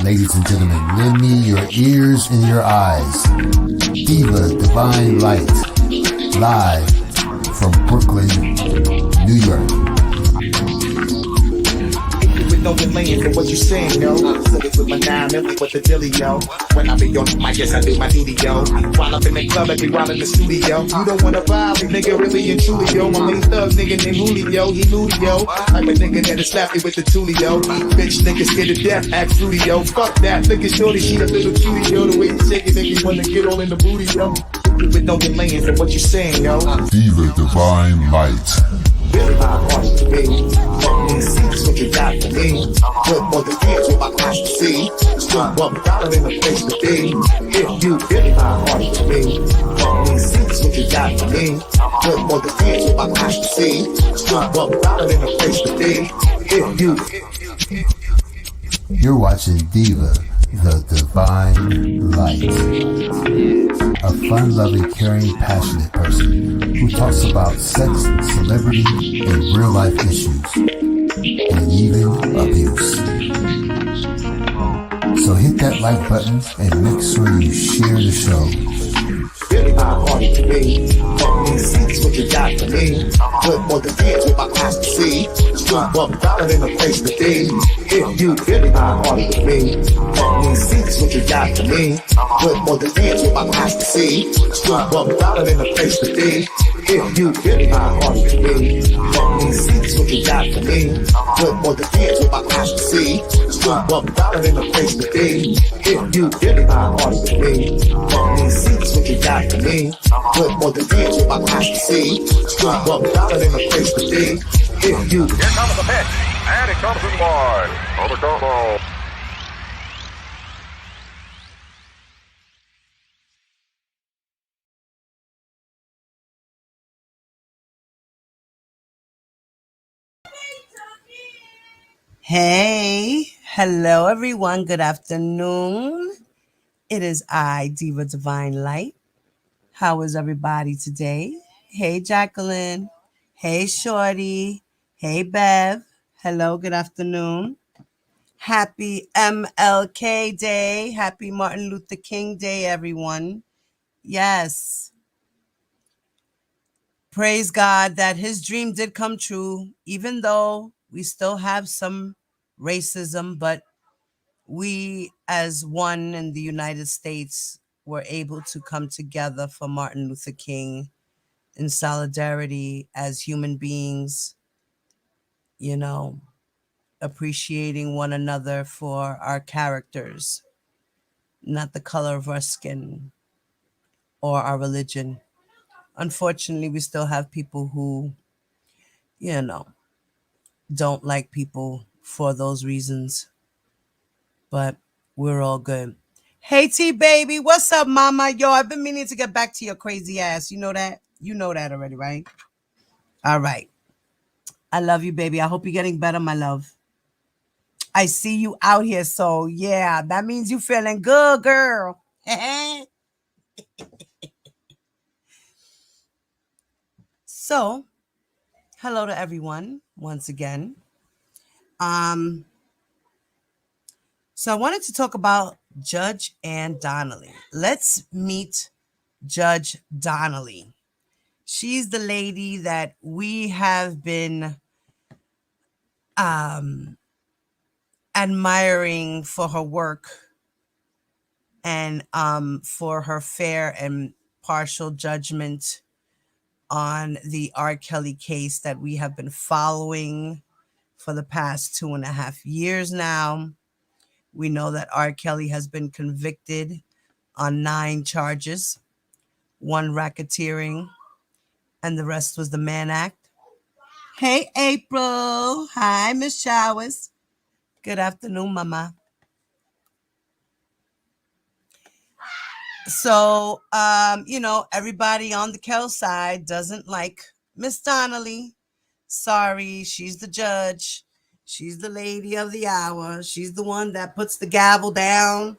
Ladies and gentlemen, lend me your ears and your eyes. Diva Divine Light, live from Brooklyn, New York. With no delaying for what you saying, yo. With my 9 million with the dilly, yo. When I be on the mic, yes, I do my duty, yo. While up in the club, I be while in the studio. You don't wanna vibe, me, nigga, really and truly, yo. My main thug, nigga named Julio, he moody, yo. I'm a nigga that'll slap you with the toolie, yo. Bitch, nigga scared to death, act fruity, yo. Fuck that, look at shorty, she a little cutie, yo. The way you shake it, make me wanna get all in the booty, yo. With no delaying for what you saying, yo. Diva Divine Light. Really my heart to me. See what you got for me. Put more than fans with my eyes to see. Still $1 in the place to be. If you really my heart to me. See what you got for me. Put more than fans with my eyes to see. Still $1 in the place to be. If you. You're watching Diva, the Divine Light. A fun-loving, caring, passionate person who talks about sex, celebrity, and real-life issues, and even abuse. So hit that like button and make sure you share the show. Really my heart to me. See what you got for me. Put more than fans with my eyes to see. Still $1 in the place to be. If you really my heart to me. See what you got for me. Put more than fans with my eyes to see. Still $1 in the place to be. If you really my heart to me. See what you got for me. Put more than fans with my eyes to see. Still $1 in the place to be. If you really my heart to me. See what you got for me. Put more than fans with my eyes to see. Still $1 in the place to be. If you. Here comes the pitch, and it comes in wide. On the combo. Hey, hello everyone. Good afternoon. It is I, Diva Divine Light. How is everybody today? Hey, Jacqueline. Hey, Shorty. Hey, Bev. Hello, good afternoon. Happy MLK Day. Happy Martin Luther King Day, everyone. Yes. Praise God that his dream did come true, even though we still have some racism, but we as one in the United States were able to come together for Martin Luther King in solidarity as human beings, you know, appreciating one another for our characters, not the color of our skin or our religion. Unfortunately, we still have people who, don't like people for those reasons, but we're all good. Hey, T baby, what's up, mama? Yo, I've been meaning to get back to your crazy ass. You know that? You know that already, right? All right. I love you, baby. I hope you're getting better, my love. I see you out here, so yeah, that means you feeling good, girl. So, hello to everyone once again. So I wanted to talk about Judge Ann Donnelly. Let's meet Judge Donnelly. She's the lady that we have been admiring for her work and for her fair and partial judgment on the R. Kelly case that we have been following for the past 2.5 years now. We know that R. Kelly has been convicted on 9 charges, 1 racketeering, and the rest was the Mann Act. Hey, April. Hi, Miss Showers. Good afternoon, mama. So, everybody on the Kel side doesn't like Miss Donnelly. Sorry, she's the judge. She's the lady of the hour. She's the one that puts the gavel down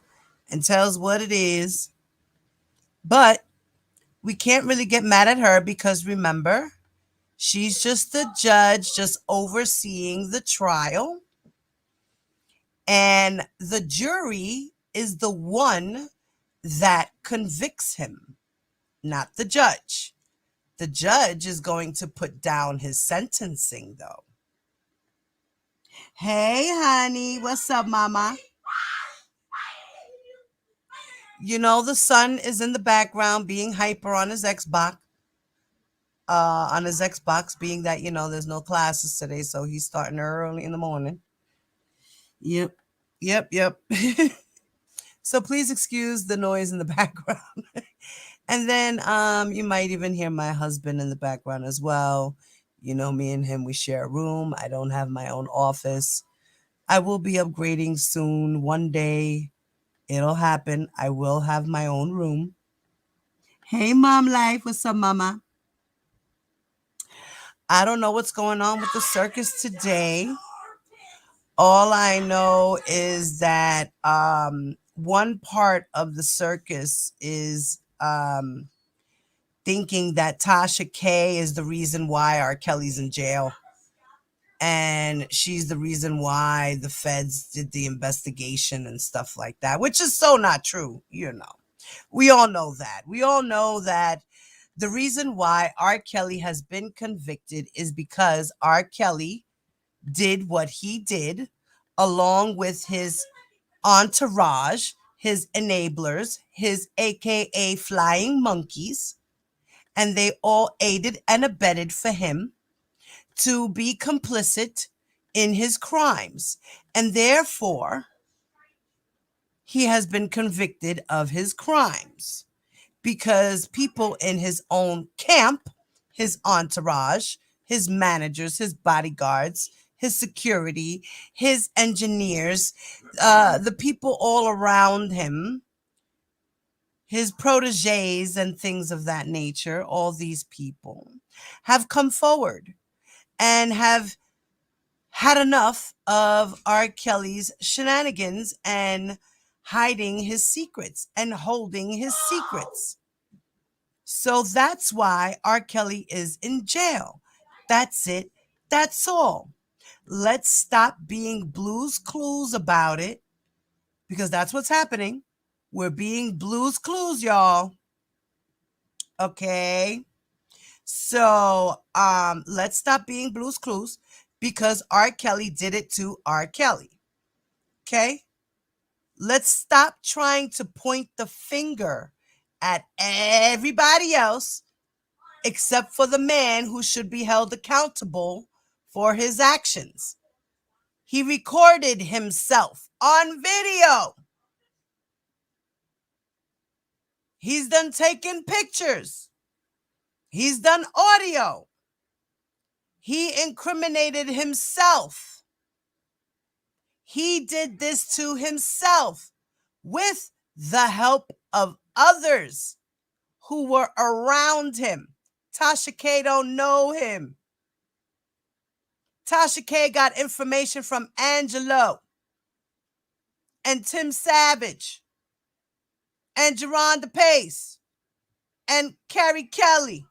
and tells what it is. But we can't really get mad at her because remember, she's just the judge, just overseeing the trial. And the jury is the one that convicts him, not the judge. The judge is going to put down his sentencing, though. Hey, honey. What's up, mama? You know, the son is in the background being hyper on his Xbox. Being that, there's no classes today, so he's starting early in the morning. Yep. Yep. So please excuse the noise in the background. And then you might even hear my husband in the background as well. You know, me and him, we share a room. I don't have my own office. I will be upgrading soon. One day it'll happen. I will have my own room. Hey, Mom Life. What's up, Mama? I don't know what's going on with the circus today. All I know is that one part of the circus is thinking that Tasha K is the reason why R. Kelly's in jail. And she's the reason why the feds did the investigation and stuff like that, which is so not true. We all know that. We all know that the reason why R. Kelly has been convicted is because R. Kelly did what he did along with his entourage, his enablers, his AKA flying monkeys, and they all aided and abetted for him to be complicit in his crimes. And therefore, he has been convicted of his crimes because people in his own camp, his entourage, his managers, his bodyguards, his security, his engineers, the people all around him, his proteges and things of that nature, all these people have come forward and have had enough of R. Kelly's shenanigans and hiding his secrets and holding his secrets. So that's why R. Kelly is in jail. That's it. That's all. Let's stop being Blue's Clues about it, because that's what's happening. We're being Blue's Clues, y'all. Okay? So let's stop being Blue's Clues, because R. Kelly did it to R. Kelly. Okay? Let's stop trying to point the finger at everybody else except for the man who should be held accountable for his actions. He recorded himself on video. He's done taken pictures. He's done audio. He incriminated himself. He did this to himself with the help of others who were around him. Tasha K don't know him. Tasha K got information from Angelo and Tim Savage and Jerron Pace and Carrie Kelly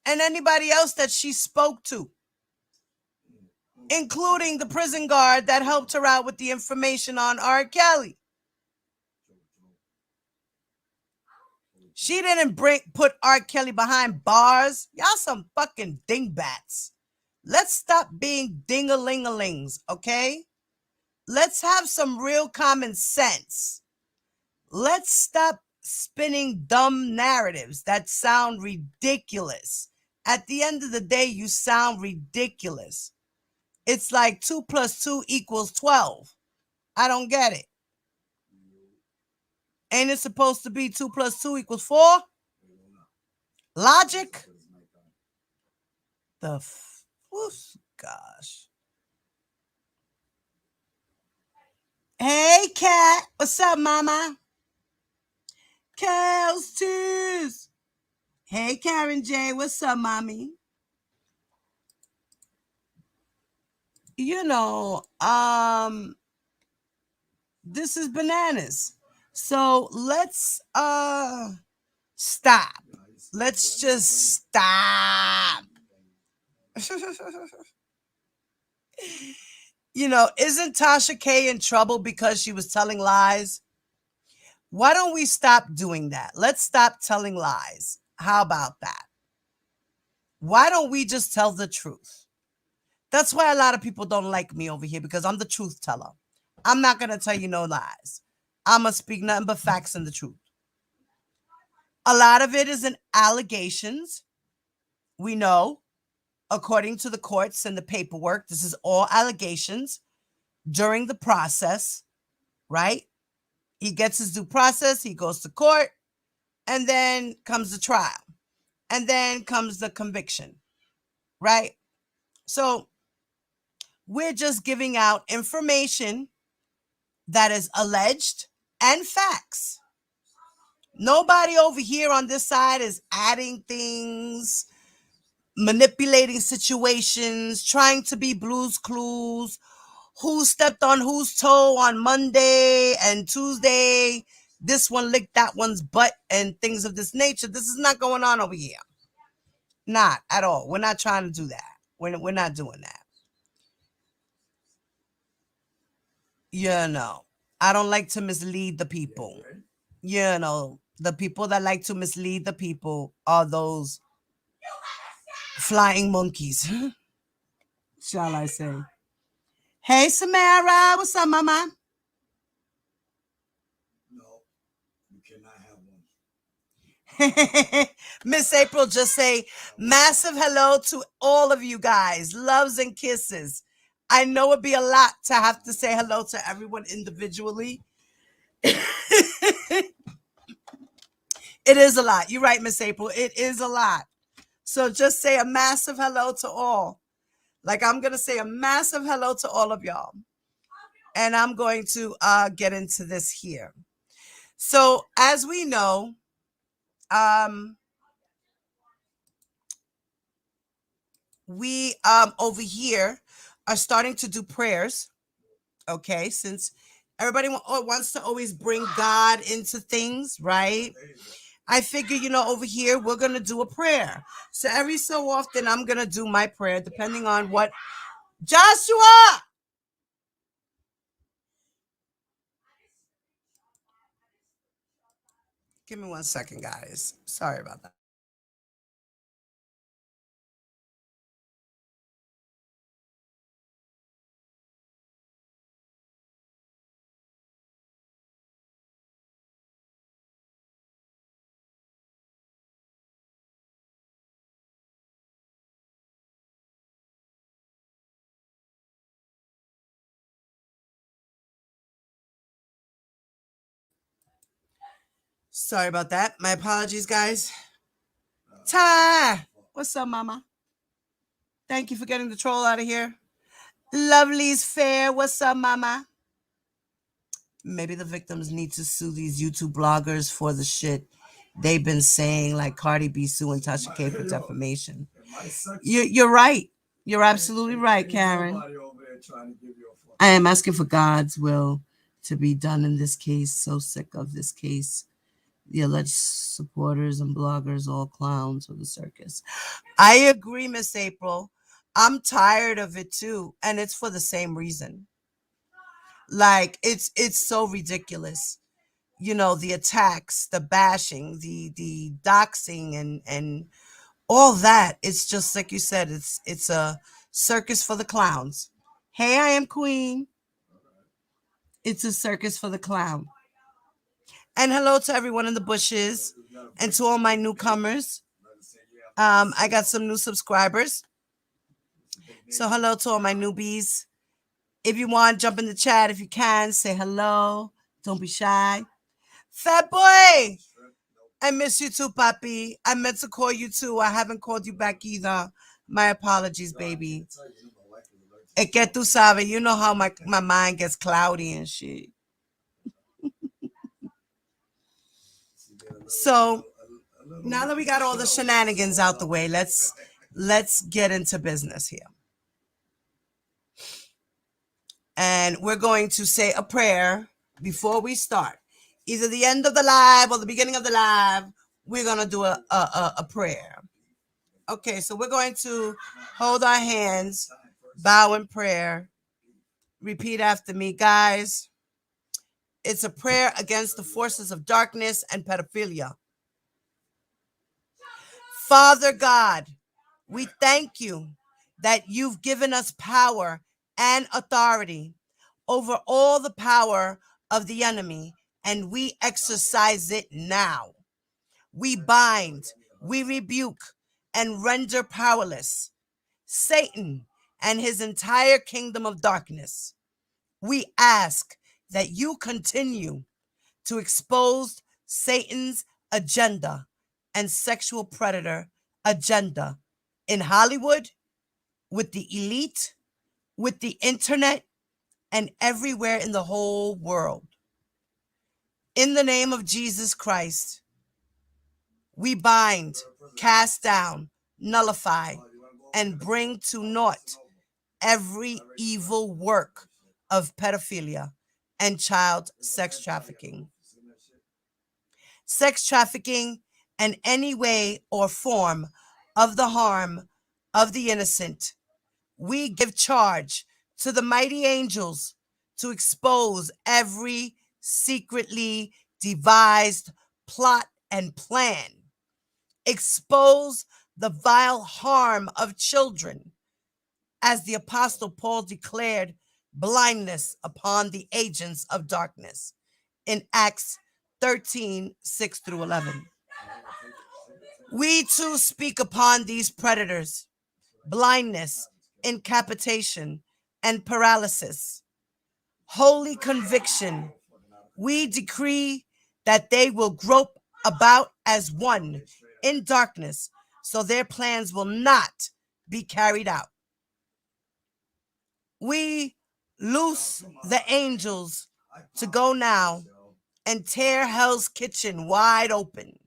and anybody else that she spoke to, including the prison guard that helped her out with the information on R. Kelly. She didn't put R. Kelly behind bars. Y'all some fucking dingbats. Let's stop being ding-a-ling-a-lings, okay? Let's have some real common sense. Let's stop spinning dumb narratives that sound ridiculous. At the end of the day, you sound ridiculous. It's like 2 + 2 = 12. I don't get it. Ain't it supposed to be 2 + 2 = 4? Logic? Gosh. Hey, Cat. What's up, Mama? Kels Tears. Hey, Karen J. What's up, Mommy? This is bananas. So let's stop. Let's just stop. Isn't Tasha K in trouble because she was telling lies? Why don't we stop doing that? Let's stop telling lies. How about that? Why don't we just tell the truth? That's why a lot of people don't like me over here, because I'm the truth teller. I'm not going to tell you no lies. I'm going to speak nothing but facts and the truth. A lot of it is in allegations. We know, according to the courts and the paperwork, this is all allegations during the process, right? He gets his due process, he goes to court, and then comes the trial, and then comes the conviction, right? So we're just giving out information that is alleged and facts. Nobody over here on this side is adding things, manipulating situations, trying to be Blue's Clues. Who stepped on whose toe on Monday and Tuesday? This one licked that one's butt and things of this nature. This is not going on over here. Not at all. We're not trying to do that. We're not doing that. I don't like to mislead the people. The people that like to mislead the people are those flying monkeys, shall I say. Hey, Samara, what's up, mama? No, you cannot have one. Miss April just say massive hello to all of you guys. Loves and kisses. I know it'd be a lot to have to say hello to everyone individually. It is a lot. You're right, Miss April. It is a lot. So just say a massive hello to all. Like, I'm going to say a massive hello to all of y'all. And I'm going to get into this here. So as we know, we over here are starting to do prayers. Okay, since everybody wants to always bring God into things, right? I figure, over here, we're going to do a prayer. So every so often, I'm going to do my prayer, depending on what... Joshua! Give me 1 second, guys. Sorry about that. Sorry about that. My apologies, guys. Ty! What's up, mama? Thank you for getting the troll out of here. Lovely's fair. What's up, mama? Maybe the victims need to sue these YouTube bloggers for the shit they've been saying, like Cardi B suing Tasha K for defamation. You're right. You're absolutely right, Karen. I am asking for God's will to be done in this case. So sick of this case. The alleged supporters and bloggers, all clowns of the circus. I agree, Miss April. I'm tired of it too, and it's for the same reason. Like, it's so ridiculous. The attacks, the bashing, the doxing, and all that. It's just like you said, it's a circus for the clowns. Hey, I am Queen. It's a circus for the clown. And hello to everyone in the bushes and to all my newcomers. I got some new subscribers. So hello to all my newbies. If you want, jump in the chat if you can. Say hello. Don't be shy. Fat boy! I miss you too, Papi. I meant to call you too. I haven't called you back either. My apologies, baby. Es que tú sabes, you know how my mind gets cloudy and shit. So now that we got all the shenanigans out the way, let's get into business here. And we're going to say a prayer before we start. Either the end of the live or the beginning of the live, we're going to do a prayer. Okay, so we're going to hold our hands, bow in prayer, Repeat after me, guys. It's a prayer against the forces of darkness and pedophilia. Father God, we thank you that you've given us power and authority over all the power of the enemy, and we exercise it now. We bind, we rebuke, and render powerless Satan and his entire kingdom of darkness. We ask that you continue to expose Satan's agenda and sexual predator agenda in Hollywood, with the elite, with the internet, and everywhere in the whole world. In the name of Jesus Christ, we bind, cast down, nullify, and bring to naught every evil work of pedophilia and child sex trafficking. Sex trafficking and any way or form of the harm of the innocent, we give charge to the mighty angels to expose every secretly devised plot and plan. Expose the vile harm of children, as the Apostle Paul declared blindness upon the agents of darkness in Acts 13, 6 through 11. We too speak upon these predators, blindness, incapacitation, and paralysis. Holy conviction, we decree that they will grope about as one in darkness, so their plans will not be carried out. We loose the angels to go now and tear hell's kitchen wide open.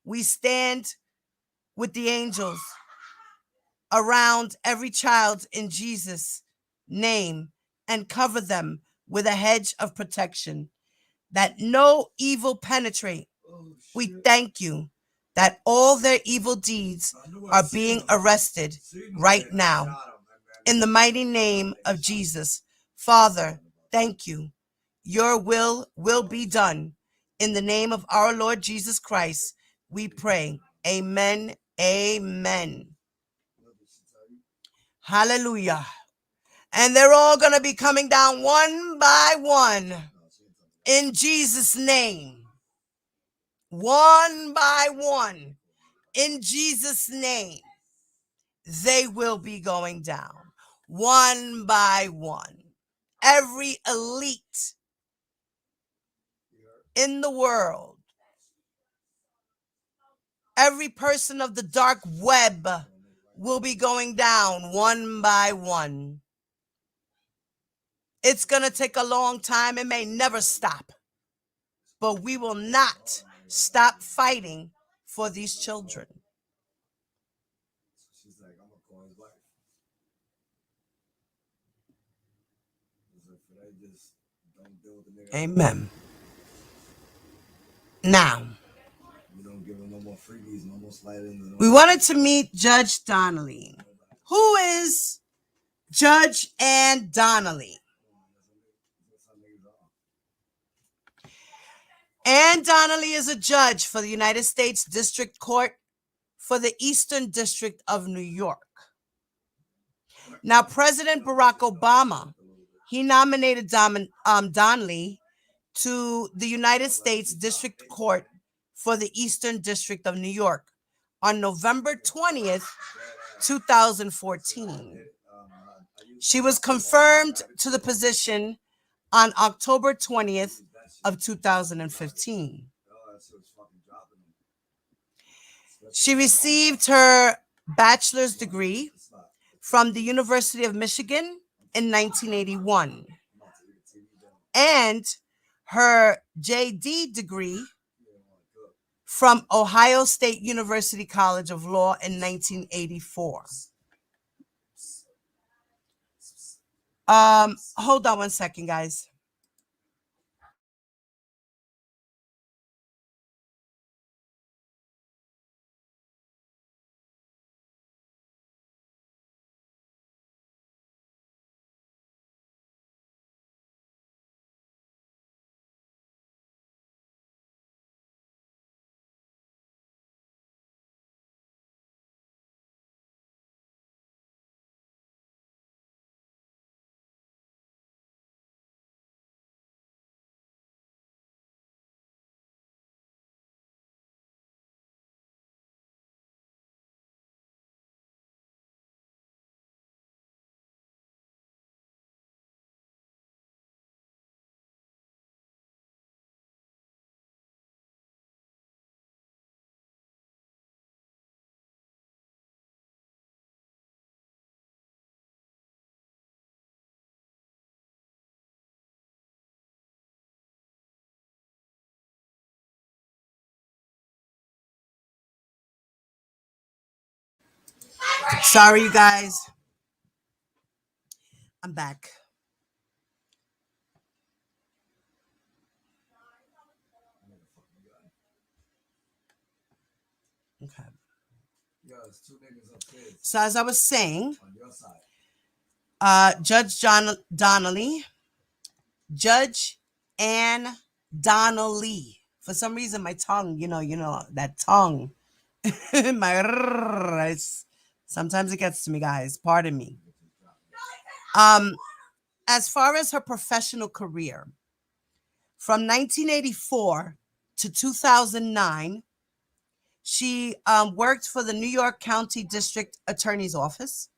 We stand with the angels around every child in Jesus' name and cover them with a hedge of protection, that no evil penetrate. We thank you that all their evil deeds are being arrested right now. In the mighty name of Jesus, Father, thank you. Your will be done. In the name of our Lord Jesus Christ, we pray. Amen. Amen. Hallelujah. And they're all going to be coming down one by one in Jesus' name. One by one in Jesus' name. They will be going down one by one. Every elite in the world, every person of the dark web will be going down one by one. It's going to take a long time. It may never stop, but we will not stop fighting for these children. Amen. Now, we wanted to meet Judge Donnelly. Who is Judge Ann Donnelly? Ann Donnelly is a judge for the United States District Court for the Eastern District of New York. Now, President Barack Obama, he nominated Donnelly to the United States District Court for the Eastern District of New York on November 20th, 2014. She was confirmed to the position on October 20th of 2015. She received her bachelor's degree from the University of Michigan in 1981 and her JD degree from Ohio State University College of Law in 1984. Hold on one second, guys. Sorry, you guys. I'm back. Okay. So as I was saying, Judge Donnelly, Judge Ann Donnelly. For some reason, my tongue, that tongue, sometimes it gets to me, guys. Pardon me. As far as her professional career, from 1984 to 2009, she worked for the New York County District Attorney's Office.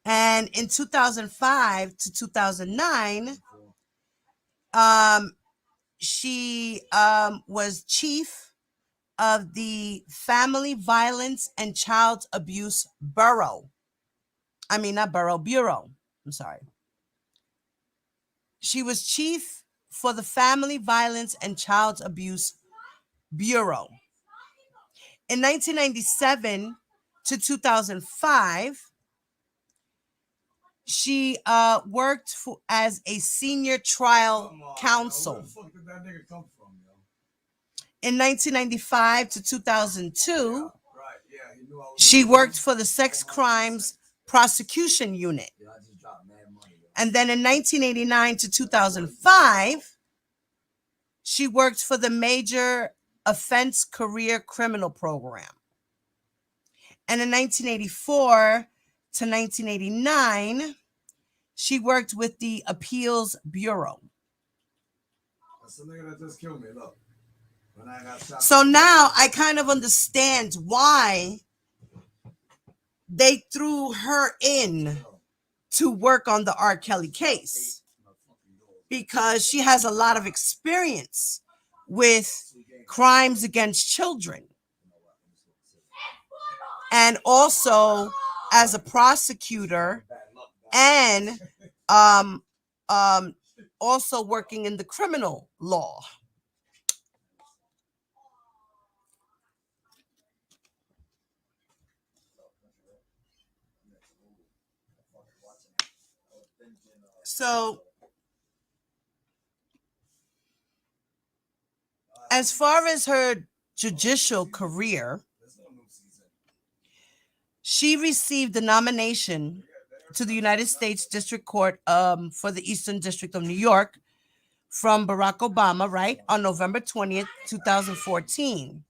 And in 2005 to 2009, she was chief of the Family Violence and Child Abuse Bureau. Bureau. I'm sorry. She was chief for the Family Violence and Child Abuse Bureau. In 1997 to 2005, she worked as a senior trial counsel. Where the fuck did that nigga come from, yo? In 1995 to 2002, she worked for the Sex Crimes Prosecution Unit. And then in 1989 to 2005, she worked for the Major Offense Career Criminal Program. And in 1984 to 1989, she worked with the Appeals Bureau. That's the nigga that just killed me. Look. So now I kind of understand why they threw her in to work on the R. Kelly case, because she has a lot of experience with crimes against children, and also as a prosecutor, and also working in the criminal law. So, as far as her judicial career, she received the nomination to the United States District Court for the Eastern District of New York from Barack Obama, right, on November 20th, 2014.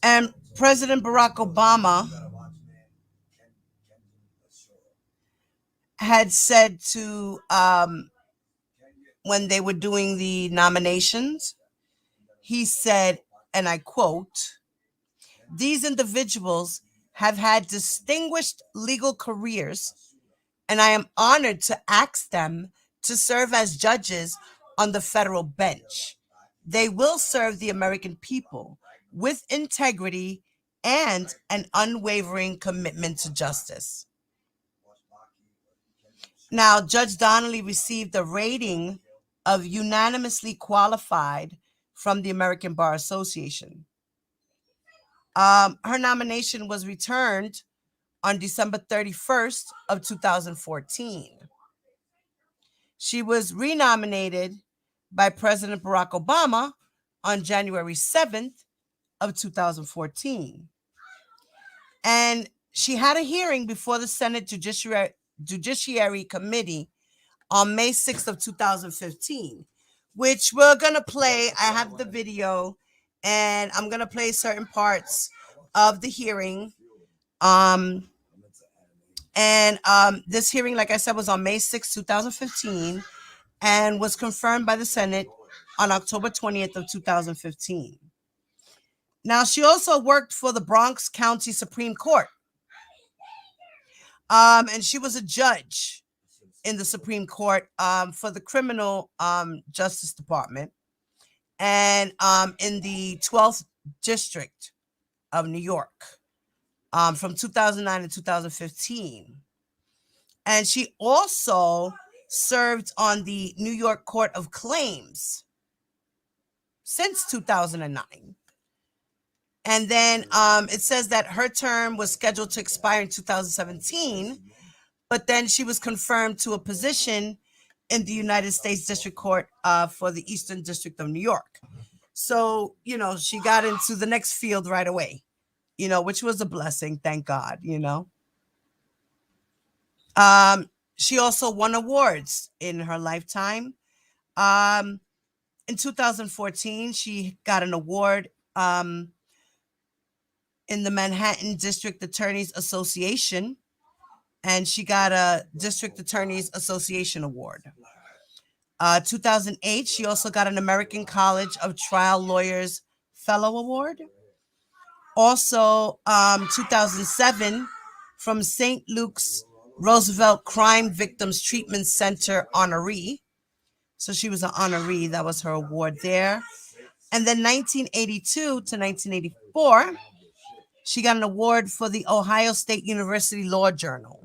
And President Barack Obama had said to, when they were doing the nominations, he said, and I quote, "These individuals have had distinguished legal careers, and I am honored to ask them to serve as judges on the federal bench. They will serve the American people with integrity and an unwavering commitment to justice." Now, Judge Donnelly received a rating of unanimously qualified from the American Bar Association. Her nomination was returned on December 31st of 2014. She was renominated by President Barack Obama on January 7th of 2014. And she had a hearing before the Senate Judiciary Committee on May 6th of 2015, which we're going to play. I have the video, and I'm going to play certain parts of the hearing. This hearing, like I said, was on May 6th, 2015, and was confirmed by the Senate on October 20th of 2015. Now, she also worked for the Bronx County Supreme Court. And she was a judge in the Supreme Court for the Criminal Justice Department, and in the 12th District of New York from 2009 to 2015. And she also served on the New York Court of Claims since 2009. And then it says that her term was scheduled to expire in 2017, but then she was confirmed to a position in the United States District Court for the Eastern District of New York. So, she got into the next field right away, which was a blessing, thank God, She also won awards in her lifetime. In 2014, she got an award in the Manhattan District Attorneys Association, and she got a District Attorneys Association Award. 2008, she also got an American College of Trial Lawyers Fellow Award. Also, 2007, from St. Luke's Roosevelt Crime Victims Treatment Center honoree. So she was an honoree. That was her award there. And then 1982 to 1984, she got an award for the Ohio State University Law Journal.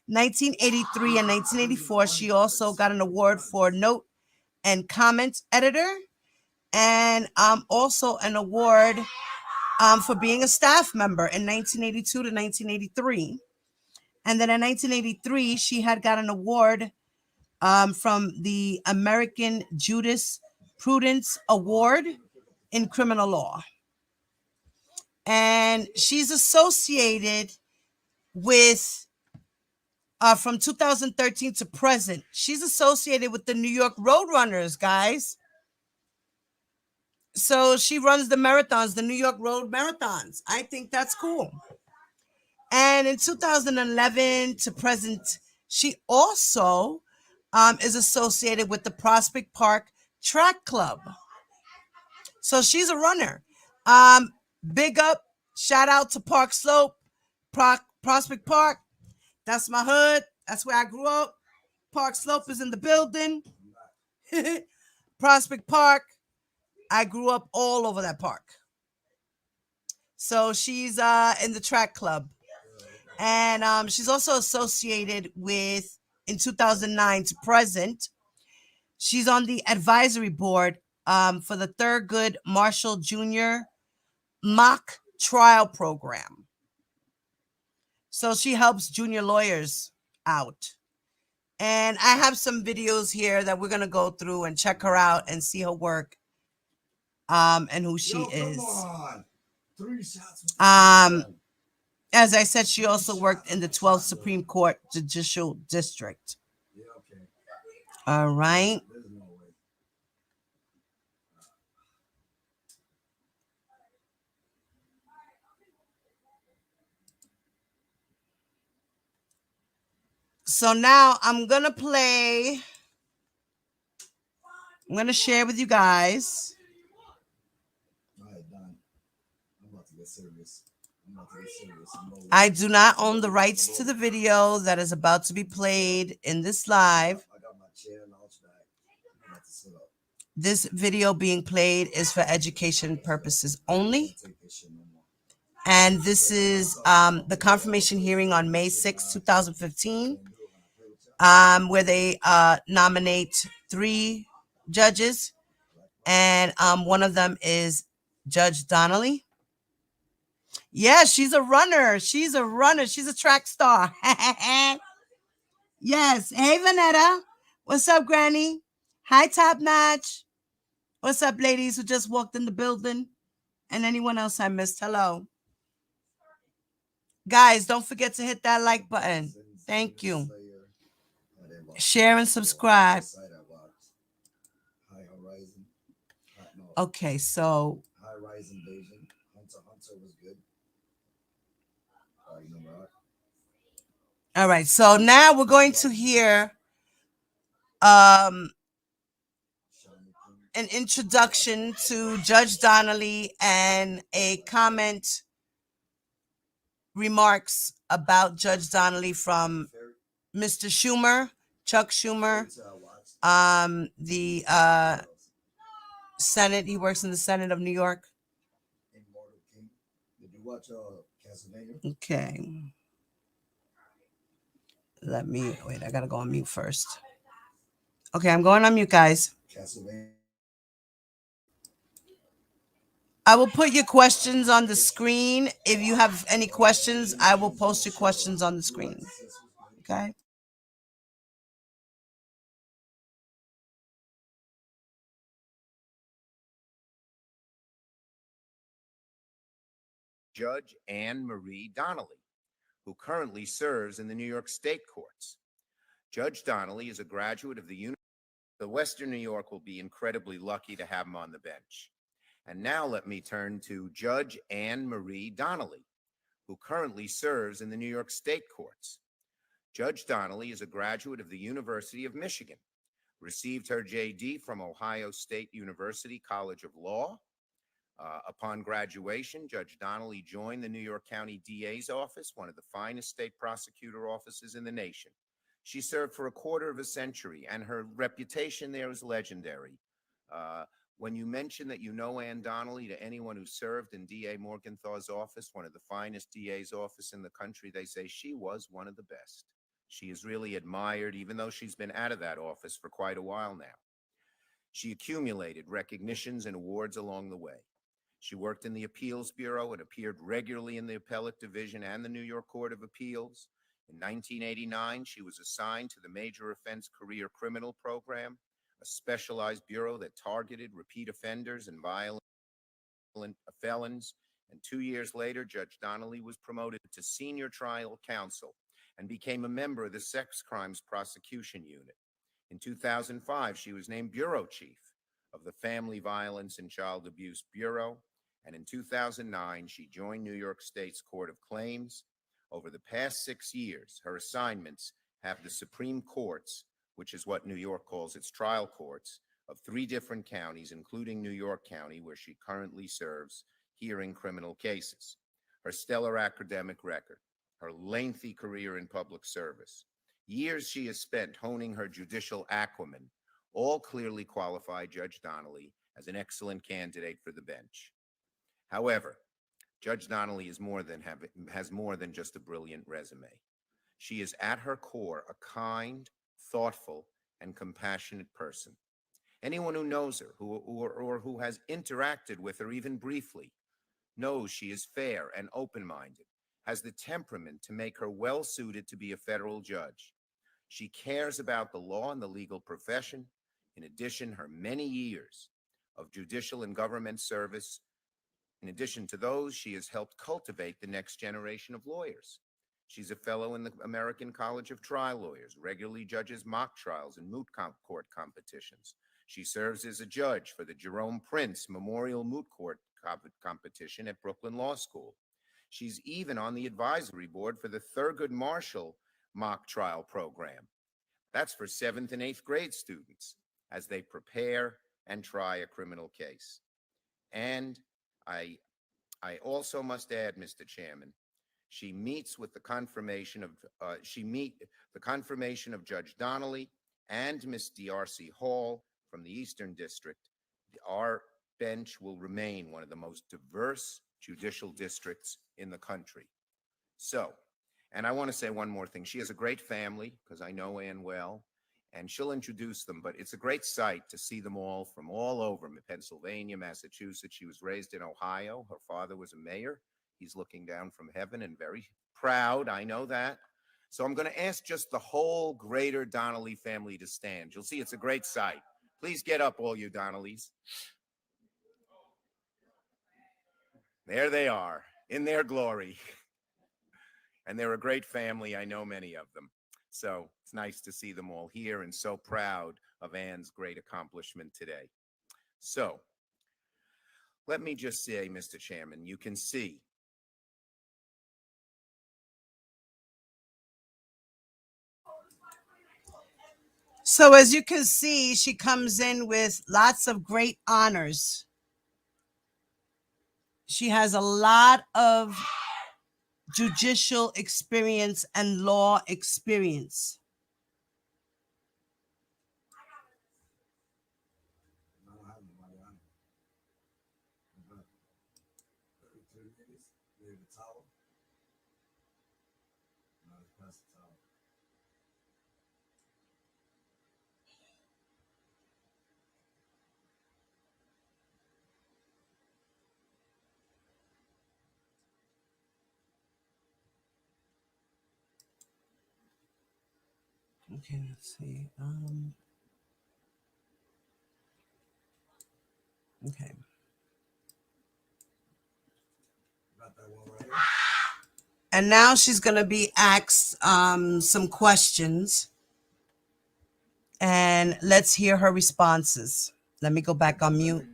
1983 and 1984, she also got an award for Note and Comment Editor, and also an award for being a staff member in 1982 to 1983. And then in 1983, she had got an award from the American Jurisprudence Award in criminal law. And she's associated with, from 2013 to present, she's associated with the New York Roadrunners, guys. So she runs the marathons, the New York Road Marathons. I think that's cool. And in 2011 to present, she also is associated with the Prospect Park Track Club. So she's a runner. Big up, shout out to Park Slope, Prospect Park. That's my hood. That's where I grew up. Park Slope is in the building. Prospect Park. I grew up all over that park. So she's in the track club. And she's also associated with, in 2009 to present, she's on the advisory board for the Thurgood Marshall Jr. mock trial program. So she helps junior lawyers out. And I have some videos here that we're going to go through and check her out and see her work and who she is. As I said, she also worked in the 12th Supreme Court Judicial District. All right. So now I'm going to share with you guys. I do not own the rights to the video that is about to be played in this live. This video being played is for education purposes only. And this is the confirmation hearing on May 6, 2015, where they nominate 3 judges. And one of them is Judge Donnelly. Yeah, she's a runner. She's a track star. Yes. Hey, Vanetta. What's up, Granny? Hi, Top Notch. What's up, ladies who just walked in the building? And anyone else I missed, hello. Guys, don't forget to hit that like button. Thank you. Share and subscribe. Okay, so all right, so now we're going to hear an introduction to Judge Donnelly and a comment remarks about Judge Donnelly from Mr. Schumer, Chuck Schumer, the Senate. He works in the Senate of New York. Okay. Let me wait. I gotta go on mute first. Okay, I'm going on mute, guys. I will put your questions on the screen. If you have any questions, I will post your questions on the screen. Okay. Judge Anne Marie Donnelly, who currently serves in the New York State courts. Judge Donnelly is a graduate of the University of Western New York. Will be incredibly lucky to have him on the bench. And now let me turn to Judge Anne Marie Donnelly, who currently serves in the New York State courts. Judge Donnelly is a graduate of the University of Michigan, received her JD from Ohio State University College of Law. Upon graduation, Judge Donnelly joined the New York County DA's office, one of the finest state prosecutor offices in the nation. She served for a quarter of a century, and her reputation there is legendary. When you mention that you know Ann Donnelly to anyone who served in DA Morgenthau's office, one of the finest DA's office in the country, they say she was one of the best. She is really admired, even though she's been out of that office for quite a while now. She accumulated recognitions and awards along the way. She worked in the Appeals Bureau and appeared regularly in the Appellate Division and the New York Court of Appeals. In 1989, she was assigned to the Major Offense Career Criminal Program, a specialized bureau that targeted repeat offenders and violent felons. And 2 years later, Judge Donnelly was promoted to senior trial counsel and became a member of the Sex Crimes Prosecution Unit. In 2005, she was named bureau chief of the Family Violence and Child Abuse Bureau. And in 2009, she joined New York State's Court of Claims. Over the past 6 years, her assignments have the Supreme Courts, which is what New York calls its trial courts, of 3 different counties, including New York County, where she currently serves, hearing criminal cases. Her stellar academic record, her lengthy career in public service, years she has spent honing her judicial acumen, all clearly qualify Judge Donnelly as an excellent candidate for the bench. However, Judge Donnelly has more than just a brilliant resume. She is at her core a kind, thoughtful, and compassionate person. Anyone who knows her or who has interacted with her even briefly knows she is fair and open-minded, has the temperament to make her well-suited to be a federal judge. She cares about the law and the legal profession. In addition, her many years of judicial and government service. In addition to those, she has helped cultivate the next generation of lawyers. She's a fellow in the American College of Trial Lawyers, regularly judges mock trials and moot court competitions. She serves as a judge for the Jerome Prince Memorial Moot Court competition at Brooklyn Law School. She's even on the advisory board for the Thurgood Marshall mock trial program. That's for 7th and 8th grade students as they prepare and try a criminal case. And I also must add, Mr. Chairman, she meets with the confirmation of Judge Donnelly and Ms. D.R.C. Hall from the Eastern District. Our bench will remain one of the most diverse judicial districts in the country. So, and I want to say one more thing. She has a great family, because I know Ann well, and she'll introduce them, but it's a great sight to see them all from all over Pennsylvania, Massachusetts. She was raised in Ohio. Her father was a mayor. He's looking down from heaven and very proud. I know that. So I'm going to ask just the whole greater Donnelly family to stand. You'll see it's a great sight. Please get up, all you Donnellys. There they are, in their glory. And they're a great family. I know many of them. So it's nice to see them all here and so proud of Ann's great accomplishment today. So let me just say, Mr. Chairman, you can see So, as you can see, she comes in with lots of great honors. She has a lot of judicial experience and law experience. Okay, let's see. Okay. And now she's going to be asked some questions, and let's hear her responses. Let me go back on mute.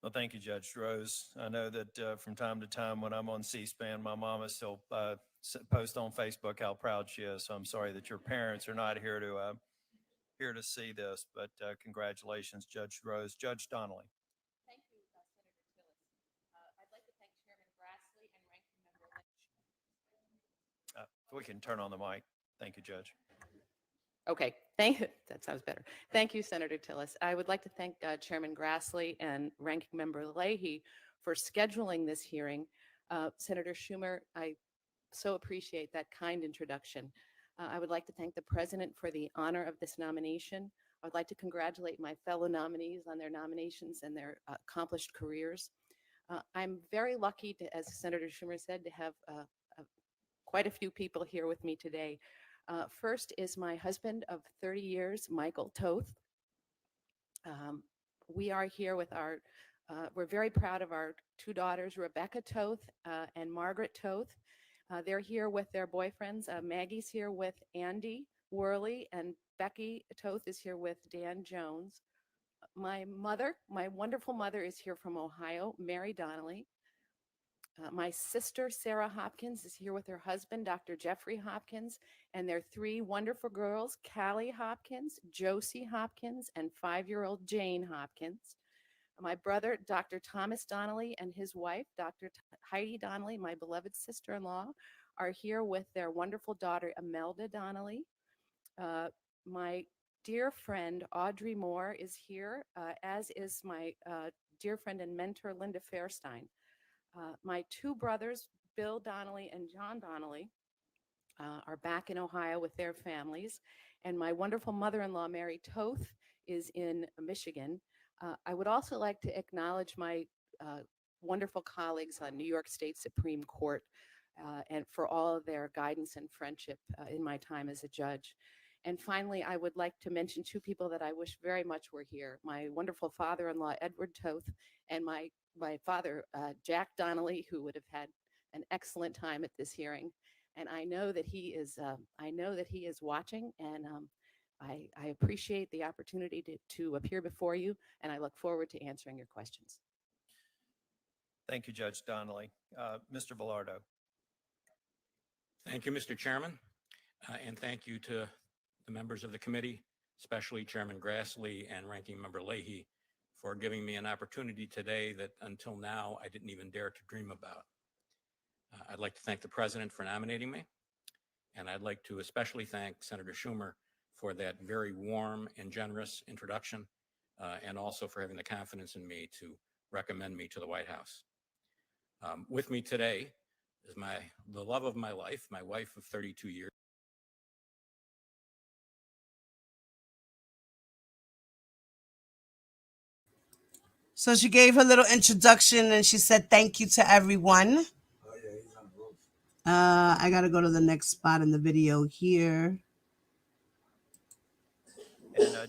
Well, thank you, Judge Rose. I know that from time to time when I'm on C-SPAN, my mama still post on Facebook how proud she is. So I'm sorry that your parents are not here to see this, but congratulations, Judge Rose. Judge Donnelly. Thank you, Senator Tillis. I'd like to thank Chairman Grassley and Ranking Member Lynch. If we can turn on the mic. Thank you, Judge. Okay, that sounds better. Thank you, Senator Tillis. I would like to thank Chairman Grassley and Ranking Member Leahy for scheduling this hearing. Senator Schumer, I so appreciate that kind introduction. I would like to thank the President for the honor of this nomination. I would like to congratulate my fellow nominees on their nominations and their accomplished careers. I'm very lucky to, as Senator Schumer said, to have quite a few people here with me today. First is my husband of 30 years, Michael Toth. We are here with we're very proud of our two daughters, Rebecca Toth and Margaret Toth. They're here with their boyfriends. Maggie's here with Andy Worley, and Becky Toth is here with Dan Jones. My mother, my wonderful mother, is here from Ohio, Mary Donnelly. My sister, Sarah Hopkins, is here with her husband, Dr. Jeffrey Hopkins, and their three wonderful girls, Callie Hopkins, Josie Hopkins, and 5-year-old Jane Hopkins. My brother, Dr. Thomas Donnelly, and his wife, Dr. Heidi Donnelly, my beloved sister-in-law, are here with their wonderful daughter, Imelda Donnelly. My dear friend, Audrey Moore, is here, as is my dear friend and mentor, Linda Fairstein. My two brothers, Bill Donnelly and John Donnelly, are back in Ohio with their families. And my wonderful mother-in-law, Mary Toth, is in Michigan. I would also like to acknowledge my wonderful colleagues on New York State Supreme Court and for all of their guidance and friendship in my time as a judge. And finally, I would like to mention two people that I wish very much were here. My wonderful father-in-law, Edward Toth, and my father, Jack Donnelly, who would have had an excellent time at this hearing. And I know that he is watching, and I appreciate the opportunity to appear before you, and I look forward to answering your questions. Thank you, Judge Donnelly. Mr. Velardo. Thank you, Mr. Chairman, and thank you to the members of the committee, especially Chairman Grassley and Ranking Member Leahy, for giving me an opportunity today that until now I didn't even dare to dream about. I'd like to thank the President for nominating me, and I'd like to especially thank Senator Schumer for that very warm and generous introduction, and also for having the confidence in me to recommend me to the White House. With me today is the love of my life, my wife of 32 years. So she gave her little introduction and she said thank you to everyone. I got to go to the next spot in the video here.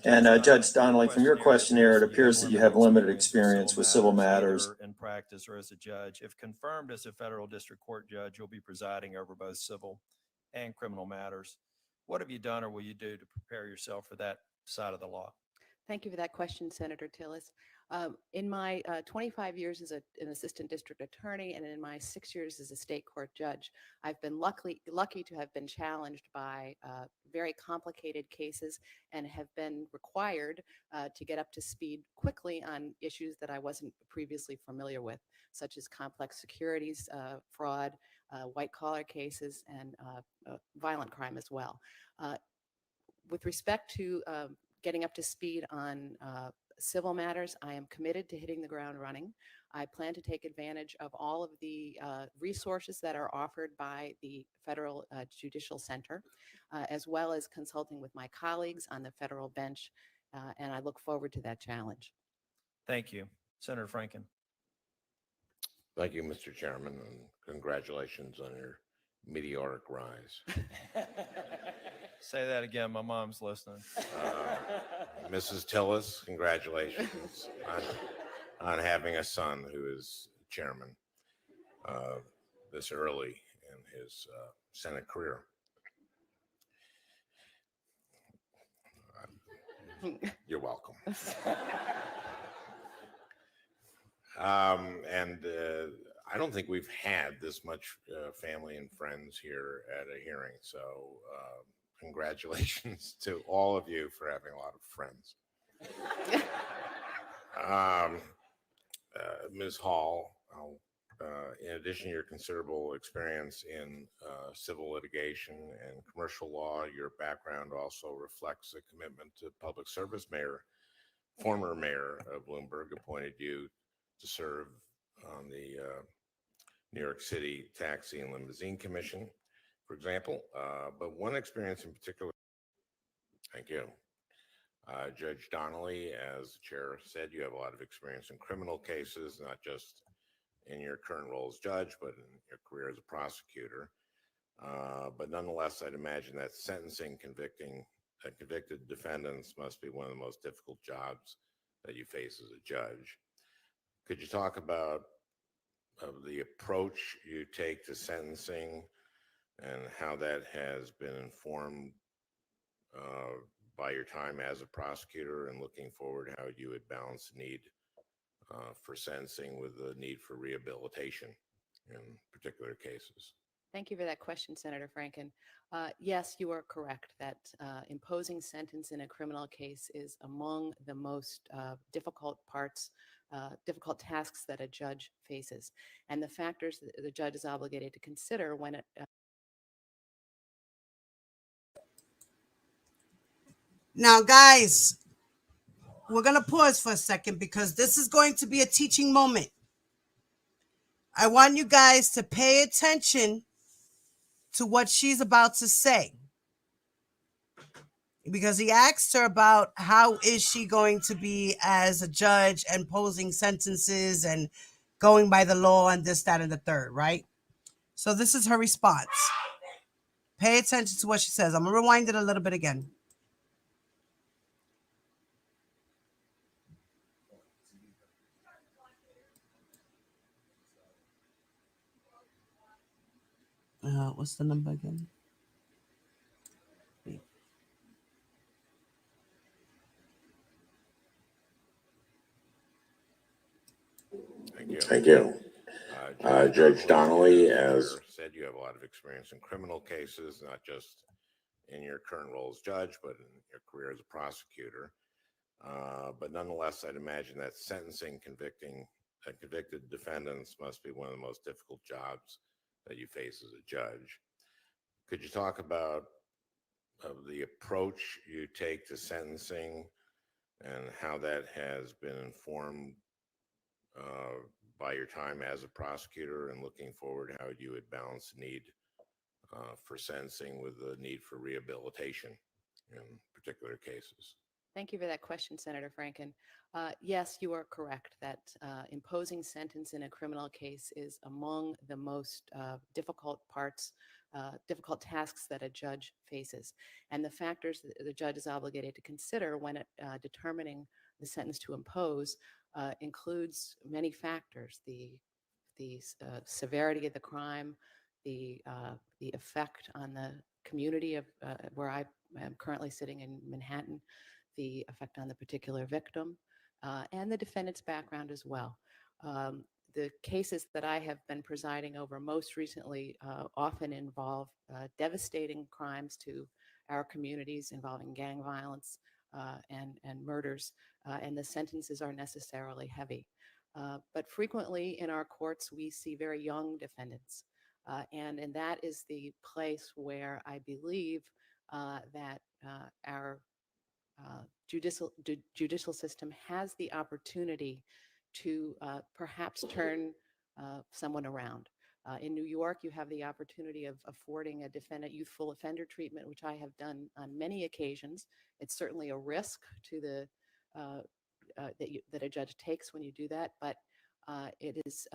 And Judge Donnelly, from your questionnaire, it appears that you have limited experience with civil matters. In practice or as a judge. If confirmed as a federal district court judge, you'll be presiding over both civil and criminal matters. What have you done or will you do to prepare yourself for that side of the law? Thank you for that question, Senator Tillis. In my 25 years as an assistant district attorney and in my 6 years as a state court judge, I've been lucky to have been challenged by very complicated cases and have been required to get up to speed quickly on issues that I wasn't previously familiar with, such as complex securities, fraud, white-collar cases, and violent crime as well. With respect to getting up to speed on civil matters, I am committed to hitting the ground running. I plan to take advantage of all of the resources that are offered by the Federal Judicial Center, as well as consulting with my colleagues on the federal bench and I look forward to that challenge. Thank you. Senator Franken. Thank you, Mr. Chairman, and congratulations on your meteoric rise. Say that again. My mom's listening. Mrs. Tillis, congratulations on having a son who is chairman this early in his Senate career. You're welcome. I don't think we've had this much family and friends here at a hearing. So congratulations to all of you for having a lot of friends. Ms. Hall, in addition to your considerable experience in civil litigation and commercial law, your background also reflects a commitment to public service. Former mayor of Bloomberg appointed you to serve on the New York City Taxi and Limousine Commission, for example. But one experience in particular, thank you. Judge Donnelly, as the chair said, you have a lot of experience in criminal cases, not just in your current role as judge, but in your career as a prosecutor. But nonetheless, I'd imagine that sentencing convicted defendants must be one of the most difficult jobs that you face as a judge. Could you talk about the approach you take to sentencing and how that has been informed by your time as a prosecutor, and looking forward how you would balance the need for sentencing with the need for rehabilitation in particular cases? Thank you for that question, Senator Franken. Yes, you are correct that imposing sentence in a criminal case is among the most difficult tasks that a judge faces, and the factors that the judge is obligated to consider when it Now, guys, we're going to pause for a second because this is going to be a teaching moment. I want you guys to pay attention to what she's about to say, because he asked her about how is she going to be as a judge and posing sentences and going by the law and this, that, and the third, right? So this is her response. Pay attention to what she says. I'm going to rewind it a little bit again. What's the number again? Thank you. Judge Donnelly, as said, you have a lot of experience in criminal cases, not just in your current role as judge, but in your career as a prosecutor. But nonetheless, I'd imagine that sentencing convicted defendants must be one of the most difficult jobs that you face as a judge. Could you talk about the approach you take to sentencing and how that has been informed by your time as a prosecutor, and looking forward how you would balance the need for sentencing with the need for rehabilitation in particular cases? Thank you for that question, Senator Franken. Yes, you are correct that imposing sentence in a criminal case is among the most difficult tasks that a judge faces, and the factors that the judge is obligated to consider when determining the sentence to impose includes many factors: the severity of the crime, the effect on the community of where I am currently sitting in Manhattan, the effect on the particular victim, and the defendant's background as well. The cases that I have been presiding over most recently often involve devastating crimes to our communities involving gang violence and murders, and the sentences are necessarily heavy. But frequently in our courts, we see very young defendants, and that is the place where I believe that our judicial system has the opportunity to perhaps turn someone around. In New York, you have the opportunity of affording a defendant youthful offender treatment, which I have done on many occasions. It's certainly a risk to the that a judge takes when you do that, but it is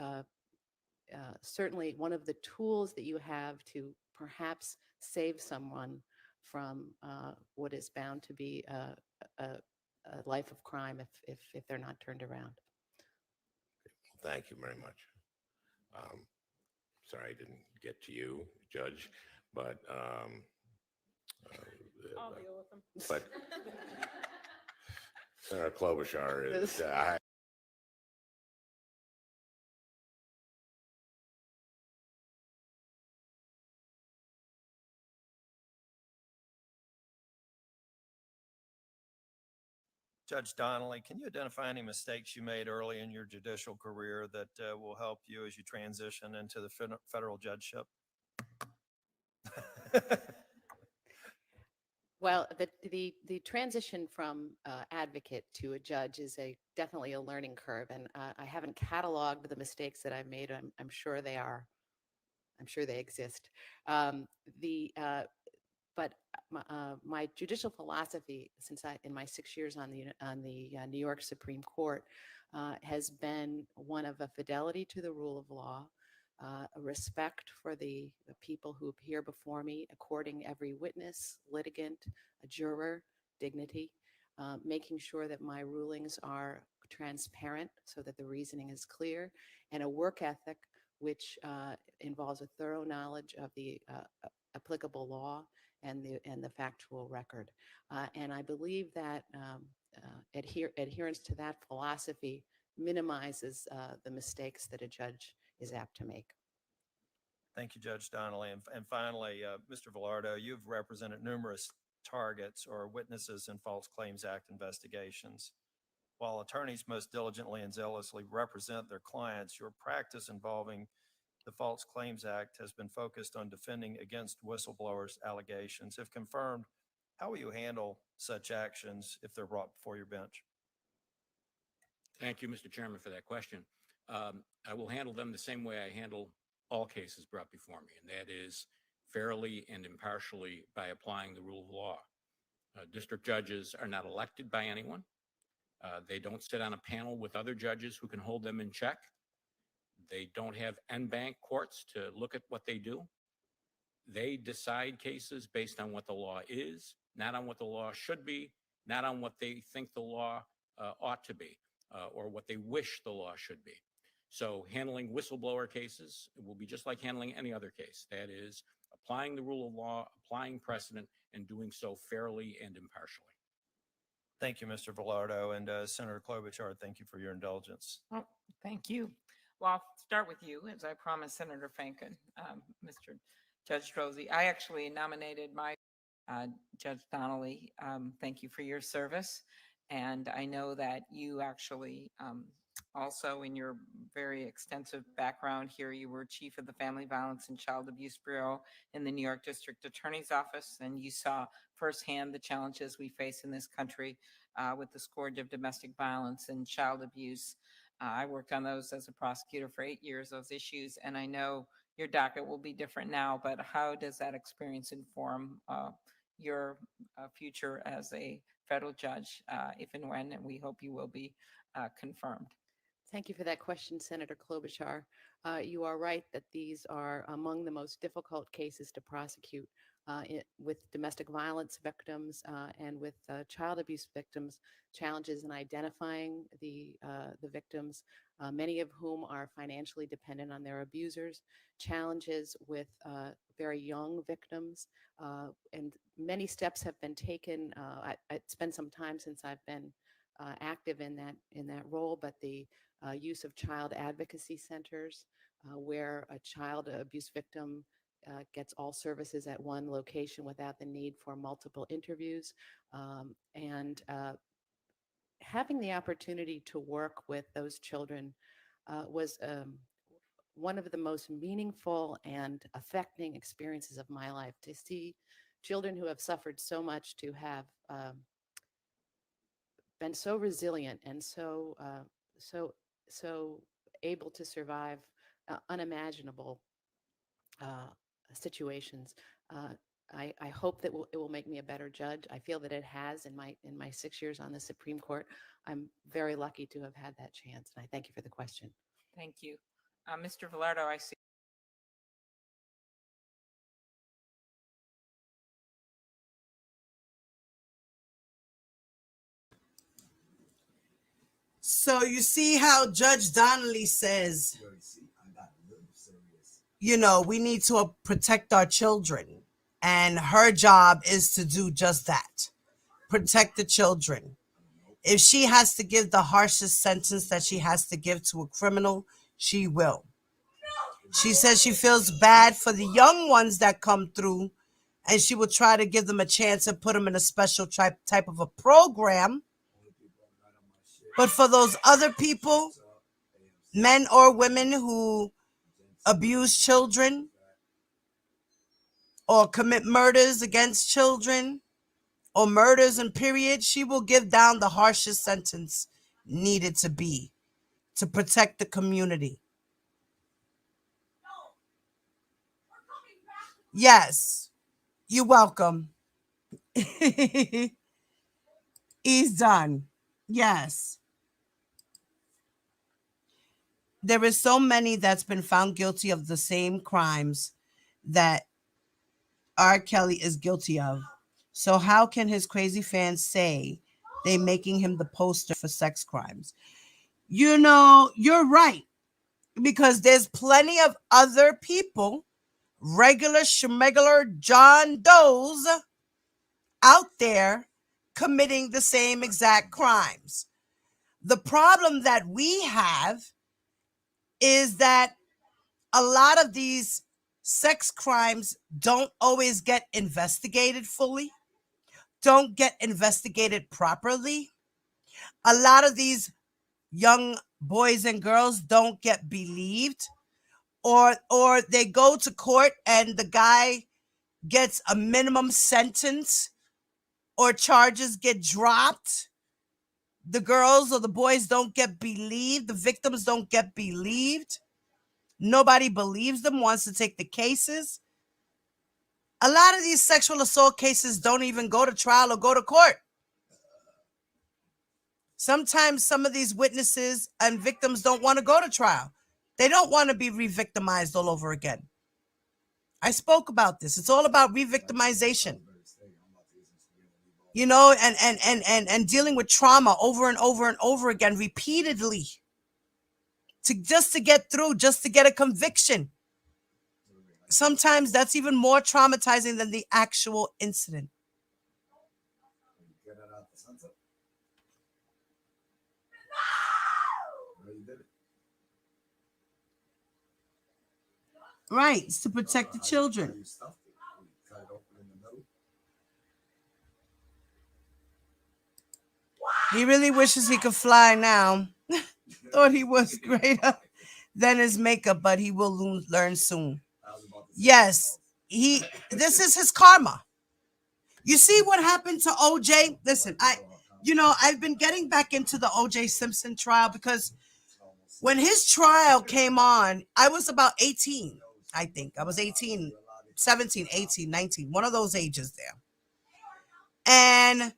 certainly one of the tools that you have to perhaps save someone from what is bound to be a life of crime if they're not turned around. Thank you very much. Sorry I didn't get to you, Judge, but I'll deal with them. but Senator Klobuchar is. Judge Donnelly, can you identify any mistakes you made early in your judicial career that will help you as you transition into the federal judgeship? Well, the transition from advocate to a judge is definitely a learning curve, and I haven't cataloged the mistakes that I've made. I'm sure they are. I'm sure they exist. But my judicial philosophy, in my 6 years on the New York Supreme Court, has been one of a fidelity to the rule of law, a respect for the people who appear before me, according every witness, litigant, a juror dignity, making sure that my rulings are transparent so that the reasoning is clear, and a work ethic which involves a thorough knowledge of the applicable law and the factual record. And I believe that adherence to that philosophy minimizes the mistakes that a judge is apt to make. Thank you, Judge Donnelly. And finally, Mr. Velardo, you've represented numerous targets or witnesses in False Claims Act investigations. While attorneys most diligently and zealously represent their clients, your practice involving the False Claims Act has been focused on defending against whistleblowers' allegations. If confirmed, how will you handle such actions if they're brought before your bench? Thank you, Mr. Chairman, for that question. I will handle them the same way I handle all cases brought before me, and that is fairly and impartially by applying the rule of law. District judges are not elected by anyone. They don't sit on a panel with other judges who can hold them in check. They don't have en banc courts to look at what they do. They decide cases based on what the law is, not on what the law should be, not on what they think the law ought to be, or what they wish the law should be. So handling whistleblower cases will be just like handling any other case. That is, applying the rule of law, applying precedent, and doing so fairly and impartially. Thank you, Mr. Velardo. And Senator Klobuchar, thank you for your indulgence. Oh, thank you. Well, I'll start with you, as I promised Senator Finken, Mr. Judge Drozey. I actually nominated my Judge Donnelly. Thank you for your service. And I know that you actually also, in your very extensive background here, you were chief of the Family Violence and Child Abuse Bureau in the New York District Attorney's Office, and you saw firsthand the challenges we face in this country with the scourge of domestic violence and child abuse. I worked on those as a prosecutor for 8 years, those issues, and I know your docket will be different now, but how does that experience inform your future as a federal judge, if and when, and we hope you will be confirmed? Thank you for that question, Senator Klobuchar. You are right that these are among the most difficult cases to prosecute with domestic violence victims and with child abuse victims, challenges in identifying the victims, many of whom are financially dependent on their abusers, challenges with very young victims, and many steps have been taken. It's been some time since I've been active in that role, but the use of child advocacy centers where a child abuse victim gets all services at one location without the need for multiple interviews, and having the opportunity to work with those children was one of the most meaningful and affecting experiences of my life. To see children who have suffered so much to have been so resilient and so able to survive unimaginable situations. I hope that it will make me a better judge. I feel that it has in my 6 years on the Supreme Court. I'm very lucky to have had that chance, and I thank you for the question. Thank you. Mr. Velardo, I see. So you see how Judge Donnelly says, you know, we need to protect our children. And her job is to do just that, protect the children. If she has to give the harshest sentence that she has to give to a criminal, she will. She says she feels bad for the young ones that come through, and she will try to give them a chance and put them in a special type of a program. But for those other people, men or women who abuse children or commit murders against children or murders in period, she will give down the harshest sentence needed to be to protect the community. Yes, you're welcome. He's done. Yes. There is so many that's been found guilty of the same crimes that R. Kelly is guilty of. So how can his crazy fans say they making him the poster for sex crimes? You know, you're right. Because there's plenty of other people, regular schmegular John Does out there committing the same exact crimes. The problem that we have is that a lot of these sex crimes don't always get investigated fully, don't get investigated properly. A lot of these young boys and girls don't get believed, or they go to court and the guy gets a minimum sentence or charges get dropped. The girls or the boys don't get believed. The victims don't get believed. Nobody believes them, wants to take the cases. A lot of these sexual assault cases don't even go to trial or go to court. Sometimes some of these witnesses and victims don't want to go to trial. They don't want to be re-victimized all over again. I spoke about this. It's all about re-victimization. You know, and dealing with trauma over and over and over again repeatedly. Just to get through, just to get a conviction. Sometimes that's even more traumatizing than the actual incident. Right, it's to protect the children. He really wishes he could fly now. Thought he was greater than his makeup, but he will learn soon. Yes, this is his karma. You see what happened to OJ? Listen, I've been getting back into the OJ Simpson trial because when his trial came on, I was about 18, I think. I was 18, 17, 18, 19, one of those ages there. And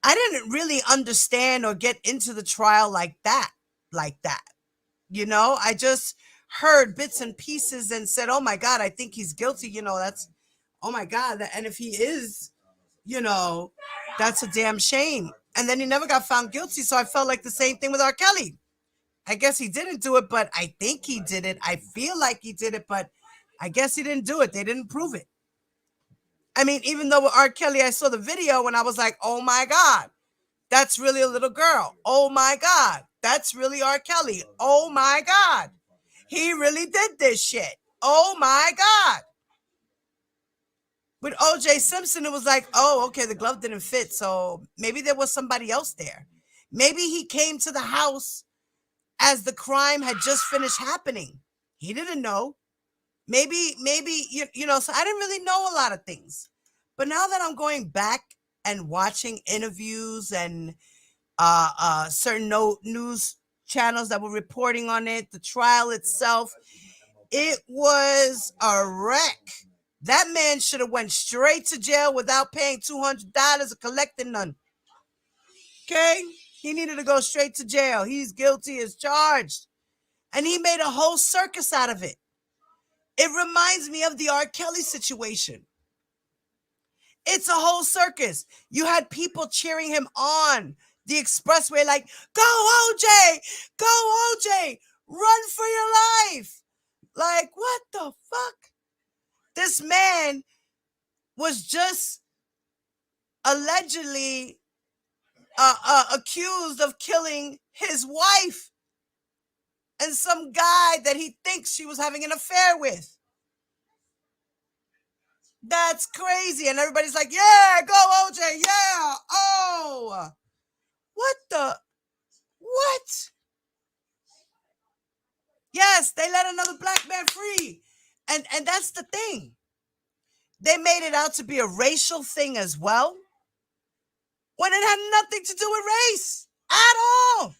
I didn't really understand or get into the trial like that. You know, I just heard bits and pieces and said, oh my God, I think he's guilty. You know, that's, oh my God. And if he is, you know, that's a damn shame. And then he never got found guilty. So I felt like the same thing with R. Kelly. I guess he didn't do it, but I think he did it. I feel like he did it, but I guess he didn't do it. They didn't prove it. I mean, even though with R. Kelly, I saw the video and I was like, oh my God, that's really a little girl. Oh my God, that's really R. Kelly. Oh my God, he really did this shit. Oh my God. With O.J. Simpson, it was like, oh, okay, the glove didn't fit. So maybe there was somebody else there. Maybe he came to the house as the crime had just finished happening. He didn't know. Maybe, you know, so I didn't really know a lot of things. But now that I'm going back and watching interviews and certain news channels that were reporting on it, the trial itself, It was a wreck. That man should have went straight to jail without paying $200 or collecting none. Okay? He needed to go straight to jail. He's guilty as charged. And he made a whole circus out of it. It reminds me of the R. Kelly situation. It's a whole circus. You had people cheering him on the expressway like, go OJ, go OJ, run for your life. Like, what the fuck? This man was just allegedly accused of killing his wife and some guy that he thinks she was having an affair with. That's crazy. And everybody's like, yeah, go OJ, yeah. Oh, what? Yes, they let another black man free. And that's the thing. They made it out to be a racial thing as well, when it had nothing to do with race at all.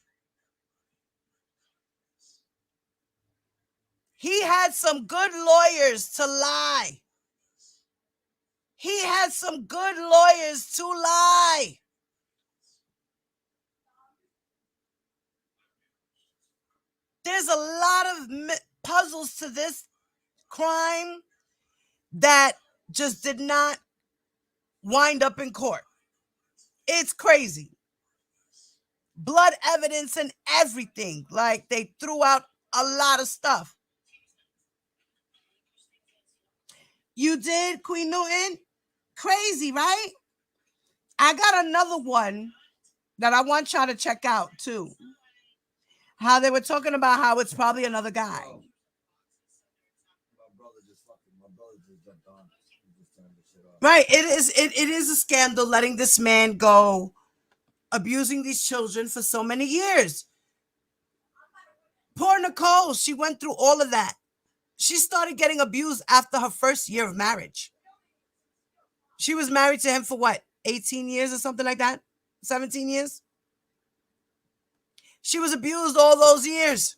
He had some good lawyers to lie. He had some good lawyers to lie. There's a lot of puzzles to this crime that just did not wind up in court. It's crazy. Blood evidence and everything. Like, they threw out a lot of stuff. You did, Queen Newton? Crazy, right? I got another one that I want y'all to check out too. How they were talking about how it's probably another guy. Right. It is a scandal letting this man go abusing these children for so many years. Poor Nicole, she went through all of that. She started getting abused after her first year of marriage. She was married to him for what, 18 years or something like that? 17 years? She was abused all those years.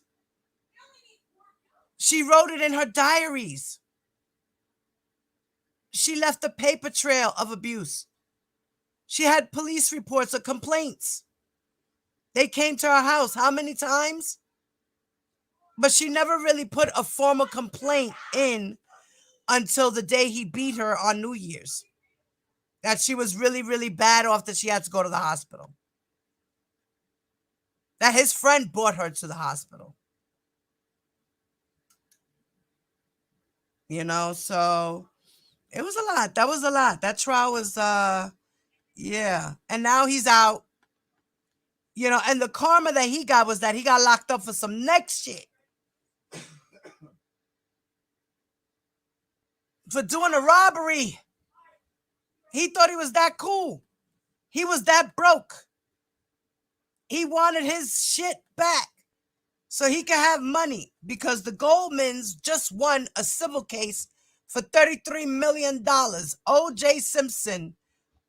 She wrote it in her diaries. She left a paper trail of abuse. She had police reports of complaints. They came to her house how many times? But she never really put a formal complaint in until the day he beat her on New Year's. That she was really, really bad off, that she had to go to the hospital. That his friend brought her to the hospital. You know, so it was a lot. That was a lot. That trial was, yeah. And now he's out. You know, and the karma that he got was that he got locked up for some next shit. For doing a robbery. He thought he was that cool. He was that broke. He wanted his shit back so he could have money, because the Goldmans just won a civil case for $33 million. O.J. Simpson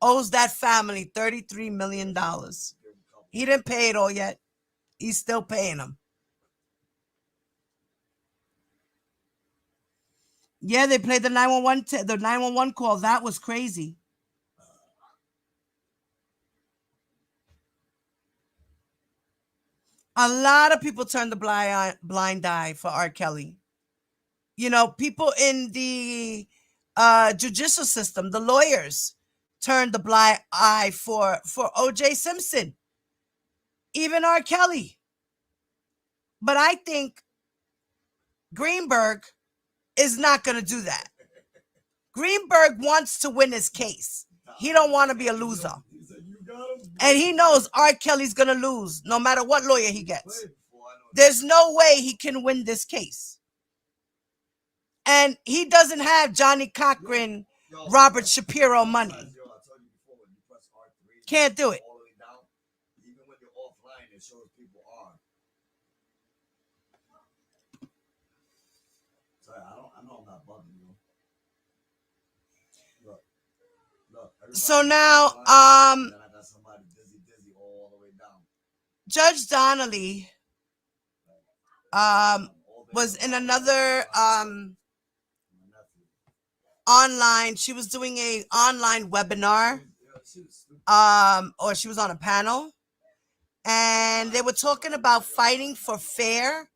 owes that family $33 million. He didn't pay it all yet. He's still paying them. Yeah, they played the 911 call. That was crazy. A lot of people turned the blind eye for R. Kelly. You know, people in the judicial system, the lawyers, turned the blind eye for O.J. Simpson. Even R. Kelly. But I think Greenberg is not going to do that. Greenberg wants to win his case. He don't want to be a loser. And he knows R. Kelly's going to lose no matter what lawyer he gets. There's no way he can win this case. And he doesn't have Johnny Cochran, Robert Shapiro money. Can't do it. So now, Judge Donnelly, was in another online. She was doing a online webinar, or she was on a panel, and they were talking about fighting for fair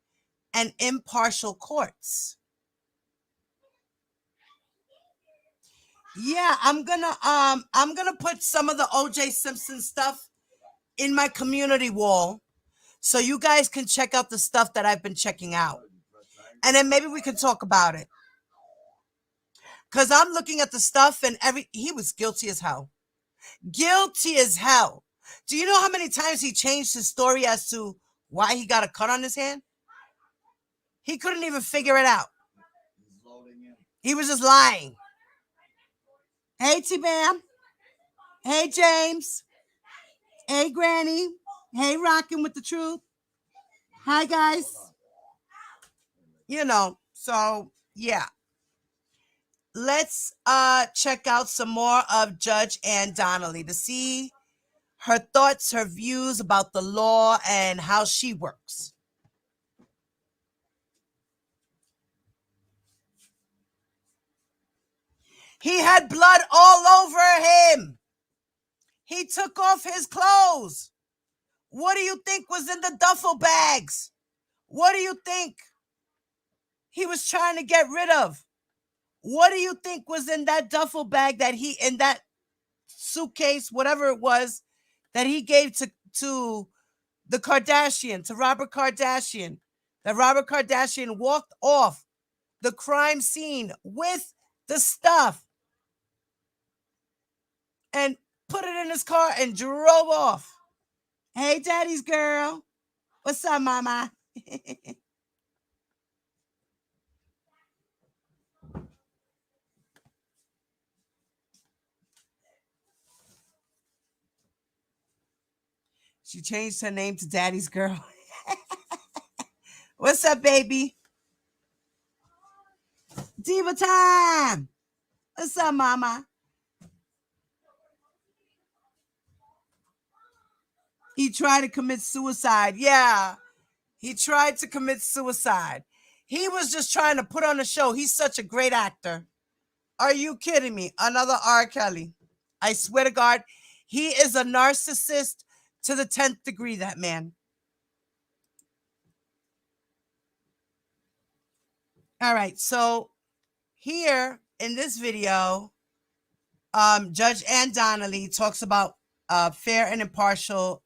and impartial courts. Yeah, I'm gonna put some of the O.J. Simpson stuff in my community wall, so you guys can check out the stuff that I've been checking out, and then maybe we can talk about it. Cause I'm looking at the stuff, and he was guilty as hell. Guilty as hell. Do you know how many times he changed his story as to why he got a cut on his hand? He couldn't even figure it out. He was just lying. Hey, T-Bam. Hey, James. Hey, Granny. Hey, Rockin' with the Truth. Hi, guys. You know, so yeah. Let's check out some more of Judge Ann Donnelly to see her thoughts, her views about the law and how she works. He had blood all over him. He took off his clothes. What do you think was in the duffel bags? What do you think he was trying to get rid of? What do you think was in that duffel bag that in that suitcase, whatever it was, that he gave to the Kardashian, to Robert Kardashian, that Robert Kardashian walked off the crime scene with the stuff and put it in his car and drove off. Hey, daddy's girl. What's up, mama? She changed her name to daddy's girl. What's up, baby? Diva time. What's up, mama? He tried to commit suicide. Yeah, he tried to commit suicide. He was just trying to put on a show. He's such a great actor. Are you kidding me? Another R. Kelly. I swear to God, he is a narcissist to the 10th degree, that man. All right, so here in this video, Judge Ann Donnelly talks about fair and impartial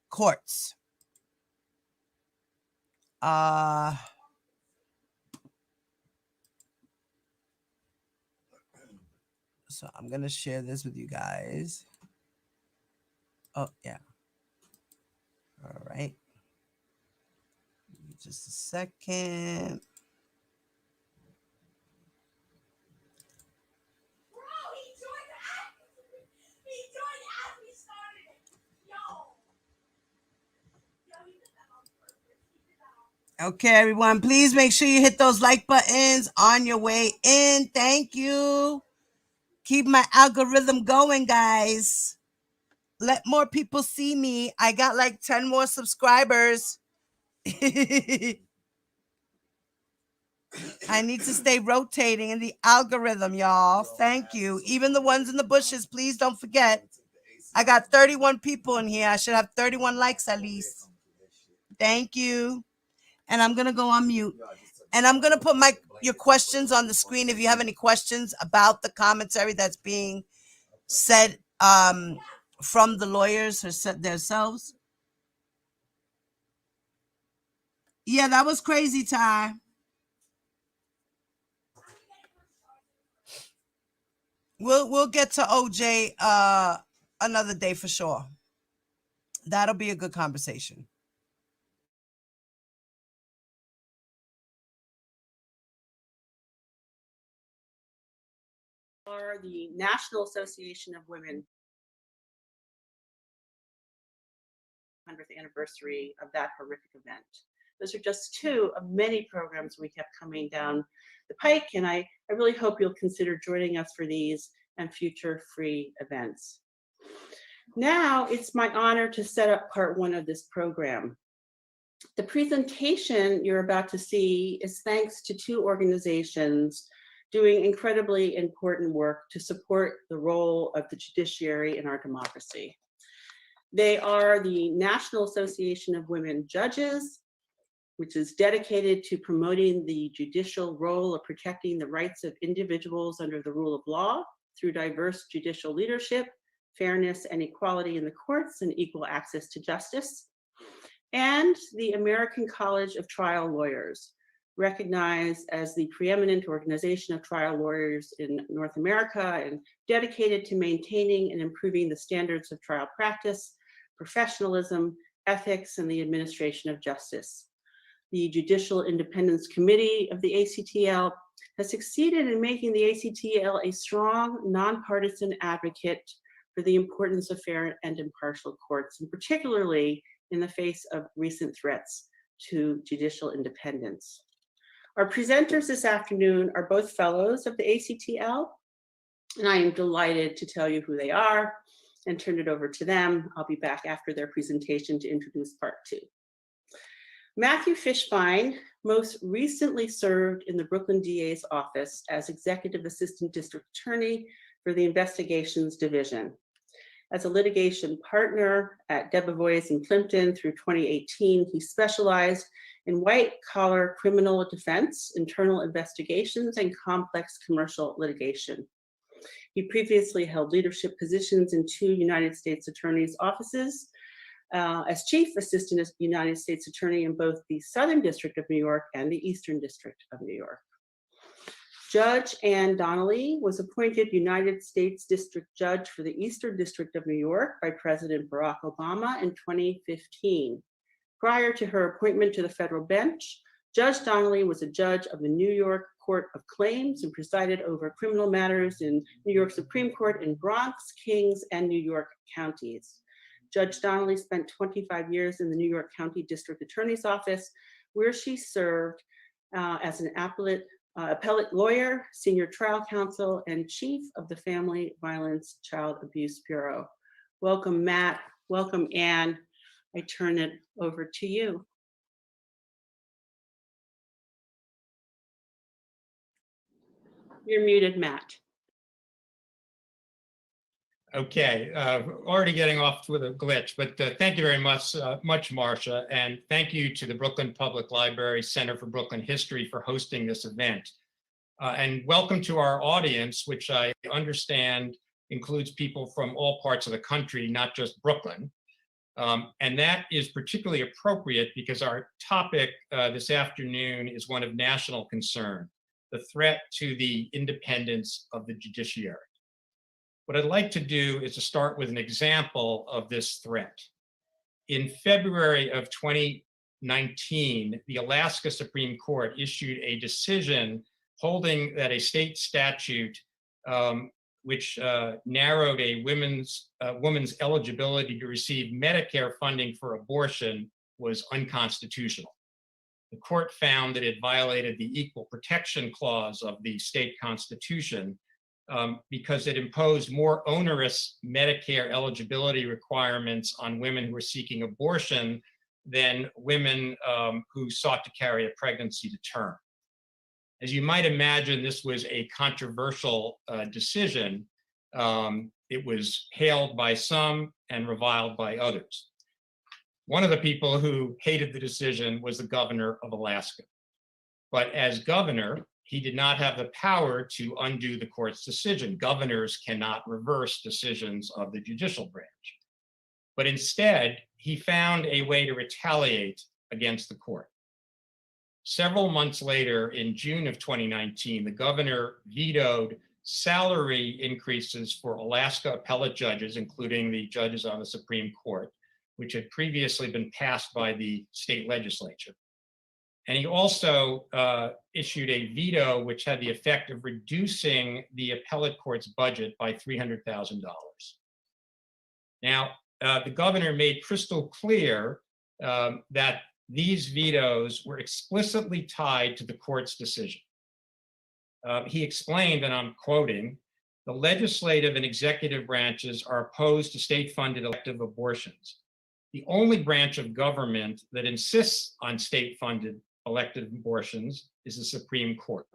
courts. So I'm going to share this with you guys. Oh, yeah. All right. Just a second. Okay, everyone, please make sure you hit those like buttons on your way in. Thank you. Keep my algorithm going, guys. Let more people see me. I got like 10 more subscribers. I need to stay rotating in the algorithm, y'all. Thank you. Even the ones in the bushes, please don't forget. I got 31 people in here. I should have 31 likes at least. Thank you. And I'm going to go on mute. And I'm going to put your questions on the screen if you have any questions about the commentary that's being said from the lawyers themselves. Yeah, that was crazy, Ty. We'll get to OJ another day for sure. That'll be a good conversation. Are the National Association of Women 100th anniversary of that horrific event. Those are just two of many programs we have coming down the pike, and I really hope you'll consider joining us for these and future free events. Now it's my honor to set up part one of this program. The presentation you're about to see is thanks to two organizations doing incredibly important work to support the role of the judiciary in our democracy. They are the National Association of Women Judges, which is dedicated to promoting the judicial role of protecting the rights of individuals under the rule of law through diverse judicial leadership, fairness and equality in the courts, and equal access to justice. And the American College of Trial Lawyers, recognized as the preeminent organization of trial lawyers in North America and dedicated to maintaining and improving the standards of trial practice, professionalism, ethics, and the administration of justice. The Judicial Independence Committee of the ACTL has succeeded in making the ACTL a strong, nonpartisan advocate for the importance of fair and impartial courts, and particularly in the face of recent threats to judicial independence. Our presenters this afternoon are both fellows of the ACTL, and I am delighted to tell you who they are and turn it over to them. I'll be back after their presentation to introduce part two. Matthew Fishbein most recently served in the Brooklyn DA's office as Executive Assistant District Attorney for the Investigations Division. As a litigation partner at Debevoise and Plimpton through 2018, he specialized in white-collar criminal defense, internal investigations, and complex commercial litigation. He previously held leadership positions in two United States Attorney's offices as Chief Assistant United States Attorney in both the Southern District of New York and the Eastern District of New York. Judge Ann Donnelly was appointed United States District Judge for the Eastern District of New York by President Barack Obama in 2015. Prior to her appointment to the federal bench, Judge Donnelly was a judge of the New York Court of Claims and presided over criminal matters in New York Supreme Court in Bronx, Kings, and New York counties. Judge Donnelly spent 25 years in the New York County District Attorney's Office, where she served as an appellate lawyer, senior trial counsel, and chief of the Family Violence Child Abuse Bureau. Welcome, Matt. Welcome, Ann. I turn it over to you. You're muted, Matt. Okay, already getting off with a glitch, but thank you very much, Marcia, and thank you to the Brooklyn Public Library Center for Brooklyn History for hosting this event. And welcome to our audience, which I understand includes people from all parts of the country, not just Brooklyn. And that is particularly appropriate because our topic this afternoon is one of national concern, the threat to the independence of the judiciary. What I'd like to do is to start with an example of this threat. In February of 2019, the Alaska Supreme Court issued a decision holding that a state statute which narrowed a woman's eligibility to receive Medicare funding for abortion was unconstitutional. The court found that it violated the Equal Protection Clause of the state constitution because it imposed more onerous Medicare eligibility requirements on women who were seeking abortion than women who sought to carry a pregnancy to term. As you might imagine, this was a controversial decision. It was hailed by some and reviled by others. One of the people who hated the decision was the governor of Alaska. But as governor, he did not have the power to undo the court's decision. Governors cannot reverse decisions of the judicial branch. But instead, he found a way to retaliate against the court. Several months later, in June of 2019, the governor vetoed salary increases for Alaska appellate judges, including the judges on the Supreme Court, which had previously been passed by the state legislature. And he also issued a veto which had the effect of reducing the appellate court's budget by $300,000. Now, the governor made crystal clear that these vetoes were explicitly tied to the court's decision. He explained, and I'm quoting, "The legislative and executive branches are opposed to state-funded elective abortions. the only branch of government that insists on state-funded elective abortions is the Supreme Court.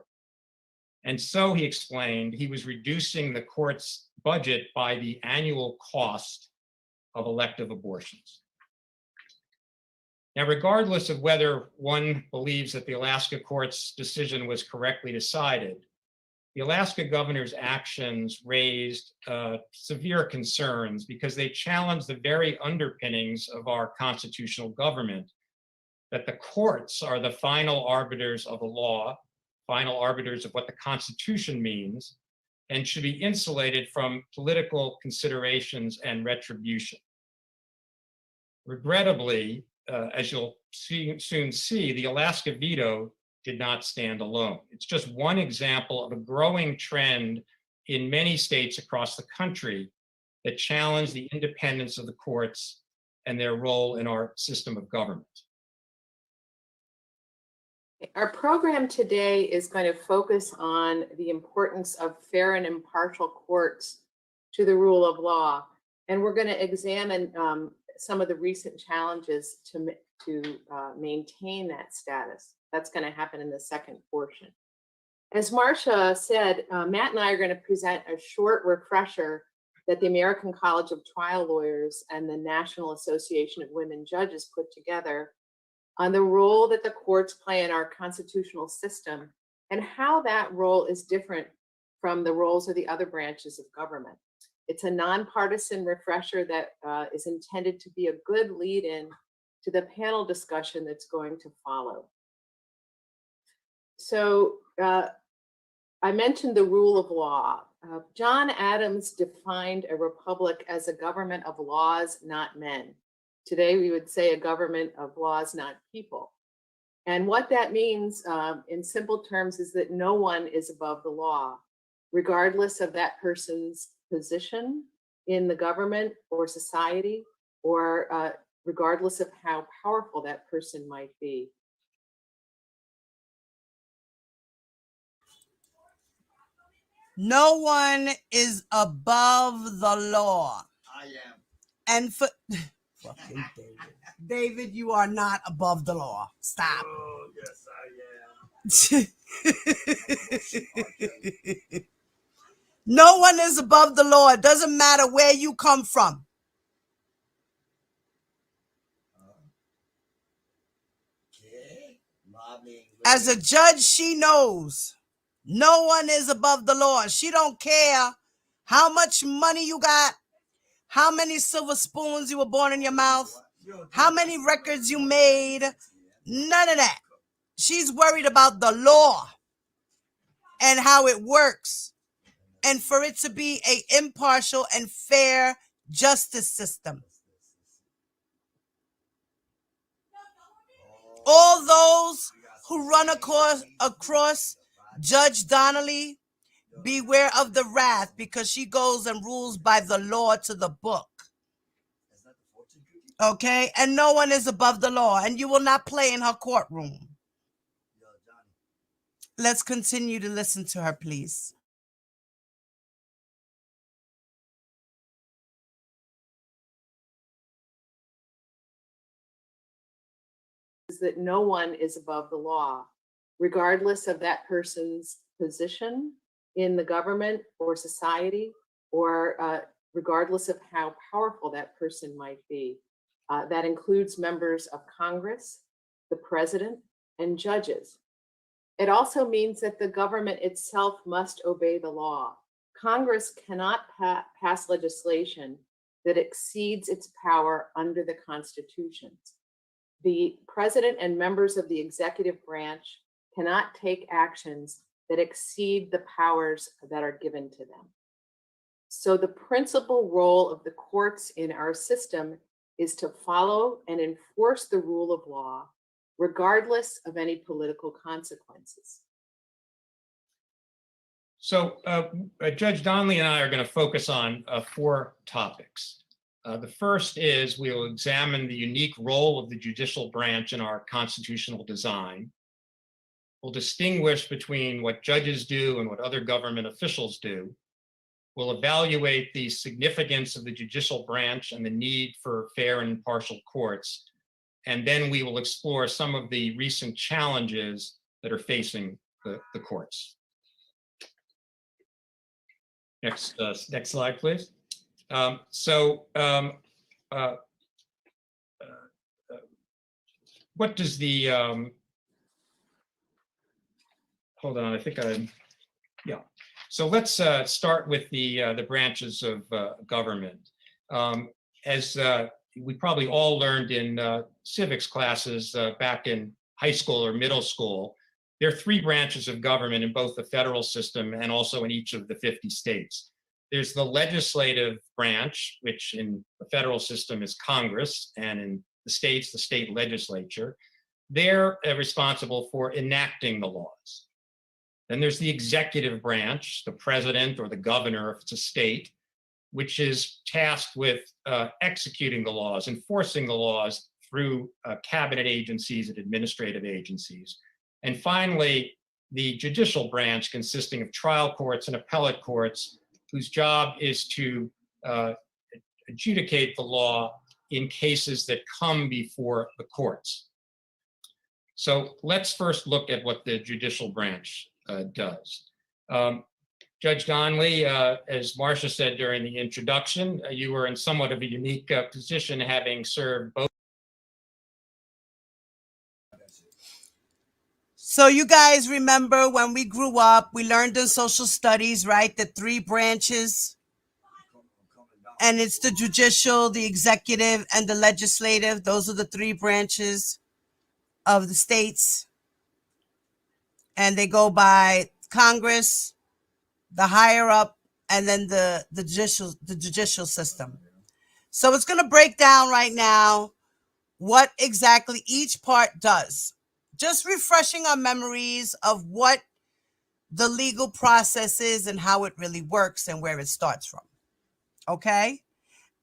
And so, he explained, he was reducing the court's budget by the annual cost of elective abortions. Now, regardless of whether one believes that the Alaska court's decision was correctly decided, the Alaska governor's actions raised severe concerns because they challenged the very underpinnings of our constitutional government, that the courts are the final arbiters of the law, final arbiters of what the Constitution means, and should be insulated from political considerations and retribution. Regrettably, as you'll soon see, the Alaska veto did not stand alone. It's just one example of a growing trend in many states across the country that challenge the independence of the courts and their role in our system of government. Our program today is going to focus on the importance of fair and impartial courts to the rule of law. And we're going to examine some of the recent challenges to maintain that status. That's going to happen in the second portion. As Marcia said, Matt and I are going to present a short refresher that the American College of Trial Lawyers and the National Association of Women Judges put together on the role that the courts play in our constitutional system and how that role is different from the roles of the other branches of government. It's a nonpartisan refresher that is intended to be a good lead-in to the panel discussion that's going to follow. So I mentioned the rule of law. John Adams defined a republic as a government of laws, not men. Today, we would say a government of laws, not people. And what that means in simple terms is that no one is above the law, regardless of that person's position in the government or society, or regardless of how powerful that person might be. No one is above the law. I am. And for fucking David, you are not above the law. Stop. Oh, yes, I am. No one is above the law. It doesn't matter where you come from. As a judge, she knows no one is above the law. She don't care how much money you got, how many silver spoons you were born in your mouth, how many records you made, none of that. She's worried about the law and how it works, and for it to be an impartial and fair justice system. All those who run across Judge Donnelly, beware of the wrath, because she goes and rules by the law to the book. Okay? And no one is above the law, and you will not play in her courtroom. Let's continue to listen to her, please. Is that no one is above the law, regardless of that person's position in the government or society, or regardless of how powerful that person might be. That includes members of Congress, the president, and judges. It also means that the government itself must obey the law. Congress cannot pass legislation that exceeds its power under the constitutions. The president and members of the executive branch cannot take actions that exceed the powers that are given to them. So the principal role of the courts in our system is to follow and enforce the rule of law, regardless of any political consequences. So Judge Donnelly and I are going to focus on 4 topics. The first is we will examine the unique role of the judicial branch in our constitutional design. We'll distinguish between what judges do and what other government officials do. We'll evaluate the significance of the judicial branch and the need for fair and impartial courts. And then we will explore some of the recent challenges that are facing the courts. Next slide, please. What does the, hold on, I think yeah. So let's start with the branches of government. As we probably all learned in civics classes back in high school or middle school, there are three branches of government in both the federal system and also in each of the 50 states. There's the legislative branch, which in the federal system is Congress, and in the states, the state legislature. They're responsible for enacting the laws. Then there's the executive branch, the president or the governor if it's a state, which is tasked with executing the laws, enforcing the laws through cabinet agencies and administrative agencies. And finally, the judicial branch consisting of trial courts and appellate courts, whose job is to adjudicate the law in cases that come before the courts. So let's first look at what the judicial branch does. Judge Donnelly, as Marcia said during the introduction, you were in somewhat of a unique position, having served both. So you guys remember when we grew up, we learned in social studies, right? The three branches. And it's the judicial, the executive, and the legislative. Those are the three branches of the states. And they go by Congress, the higher up, and then the judicial system. So it's going to break down right now what exactly each part does. Just refreshing our memories of what the legal process is and how it really works and where it starts from. Okay?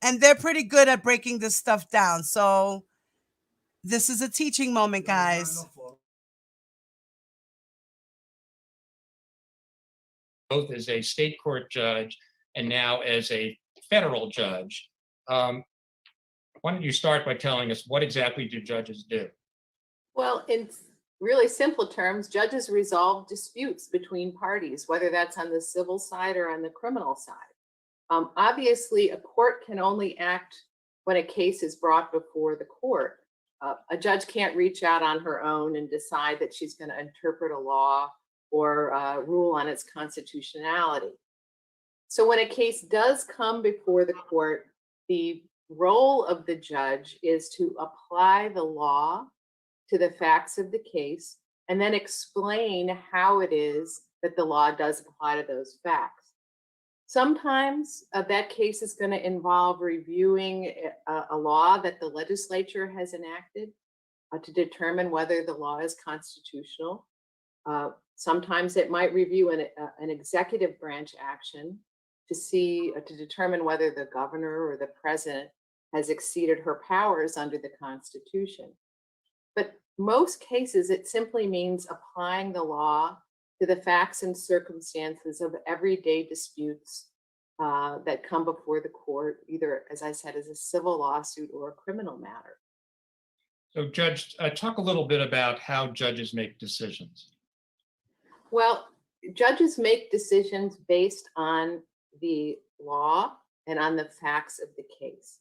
And they're pretty good at breaking this stuff down. So this is a teaching moment, guys. Both as a state court judge and now as a federal judge. Why don't you start by telling us what exactly do judges do? Well, in really simple terms, judges resolve disputes between parties, whether that's on the civil side or on the criminal side. Obviously, a court can only act when a case is brought before the court. A judge can't reach out on her own and decide that she's going to interpret a law or rule on its constitutionality. So when a case does come before the court, the role of the judge is to apply the law to the facts of the case and then explain how it is that the law does apply to those facts. Sometimes that case is going to involve reviewing a law that the legislature has enacted to determine whether the law is constitutional. Sometimes it might review an executive branch action to determine whether the governor or the president has exceeded her powers under the Constitution. But most cases, it simply means applying the law to the facts and circumstances of everyday disputes that come before the court, either, as I said, as a civil lawsuit or a criminal matter. So, Judge, talk a little bit about how judges make decisions. Well, judges make decisions based on the law and on the facts of the case.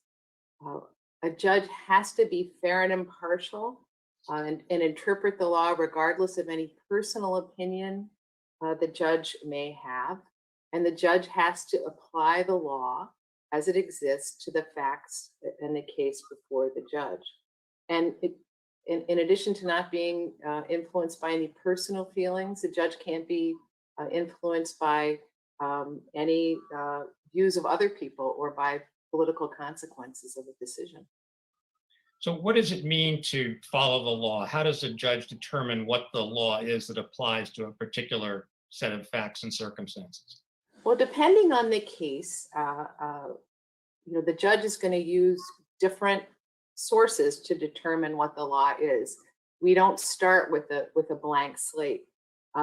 A judge has to be fair and impartial and interpret the law regardless of any personal opinion the judge may have. And the judge has to apply the law as it exists to the facts in the case before the judge. And in addition to not being influenced by any personal feelings, the judge can't be influenced by any views of other people or by political consequences of a decision. So what does it mean to follow the law? How does a judge determine what the law is that applies to a particular set of facts and circumstances? Well, depending on the case, the judge is going to use different sources to determine what the law is. We don't start with a blank slate.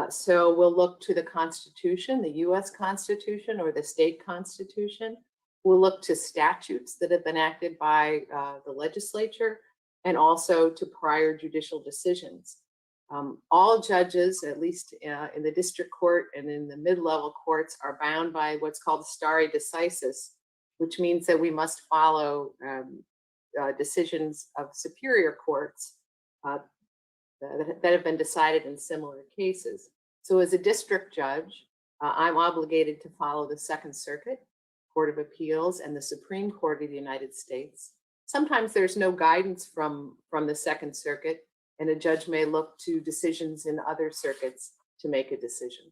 So we'll look to the Constitution, the US Constitution or the state constitution. We'll look to statutes that have been enacted by the legislature and also to prior judicial decisions. All judges, at least in the district court and in the mid-level courts, are bound by what's called stare decisis, which means that we must follow decisions of superior courts that have been decided in similar cases. So as a district judge, I'm obligated to follow the Second Circuit, Court of Appeals, and the Supreme Court of the United States. Sometimes there's no guidance from the Second Circuit, and a judge may look to decisions in other circuits to make a decision.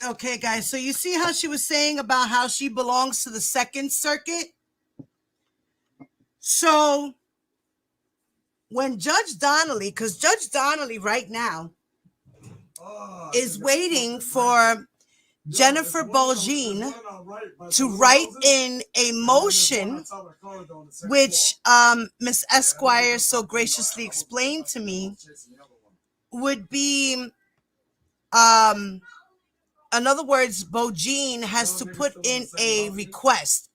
Okay, guys, so you see how she was saying about how she belongs to the Second Circuit? So when Judge Donnelly, because Judge Donnelly right now is waiting for Jennifer Bolgene to write in a motion, which Miss Esquire so graciously explained to me, would be, in other words, Bolgene has to put in a request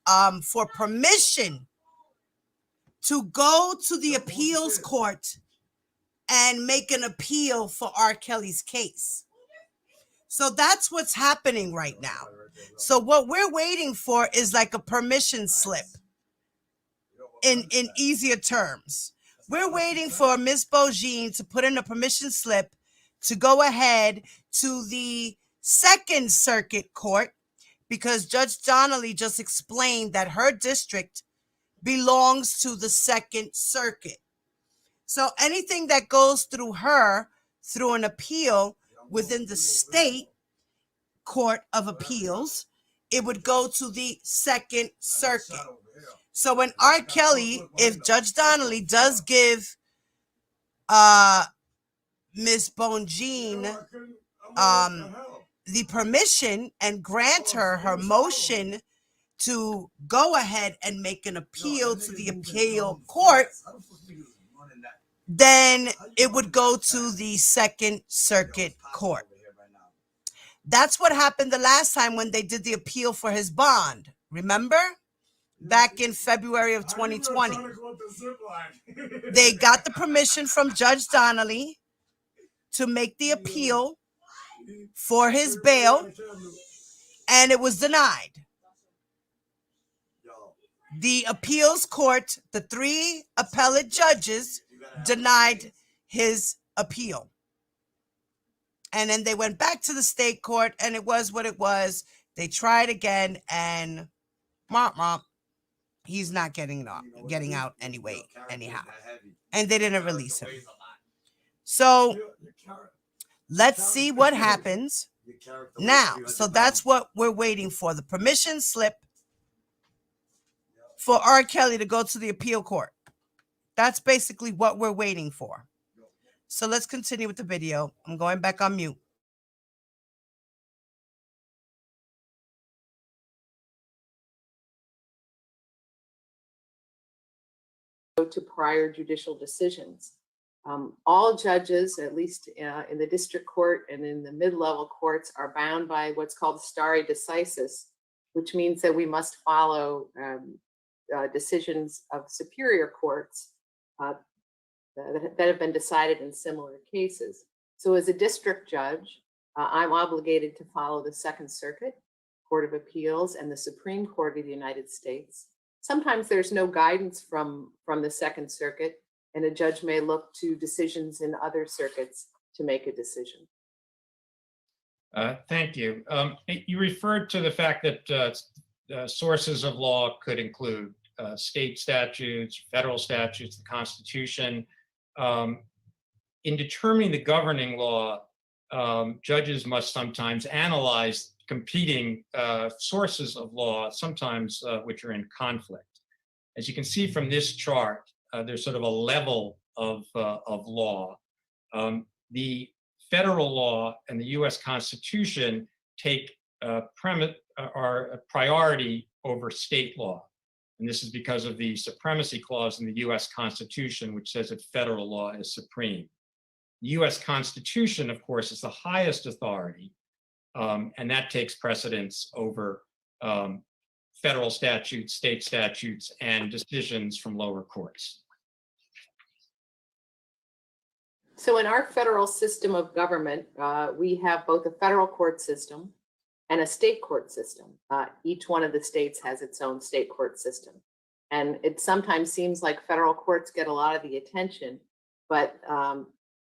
for permission to go to the appeals court and make an appeal for R. Kelly's case. So that's what's happening right now. So what we're waiting for is like a permission slip in easier terms. We're waiting for Ms. Bolgene to put in a permission slip to go ahead to the Second Circuit Court, because Judge Donnelly just explained that her district belongs to the Second Circuit. So anything that goes through her, through an appeal within the state Court of Appeals, it would go to the Second Circuit. So when R. Kelly, if Judge Donnelly does give Ms. Bolgene the permission and grant her motion to go ahead and make an appeal to the appeal court, then it would go to the Second Circuit Court. That's what happened the last time when they did the appeal for his bond. Remember? Back in February of 2020. They got the permission from Judge Donnelly to make the appeal for his bail, and it was denied. The appeals court, the 3 appellate judges, denied his appeal. And then they went back to the state court, and it was what it was. They tried again, and he's not getting out anyway, anyhow. And they didn't release him. So let's see what happens now. So that's what we're waiting for, the permission slip for R. Kelly to go to the appeal court. That's basically what we're waiting for. So let's continue with the video. I'm going back on mute. To prior judicial decisions. All judges, at least in the district court and in the mid-level courts, are bound by what's called stare decisis, which means that we must follow decisions of superior courts that have been decided in similar cases. So as a district judge, I'm obligated to follow the Second Circuit, Court of Appeals, and the Supreme Court of the United States. Sometimes there's no guidance from the Second Circuit, and a judge may look to decisions in other circuits to make a decision. Thank you. You referred to the fact that sources of law could include state statutes, federal statutes, the Constitution. In determining the governing law, judges must sometimes analyze competing sources of law, sometimes which are in conflict. As you can see from this chart, there's sort of a level of law. The federal law and the U.S. Constitution take are a priority over state law. And this is because of the supremacy clause in the US Constitution, which says that federal law is supreme. The US Constitution, of course, is the highest authority, and that takes precedence over federal statutes, state statutes, and decisions from lower courts. So in our federal system of government, we have both a federal court system and a state court system. Each one of the states has its own state court system. And it sometimes seems like federal courts get a lot of the attention, but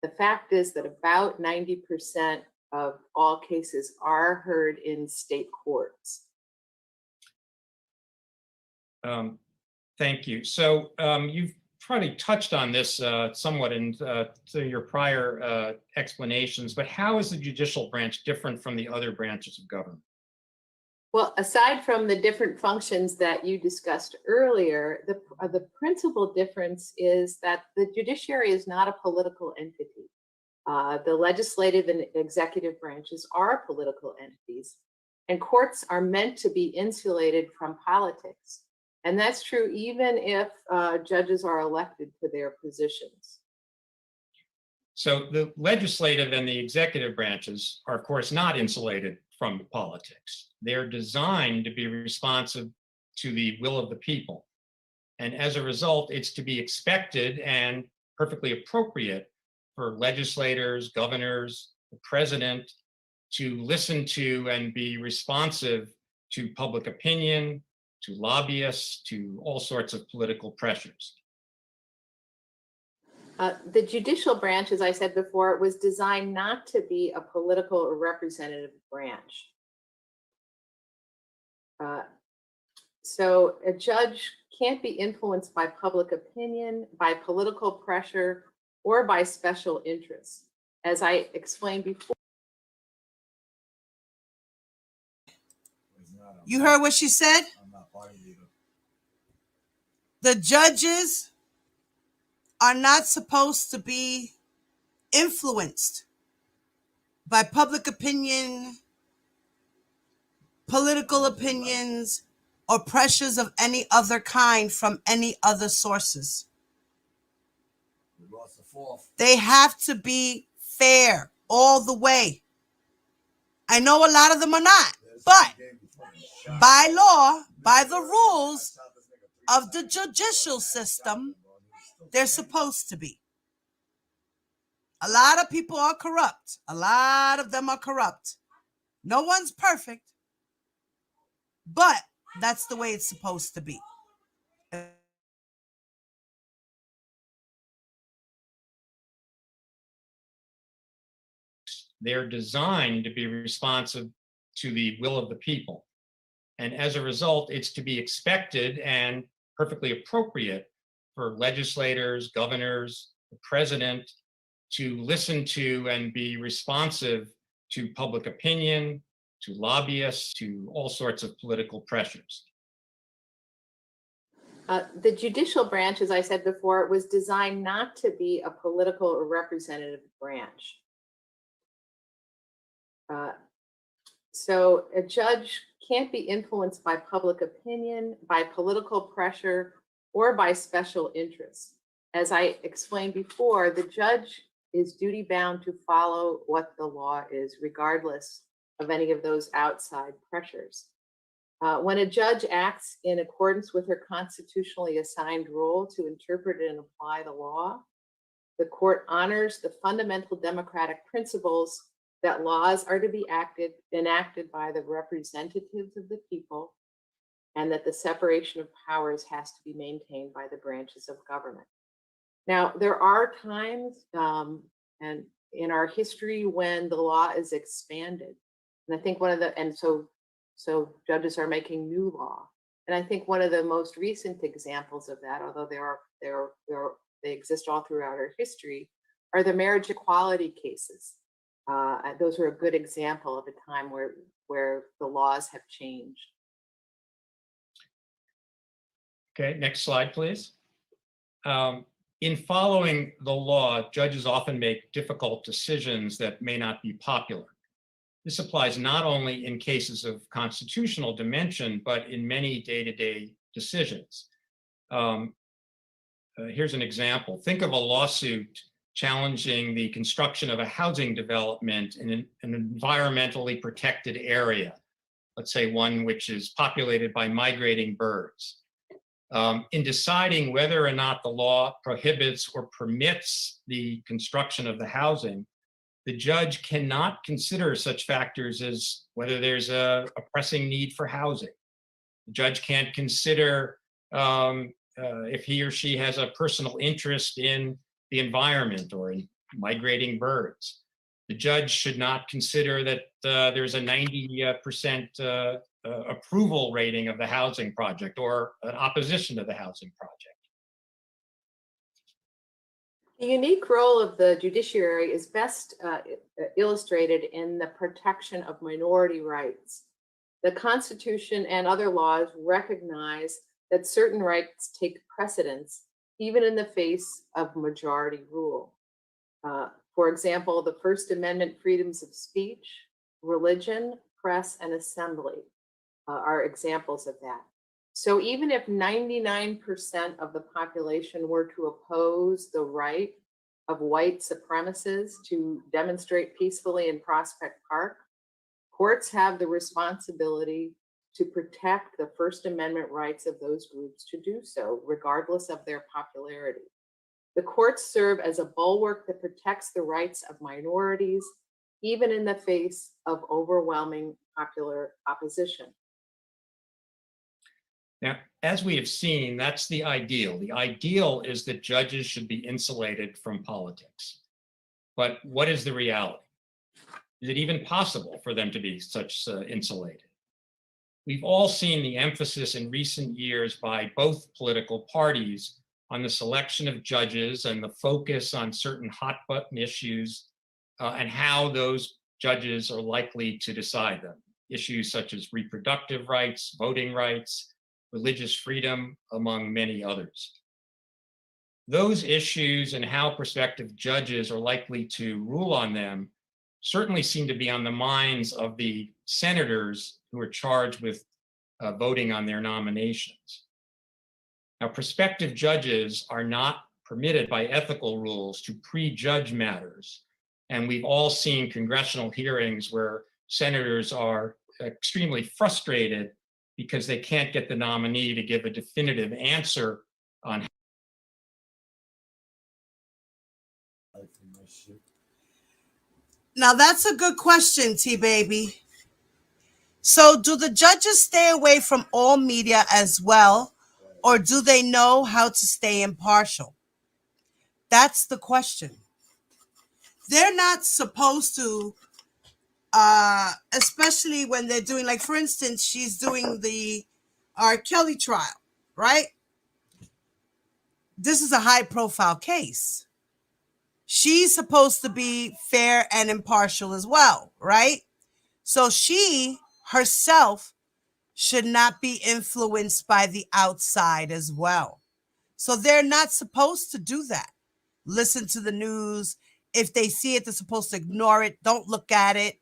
the fact is that about 90% of all cases are heard in state courts. Thank you. So you've probably touched on this somewhat in your prior explanations, but how is the judicial branch different from the other branches of government? Well, aside from the different functions that you discussed earlier, the principal difference is that the judiciary is not a political entity. The legislative and executive branches are political entities, and courts are meant to be insulated from politics. And that's true even if judges are elected to their positions. So the legislative and the executive branches are, of course, not insulated from politics. They're designed to be responsive to the will of the people. And as a result, it's to be expected and perfectly appropriate for legislators, governors, the president to listen to and be responsive to public opinion, to lobbyists, to all sorts of political pressures. The judicial branch, as I said before, was designed not to be a political or representative branch. So a judge can't be influenced by public opinion, by political pressure, or by special interests. As I explained before. You heard what she said? The judges are not supposed to be influenced by public opinion, political opinions, or pressures of any other kind from any other sources. They have to be fair all the way. I know a lot of them are not, but by law, by the rules of the judicial system, they're supposed to be. A lot of people are corrupt. A lot of them are corrupt. No one's perfect, but that's the way it's supposed to be. They're designed to be responsive to the will of the people. And as a result, it's to be expected and perfectly appropriate for legislators, governors, the president to listen to and be responsive to public opinion, to lobbyists, to all sorts of political pressures. The judicial branch, as I said before, was designed not to be a political or representative branch. So a judge can't be influenced by public opinion, by political pressure, or by special interests. As I explained before, the judge is duty bound to follow what the law is, regardless of any of those outside pressures. When a judge acts in accordance with her constitutionally assigned role to interpret and apply the law, the court honors the fundamental democratic principles that laws are to be enacted by the representatives of the people, and that the separation of powers has to be maintained by the branches of government. Now, there are times and in our history when the law is expanded. And I think so judges are making new law. And I think one of the most recent examples of that, although they exist all throughout our history, are the marriage equality cases. Those are a good example of a time where the laws have changed. Okay, next slide, please. In following the law, judges often make difficult decisions that may not be popular. This applies not only in cases of constitutional dimension, but in many day-to-day decisions. Here's an example. Think of a lawsuit challenging the construction of a housing development in an environmentally protected area, let's say one which is populated by migrating birds. In deciding whether or not the law prohibits or permits the construction of the housing, the judge cannot consider such factors as whether there's a pressing need for housing. The judge can't consider if he or she has a personal interest in the environment or in migrating birds. The judge should not consider that there's a 90% approval rating of the housing project or an opposition to the housing project. The unique role of the judiciary is best illustrated in the protection of minority rights. The Constitution and other laws recognize that certain rights take precedence even in the face of majority rule. For example, the First Amendment freedoms of speech, religion, press, and assembly are examples of that. So even if 99% of the population were to oppose the right of white supremacists to demonstrate peacefully in Prospect Park, courts have the responsibility to protect the First Amendment rights of those groups to do so, regardless of their popularity. The courts serve as a bulwark that protects the rights of minorities, even in the face of overwhelming popular opposition. Now, as we have seen, that's the ideal. The ideal is that judges should be insulated from politics. But what is the reality? Is it even possible for them to be such insulated? We've all seen the emphasis in recent years by both political parties on the selection of judges and the focus on certain hot-button issues and how those judges are likely to decide them. Issues such as reproductive rights, voting rights, religious freedom, among many others. Those issues and how prospective judges are likely to rule on them certainly seem to be on the minds of the senators who are charged with voting on their nominations. Now, prospective judges are not permitted by ethical rules to prejudge matters. And we've all seen congressional hearings where senators are extremely frustrated because they can't get the nominee to give a definitive answer on. Now that's a good question, T-Baby. So do the judges stay away from all media as well, or do they know how to stay impartial? That's the question. They're not supposed to, especially when they're doing, like, for instance, she's doing the R. Kelly trial, right? This is a high-profile case. She's supposed to be fair and impartial as well, right? So she herself should not be influenced by the outside as well. So they're not supposed to do that. Listen to the news. If they see it, they're supposed to ignore it. Don't look at it.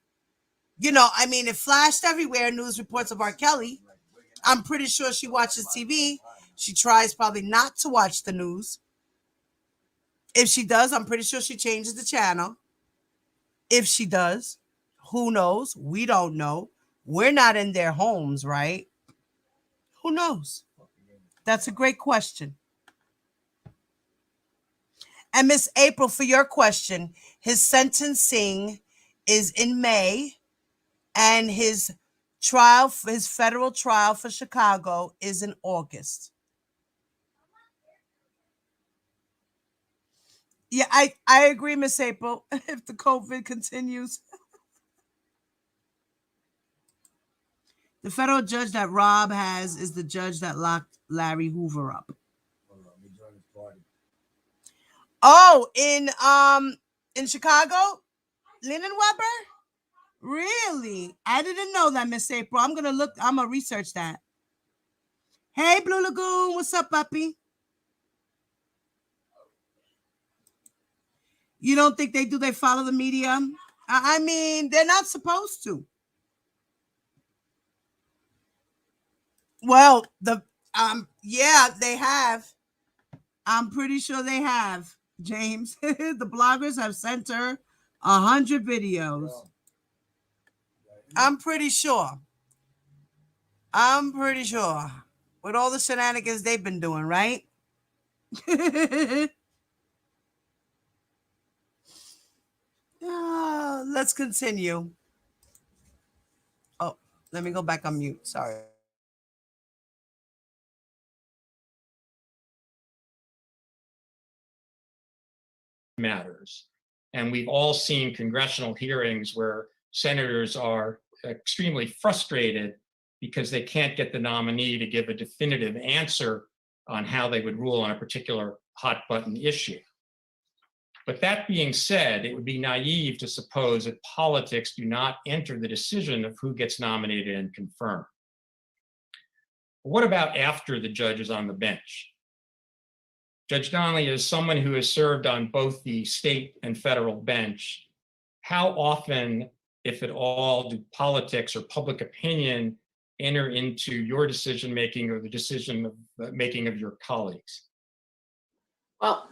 You know, I mean, it flashed everywhere, news reports of R. Kelly. I'm pretty sure she watches TV. She tries probably not to watch the news. If she does, I'm pretty sure she changes the channel. If she does, who knows? We don't know. We're not in their homes, right? Who knows? That's a great question. And Miss April, for your question, his sentencing is in May, and his trial, his federal trial for Chicago, is in August. Yeah, I agree, Miss April. If the COVID continues. The federal judge that Rob has is the judge that locked Larry Hoover up. Oh, in Chicago? Linen Weber? Really? I didn't know that, Miss April. I'm gonna research that. Hey, Blue Lagoon, what's up, puppy? You don't think they do? They follow the media? I mean, they're not supposed to. Well, Yeah, they have. I'm pretty sure they have, James. The bloggers have sent her 100 videos. I'm pretty sure. I'm pretty sure. With all the shenanigans they've been doing, right? Let's continue. Oh, let me go back on mute. Sorry. Matters. And we've all seen congressional hearings where senators are extremely frustrated because they can't get the nominee to give a definitive answer on how they would rule on a particular hot button issue. But that being said, it would be naive to suppose that politics do not enter the decision of who gets nominated and confirmed. What about after the judge is on the bench? Judge Donnelly is someone who has served on both the state and federal bench. How often, if at all, do politics or public opinion enter into your decision-making or the decision-making of your colleagues? Well,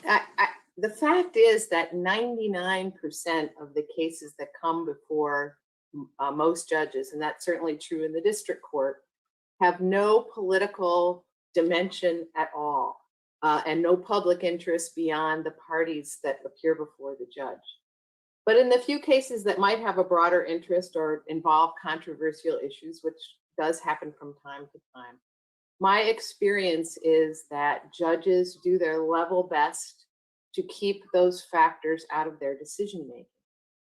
the fact is that 99% of the cases that come before most judges, and that's certainly true in the district court, have no political dimension at all. And no public interest beyond the parties that appear before the judge. But in the few cases that might have a broader interest or involve controversial issues, which does happen from time to time, my experience is that judges do their level best to keep those factors out of their decision making.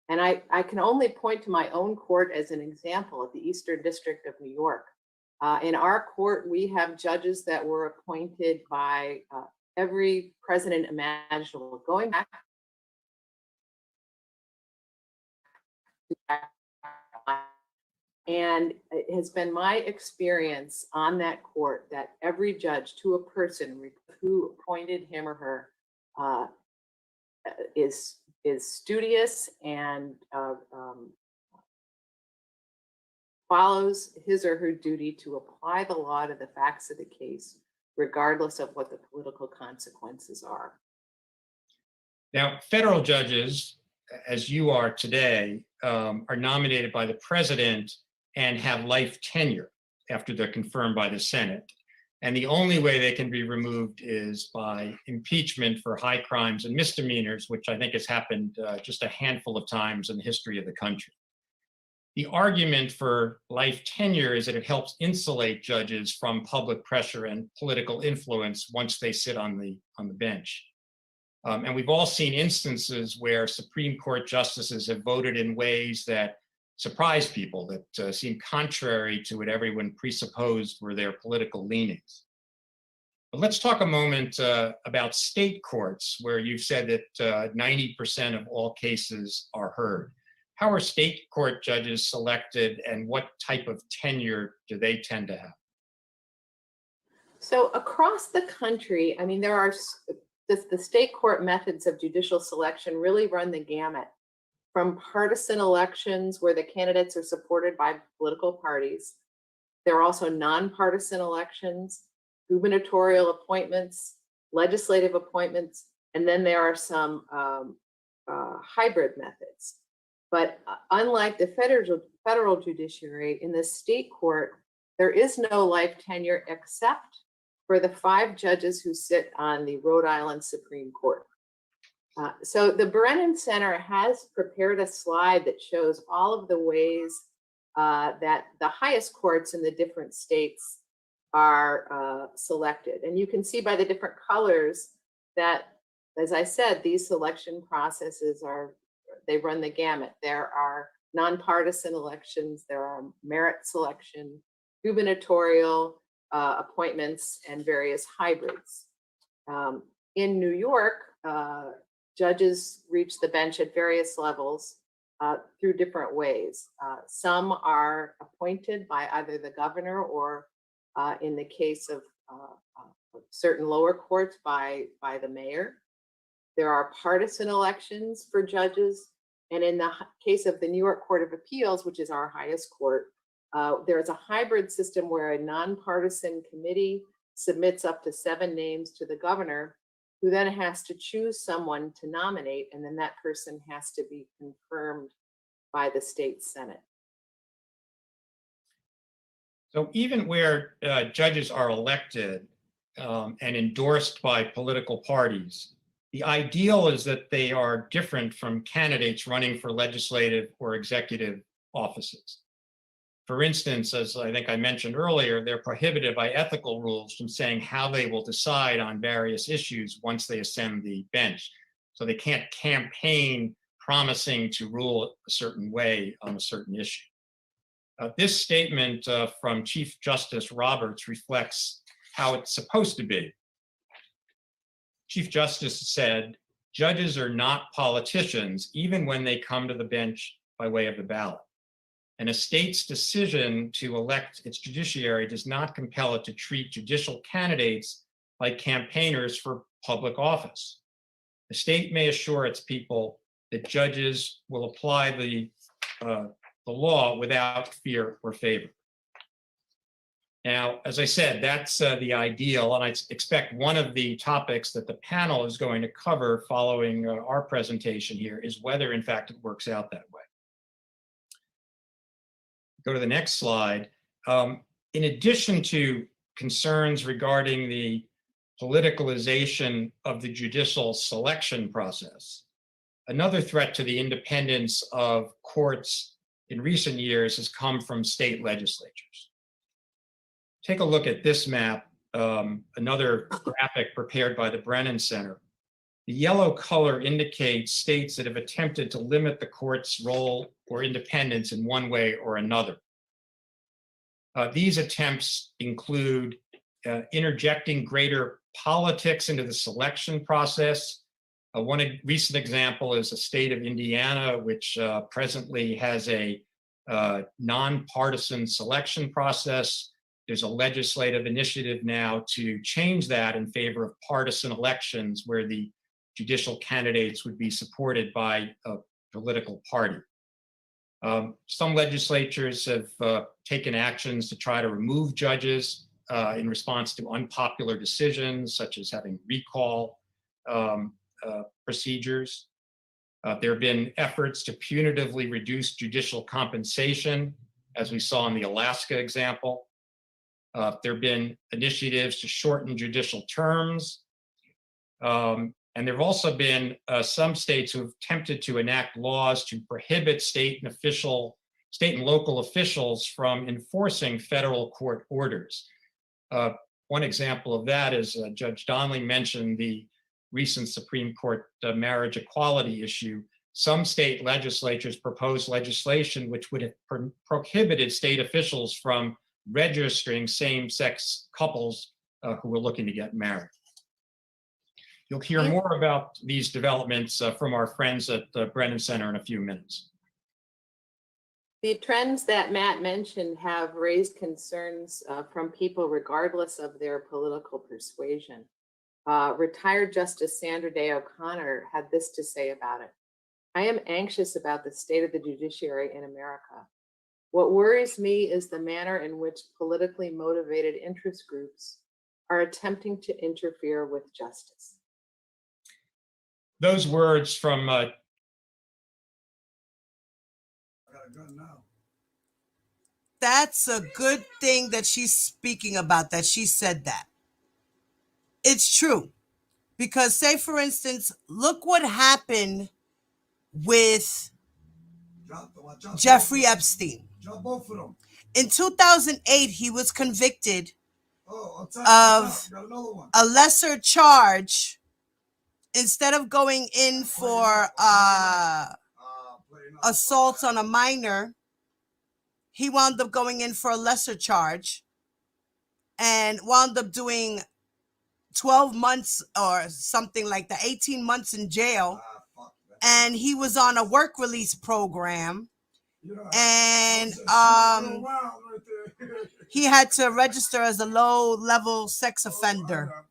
And I can only point to my own court as an example at the Eastern District of New York. In our court, we have judges that were appointed by every president imaginable, going back. And it has been my experience on that court that every judge, to a person who appointed him or her, is studious and follows his or her duty to apply the law to the facts of the case, regardless of what the political consequences are. Now, federal judges, as you are today, are nominated by the president and have life tenure after they're confirmed by the Senate. And the only way they can be removed is by impeachment for high crimes and misdemeanors, which I think has happened just a handful of times in the history of the country. The argument for life tenure is that it helps insulate judges from public pressure and political influence once they sit on the bench. And we've all seen instances where Supreme Court justices have voted in ways that surprise people, that seem contrary to what everyone presupposed were their political leanings. But let's talk a moment about state courts, where you've said that 90% of all cases are heard. How are state court judges selected, and what type of tenure do they tend to have? So across the country, I mean, there are the state court methods of judicial selection really run the gamut, from partisan elections where the candidates are supported by political parties. There are also nonpartisan elections, gubernatorial appointments, legislative appointments, and then there are some hybrid methods. But unlike the federal judiciary, in the state court, there is no life tenure except for the 5 judges who sit on the Rhode Island Supreme Court. So the Brennan Center has prepared a slide that shows all of the ways that the highest courts in the different states are selected. And you can see by the different colors that, as I said, these selection processes they run the gamut. There are nonpartisan elections, there are merit selection, gubernatorial appointments, and various hybrids. In New York, judges reach the bench at various levels through different ways. Some are appointed by either the governor or, in the case of certain lower courts, by the mayor. There are partisan elections for judges. And in the case of the New York Court of Appeals, which is our highest court, there is a hybrid system where a nonpartisan committee submits up to 7 names to the governor, who then has to choose someone to nominate, and then that person has to be confirmed by the state Senate. So even where judges are elected and endorsed by political parties, the ideal is that they are different from candidates running for legislative or executive offices. For instance, as I think I mentioned earlier, they're prohibited by ethical rules from saying how they will decide on various issues once they ascend the bench. So they can't campaign promising to rule a certain way on a certain issue. This statement from Chief Justice Roberts reflects how it's supposed to be. Chief Justice said, "Judges are not politicians, even when they come to the bench by way of the ballot. And a state's decision to elect its judiciary does not compel it to treat judicial candidates like campaigners for public office. The state may assure its people that judges will apply the law without fear or favor." Now, as I said, that's the ideal, and I expect one of the topics that the panel is going to cover following our presentation here is whether, in fact, it works out that way. Go to the next slide. In addition to concerns regarding the politicalization of the judicial selection process, another threat to the independence of courts in recent years has come from state legislatures. Take a look at this map, another graphic prepared by the Brennan Center. The yellow color indicates states that have attempted to limit the court's role or independence in one way or another. These attempts include interjecting greater politics into the selection process. One recent example is the state of Indiana, which presently has a nonpartisan selection process. There's a legislative initiative now to change that in favor of partisan elections where the judicial candidates would be supported by a political party. Some legislatures have taken actions to try to remove judges in response to unpopular decisions, such as having recall procedures. There have been efforts to punitively reduce judicial compensation, as we saw in the Alaska example. There have been initiatives to shorten judicial terms. And there have also been some states who have attempted to enact laws to prohibit state and local officials from enforcing federal court orders. One example of that is Judge Donnelly mentioned the recent Supreme Court marriage equality issue. Some state legislatures proposed legislation which would have prohibited state officials from registering same-sex couples who were looking to get married. You'll hear more about these developments from our friends at the Brennan Center in a few minutes. The trends that Matt mentioned have raised concerns from people regardless of their political persuasion. Retired Justice Sandra Day O'Connor had this to say about it. "I am anxious about the state of the judiciary in America. What worries me is the manner in which politically motivated interest groups are attempting to interfere with justice." Those words from That's a good thing that she's speaking about, that she said that. It's true. Because say, for instance, look what happened with Jeffrey Epstein. In 2008, he was convicted of a lesser charge. Instead of going in for assault on a minor, he wound up going in for a lesser charge and wound up doing 12 months or something like that, 18 months in jail. And he was on a work release program. And he had to register as a low-level sex offender.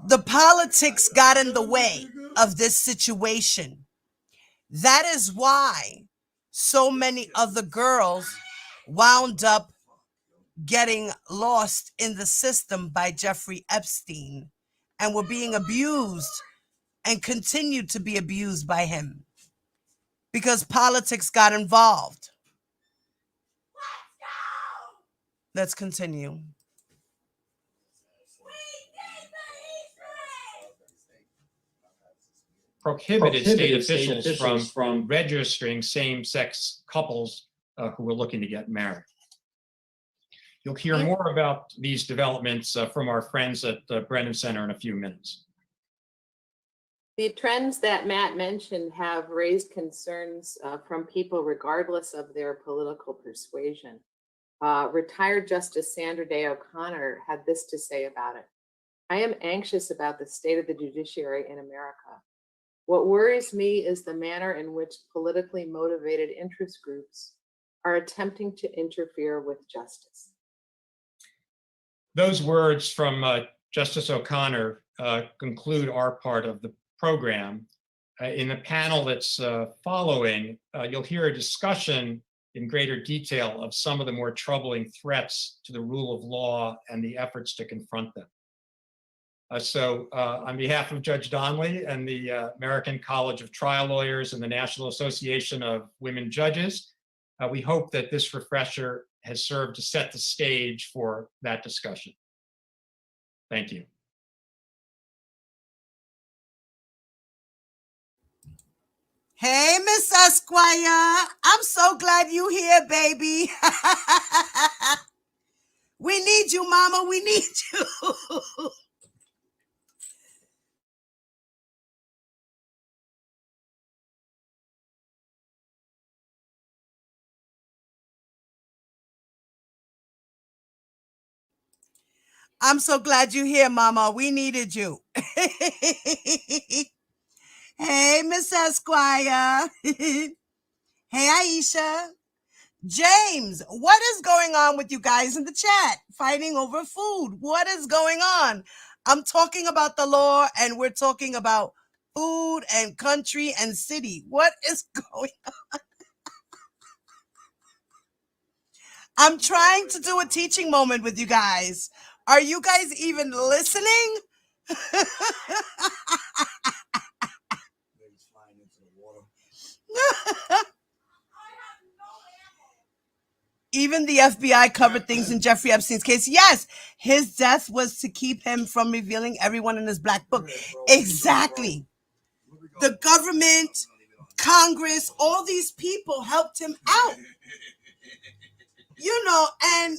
The politics got in the way of this situation. That is why so many other girls wound up getting lost in the system by Jeffrey Epstein and were being abused and continued to be abused by him because politics got involved. Let's continue. Prohibited state officials from registering same-sex couples who were looking to get married. You'll hear more about these developments from our friends at the Brennan Center in a few minutes. The trends that Matt mentioned have raised concerns from people regardless of their political persuasion. Retired Justice Sandra Day O'Connor had this to say about it. I am anxious about the state of the judiciary in America. What worries me is the manner in which politically motivated interest groups are attempting to interfere with justice. Those words from Justice O'Connor conclude our part of the program. In the panel that's following, you'll hear a discussion in greater detail of some of the more troubling threats to the rule of law and the efforts to confront them. So on behalf of Judge Donnelly and the American College of Trial Lawyers and the National Association of Women Judges, we hope that this refresher has served to set the stage for that discussion. Thank you. Hey, Miss Esquire. I'm so glad you here, baby. We need you, Mama. We need you. I'm so glad you're here, Mama. We needed you. Hey, Miss Esquire. Hey, Aisha. James, what is going on with you guys in the chat? Fighting over food. What is going on? I'm talking about the law, and we're talking about food and country and city. What is going on? I'm trying to do a teaching moment with you guys. Are you guys even listening? Even the FBI covered things in Jeffrey Epstein's case. Yes, his death was to keep him from revealing everyone in his black book. Exactly. The government, Congress, all these people helped him out. You know, and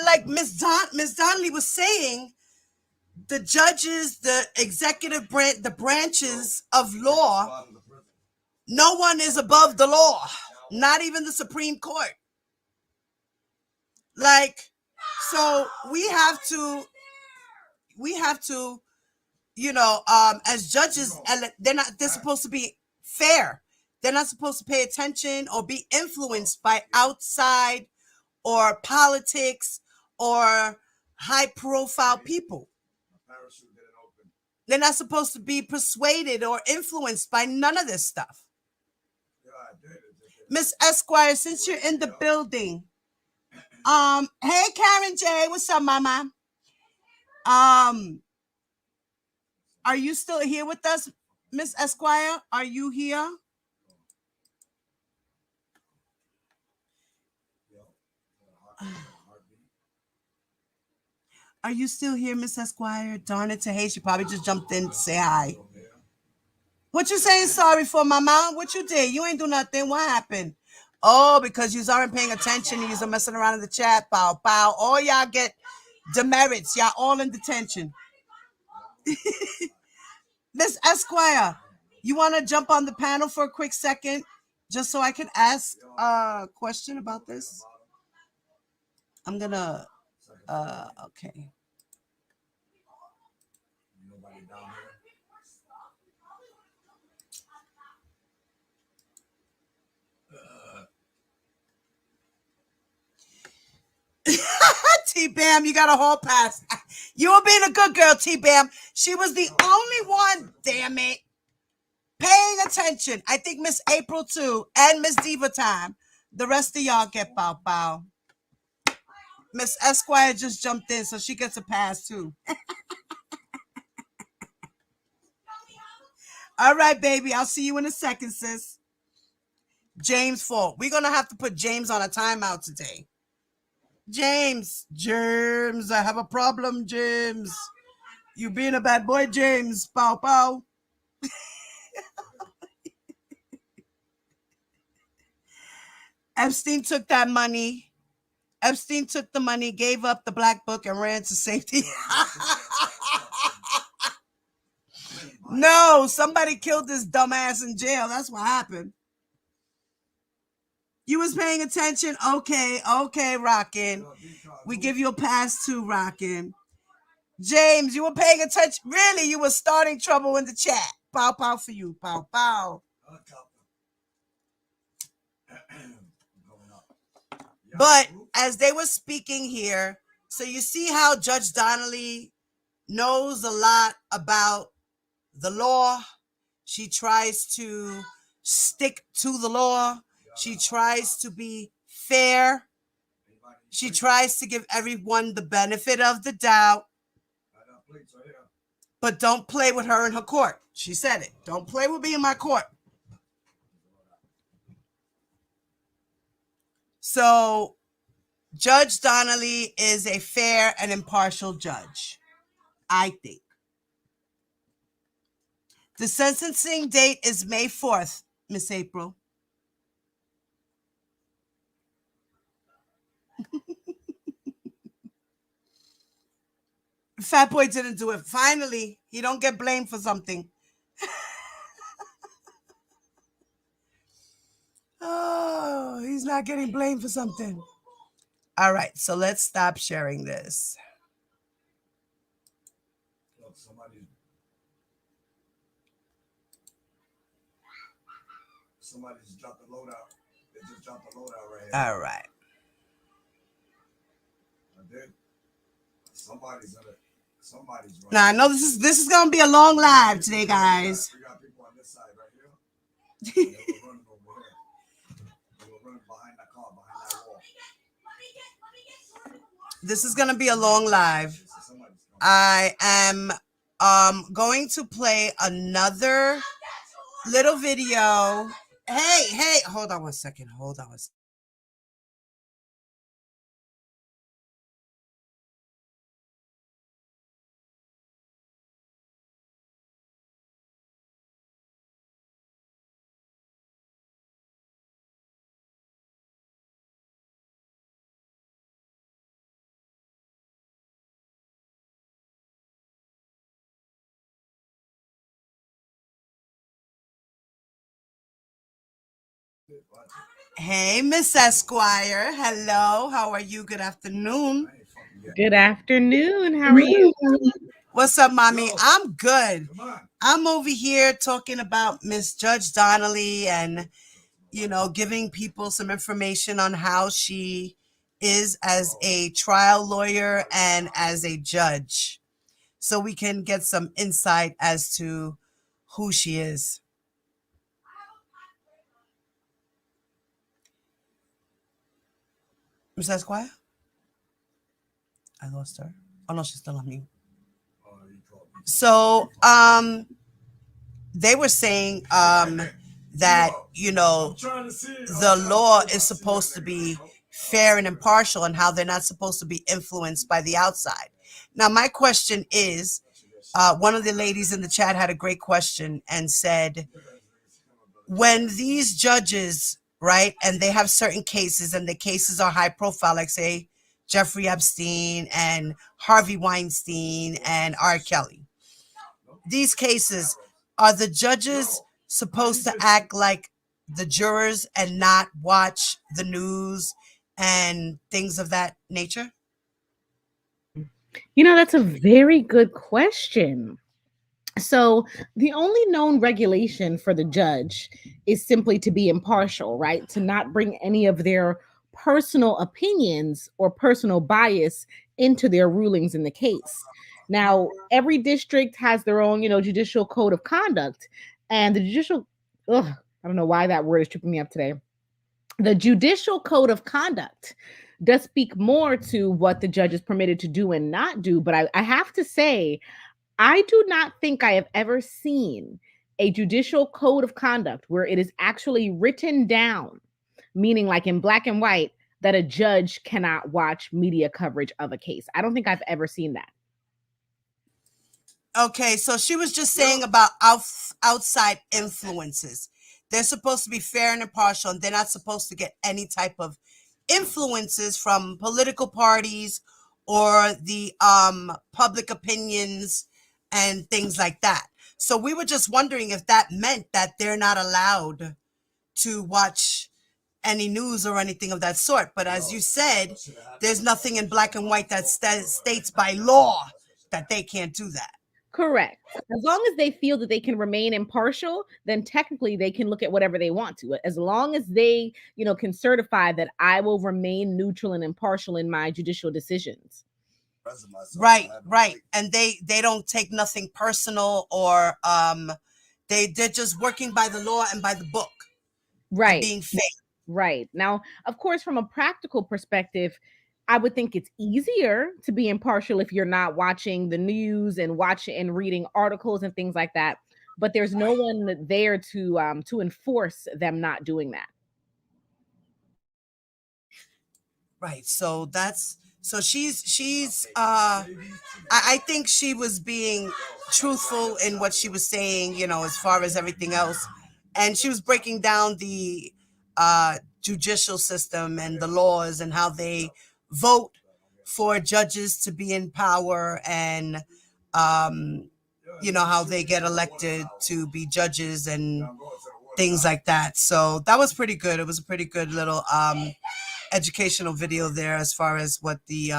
like Miss Donnelly was saying, the judges, the executive branch, the branches of law, no one is above the law, not even the Supreme Court. Like, so we have to, you know, as judges, they're supposed to be fair. They're not supposed to pay attention or be influenced by outside or politics or high profile people. They're not supposed to be persuaded or influenced by none of this stuff. Miss Esquire, since you're in the building, hey Karen J, what's up, Mama? Are you still here with us, Miss Esquire? Are you here? Are you still here, Miss Esquire? Darn it to hate. She probably just jumped in to say hi. What you saying sorry for, Mama? What you did? You ain't do nothing. What happened? Oh, because you aren't paying attention. You are messing around in the chat. Bow, bow. All y'all get demerits. Y'all all in detention. Miss Esquire, you want to jump on the panel for a quick second just so I can ask a question about this? I'm going to, okay. T-Bam, you got a hall pass. You were being a good girl, T-Bam. She was the only one, damn it, paying attention. I think Miss April too, and Miss Diva Time. The rest of y'all get bow bow. Miss Esquire just jumped in, so she gets a pass too. All right, baby. I'll see you in a second, sis. James Fault. We're going to have to put James on a timeout today. James, I have a problem, James. You being a bad boy, James. Pow, pow. Epstein took that money. Epstein took the money, gave up the black book, and ran to safety. No, somebody killed this dumbass in jail. That's what happened. You was paying attention? Okay, Rockin'. We give you a pass too, Rockin'. James, you were paying attention? Really? You were starting trouble in the chat. Pow, pow for you. Pow, pow. But as they were speaking here, so you see how Judge Donnelly knows a lot about the law. She tries to stick to the law. She tries to be fair. She tries to give everyone the benefit of the doubt. But don't play with her in her court. She said it. Don't play with me in my court. So Judge Donnelly is a fair and impartial judge, I think. The sentencing date is May 4th, Miss April. Fat Boy didn't do it. Finally, he don't get blamed for something. Oh, he's not getting blamed for something. All right, so let's stop sharing this. Somebody just dropped the load out. They just dropped the load out right here. All right. I did. Somebody's right. Now I know this is gonna be a long live today, guys. We got people on this side right here. They were running over here. They were running behind that car, behind that wall. This is gonna be a long live. I am going to play another little video. Hey, hold on one second. Hey, Miss Esquire. Hello. How are you? Good afternoon. Good afternoon. How are you? What's up, mommy? I'm good. I'm over here talking about Miss Judge Donnelly and, giving people some information on how she is as a trial lawyer and as a judge, so we can get some insight as to who she is. Miss Esquire? I lost her. Oh, no, she's still on mute. So, they were saying that, the law is supposed to be fair and impartial and how they're not supposed to be influenced by the outside. Now, my question is, one of the ladies in the chat had a great question and said, when these judges, right, and they have certain cases and the cases are high profile, like say Jeffrey Epstein and Harvey Weinstein and R. Kelly, these cases, are the judges supposed to act like the jurors and not watch the news and things of that nature? That's a very good question. So the only known regulation for the judge is simply to be impartial, right? To not bring any of their personal opinions or personal bias into their rulings in the case. Now, every district has their own, judicial code of conduct, and the I don't know why that word is tripping me up today. The judicial code of conduct does speak more to what the judge is permitted to do and not do. But I have to say, I do not think I have ever seen a judicial code of conduct where it is actually written down, meaning like in black and white, that a judge cannot watch media coverage of a case. I don't think I've ever seen that. Okay, so she was just saying about outside influences. They're supposed to be fair and impartial, and they're not supposed to get any type of influences from political parties or the public opinions and things like that. So we were just wondering if that meant that they're not allowed to watch any news or anything of that sort. But as you said, there's nothing in black and white that states by law that they can't do that. Correct. As long as they feel that they can remain impartial, then technically they can look at whatever they want to. As long as they, can certify that I will remain neutral and impartial in my judicial decisions. Right. And they don't take nothing personal, or they're just working by the law and by the book. Right. Being fair. Right. Now, of course, from a practical perspective, I would think it's easier to be impartial if you're not watching the news and watching and reading articles and things like that. But there's no one there to enforce them not doing that. Right. So she's I think she was being truthful in what she was saying, as far as everything else. And she was breaking down the judicial system and the laws and how they vote for judges to be in power, and how they get elected to be judges and things like that. So that was pretty good. It was a pretty good little educational video there as far as what the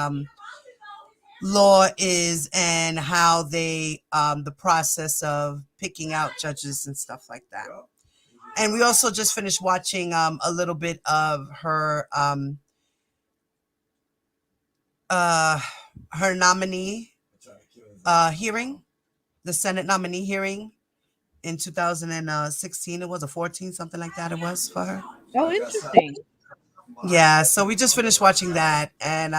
law is and how they the process of picking out judges and stuff like that. And we also just finished watching a little bit of her nominee hearing, the Senate nominee hearing in 2016. It was a 14, something like that. It was for her. Oh, interesting. Yeah, so we just finished watching that, and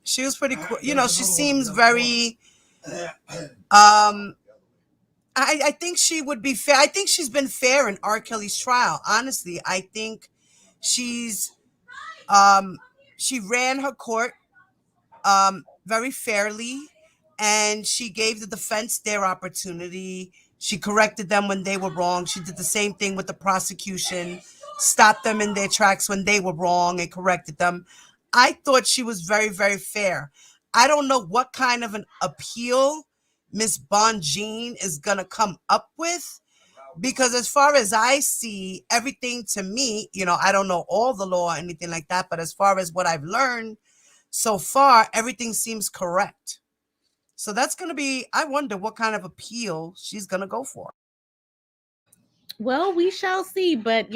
she was pretty cool. She seems very I think she would be fair. I think she's been fair in R. Kelly's trial. Honestly, I think she's she ran her court very fairly, and she gave the defense their opportunity. She corrected them when they were wrong. She did the same thing with the prosecution, stopped them in their tracks when they were wrong and corrected them. I thought she was very, very fair. I don't know what kind of an appeal Miss Bonjean is going to come up with, because as far as I see, everything to me, I don't know all the law or anything like that, but as far as what I've learned so far, everything seems correct. So that's going to be, I wonder what kind of appeal she's going to go for. Well, we shall see, but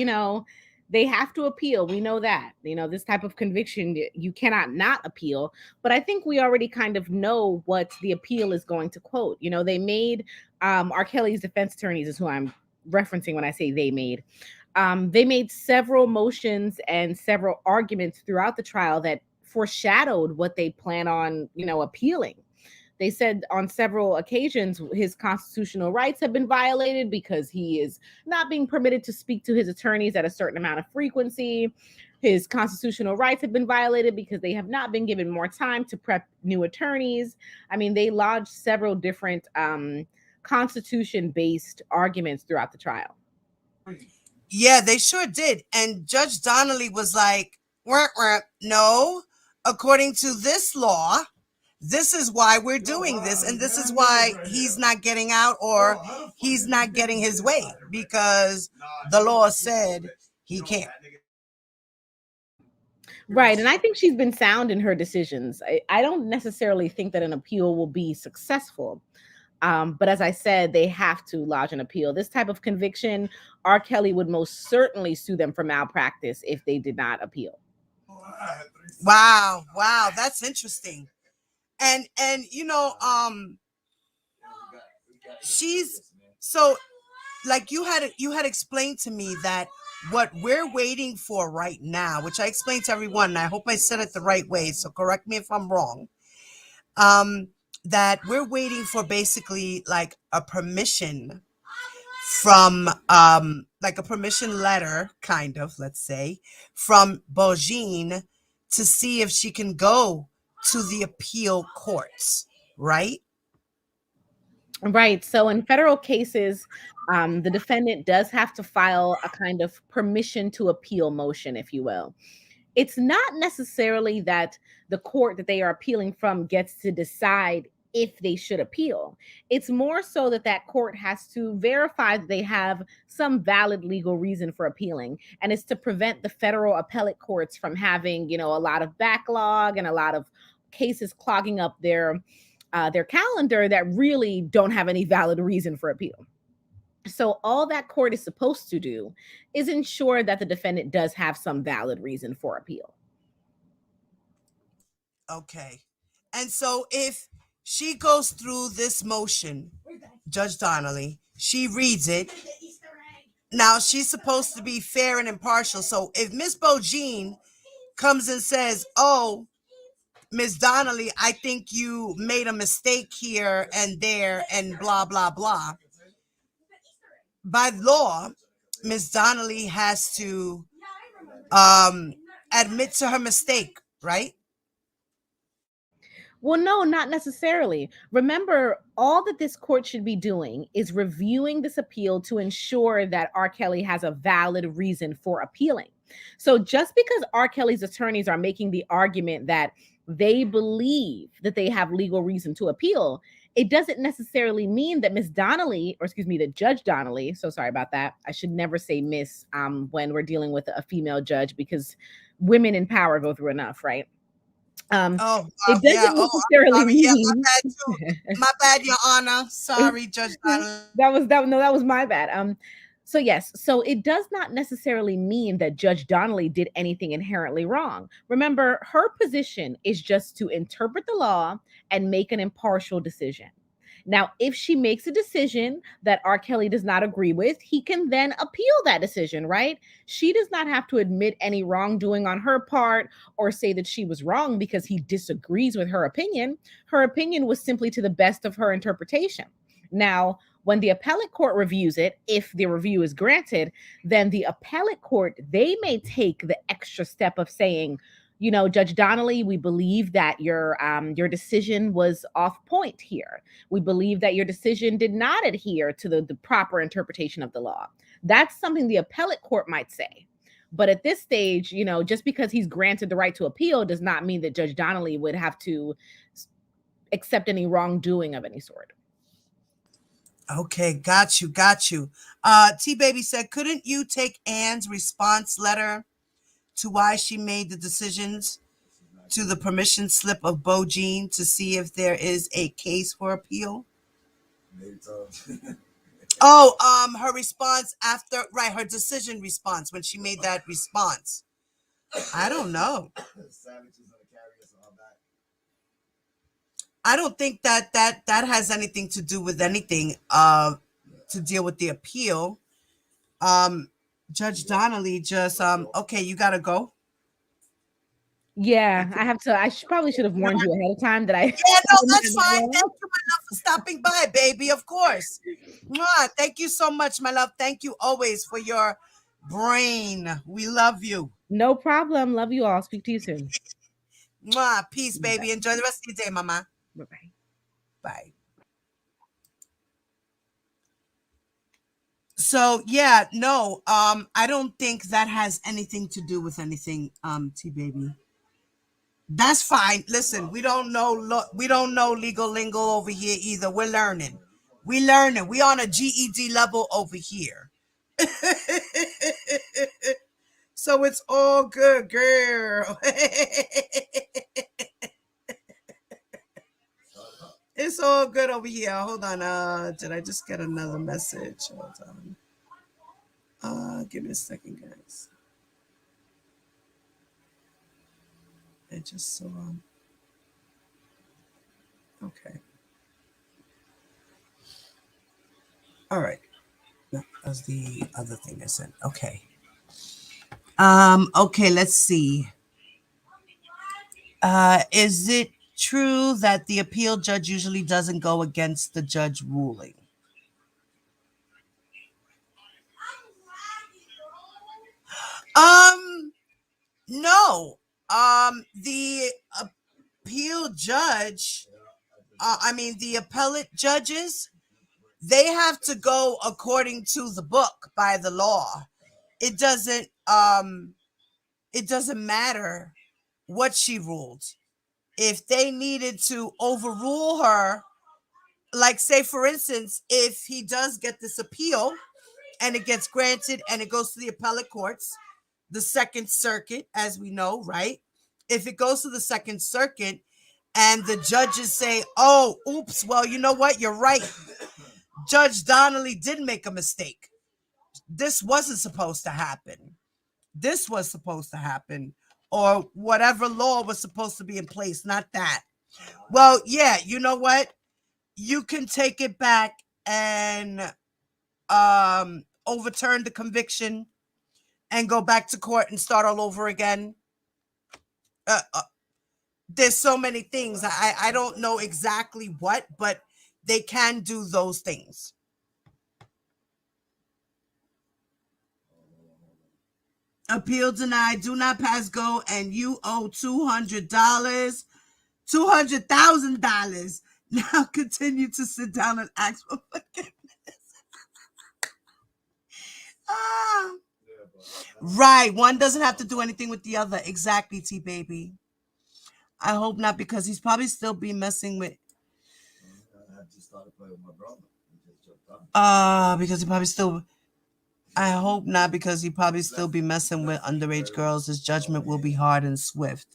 they have to appeal. We know that. This type of conviction, you cannot not appeal. But I think we already kind of know what the appeal is going to quote. They made R. Kelly's defense attorneys is who I'm referencing when I say they made. They made several motions and several arguments throughout the trial that foreshadowed what they plan on, appealing. They said on several occasions his constitutional rights have been violated because he is not being permitted to speak to his attorneys at a certain amount of frequency. His constitutional rights have been violated because they have not been given more time to prep new attorneys. I mean, they lodged several different constitution-based arguments throughout the trial. Yeah, they sure did. And Judge Donnelly was like, no, according to this law, this is why we're doing this, and this is why he's not getting out, or he's not getting his way, because the law said he can't. Right. And I think she's been sound in her decisions. I don't necessarily think that an appeal will be successful. But as I said, they have to lodge an appeal. This type of conviction, R. Kelly would most certainly sue them for malpractice if they did not appeal. Wow. That's interesting. And she's so, like, you had explained to me that what we're waiting for right now, which I explained to everyone, and I hope I said it the right way, so correct me if I'm wrong, that we're waiting for basically like a permission from like a permission letter, kind of, let's say, from Bojin to see if she can go to the appeal courts, right? Right. So in federal cases, the defendant does have to file a kind of permission to appeal motion, if you will. It's not necessarily that the court that they are appealing from gets to decide if they should appeal. It's more so that that court has to verify that they have some valid legal reason for appealing. And it's to prevent the federal appellate courts from having, a lot of backlog and a lot of cases clogging up their calendar that really don't have any valid reason for appeal. So all that court is supposed to do is ensure that the defendant does have some valid reason for appeal. Okay. And so if she goes through this motion, Judge Donnelly, she reads it. Now she's supposed to be fair and impartial. So if Miss Bojin comes and says, "Oh, Miss Donnelly, I think you made a mistake here and there and blah, blah, blah," by law, Miss Donnelly has to admit to her mistake, right? Well, no, not necessarily. Remember, all that this court should be doing is reviewing this appeal to ensure that R. Kelly has a valid reason for appealing. So just because R. Kelly's attorneys are making the argument that they believe that they have legal reason to appeal, it doesn't necessarily mean that Miss Donnelly, or excuse me, that Judge Donnelly, so sorry about that. I should never say Miss when we're dealing with a female judge, because women in power go through enough, right? It doesn't Yeah. Oh, I'm necessarily sorry. Yeah, my mean bad too. My bad, Your Honor. Sorry, Judge Donnelly. that was my bad. So yes, so it does not necessarily mean that Judge Donnelly did anything inherently wrong. Remember, her position is just to interpret the law and make an impartial decision. Now, if she makes a decision that R. Kelly does not agree with, he can then appeal that decision, right? She does not have to admit any wrongdoing on her part or say that she was wrong because he disagrees with her opinion. Her opinion was simply to the best of her interpretation. Now, when the appellate court reviews it, if the review is granted, then the appellate court, they may take the extra step of saying, Judge Donnelly, we believe that your decision was off point here. We believe that your decision did not adhere to the proper interpretation of the law. That's something the appellate court might say. But at this stage, just because he's granted the right to appeal does not mean that Judge Donnelly would have to accept any wrongdoing of any sort. Okay, got you. T Baby said, couldn't you take Ann's response letter to why she made the decisions to the permission slip of Bojin to see if there is a case for appeal? Oh, her response after, right, her decision response when she made that response. I don't know. I don't think that has anything to do with anything to deal with the appeal. Judge Donnelly just okay, you gotta go. Yeah, I probably should have warned you ahead of time that I. Yeah, no, that's fine. Thank you, my love, for stopping by, baby. Of course. Mwah. Thank you so much, my love. Thank you always for your brain. We love you. No problem. Love you all. Speak to you soon. Mwah. Peace, baby. Enjoy the rest of your day, mama. Bye-bye. Bye. So yeah, no, I don't think that has anything to do with anything, T Baby. That's fine. Listen, we don't know legal lingo over here either. We're learning. We on a GED level over here. So it's all good, girl. It's all good over here. Hold on. Did I just get another message? Hold on. Give me a second, guys. I just saw. Okay. All right. No, that was the other thing I said. Okay. Okay, let's see. Is it true that the appeal judge usually doesn't go against the judge ruling? No. The appeal judge, the appellate judges, they have to go according to the book by the law. It doesn't matter what she ruled. If they needed to overrule her, like say for instance, if he does get this appeal and it gets granted and it goes to the appellate courts, the Second Circuit, as we know, right? If it goes to the Second Circuit and the judges say, oh, oops, well, you know what? You're right. Judge Donnelly did make a mistake. This wasn't supposed to happen. This was supposed to happen, or whatever law was supposed to be in place, not that. Well, yeah, you know what? You can take it back and overturn the conviction and go back to court and start all over again. There's so many things. I don't know exactly what, but they can do those things. Appeal denied. Do not pass go, and you owe $200, $200,000. Now continue to sit down and ask for forgiveness. Right. One doesn't have to do anything with the other. Exactly, T baby. I hope not, because he's probably still be messing with. Because he probably still. I hope not, because he probably still be messing with underage girls. His judgment will be hard and swift.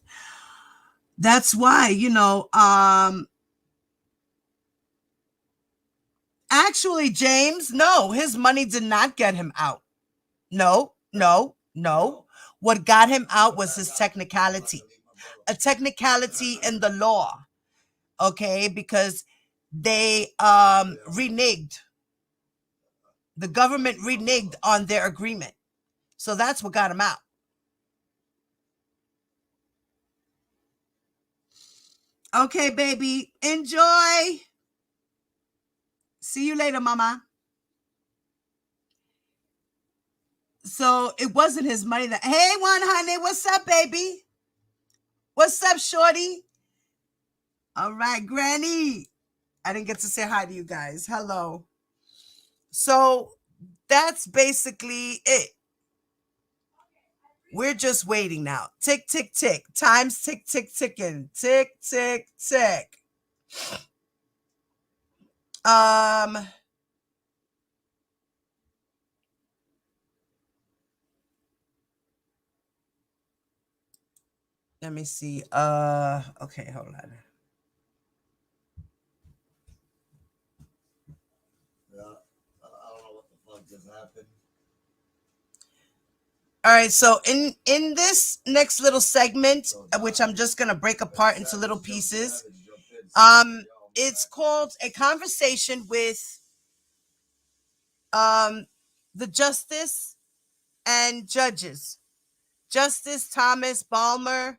That's why, actually, James, no, his money did not get him out. No. What got him out was his technicality. A technicality in the law. Okay, because they reneged. The government reneged on their agreement. So that's what got him out. Okay, baby. Enjoy. See you later, mama. So it wasn't his money that. Hey, one honey, what's up, baby? What's up, shorty? All right, Granny. I didn't get to say hi to you guys. Hello. So that's basically it. We're just waiting now. Tick, tick, tick. Time's tick, tick, ticking. Tick, tick, tick. Let me see. Okay, hold on. All right, so in this next little segment, which I'm just gonna break apart into little pieces, it's called A Conversation with the Justice and Judges. Justice Thomas Balmer,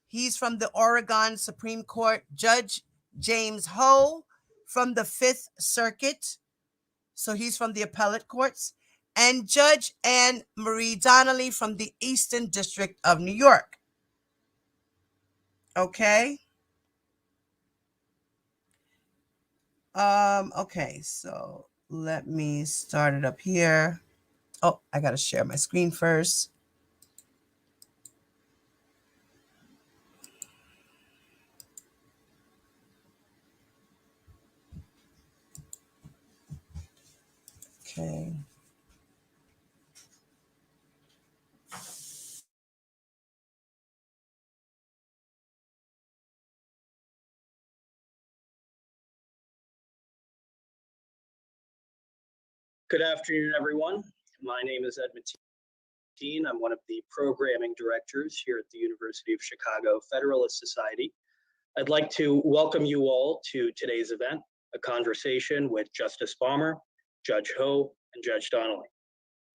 he's from the Oregon Supreme Court. Judge James Ho from the Fifth Circuit, so he's from the appellate courts, and Judge Anne Marie Donnelly from the Eastern District of New York. Okay. Okay, so let me start it up here. Oh, I gotta share my screen first. Okay. Good afternoon, everyone. My name is Ed Mateen. I'm one of the programming directors here at the University of Chicago Federalist Society. I'd like to welcome you all to today's event, a conversation with Justice Balmer, Judge Ho, and Judge Donnelly.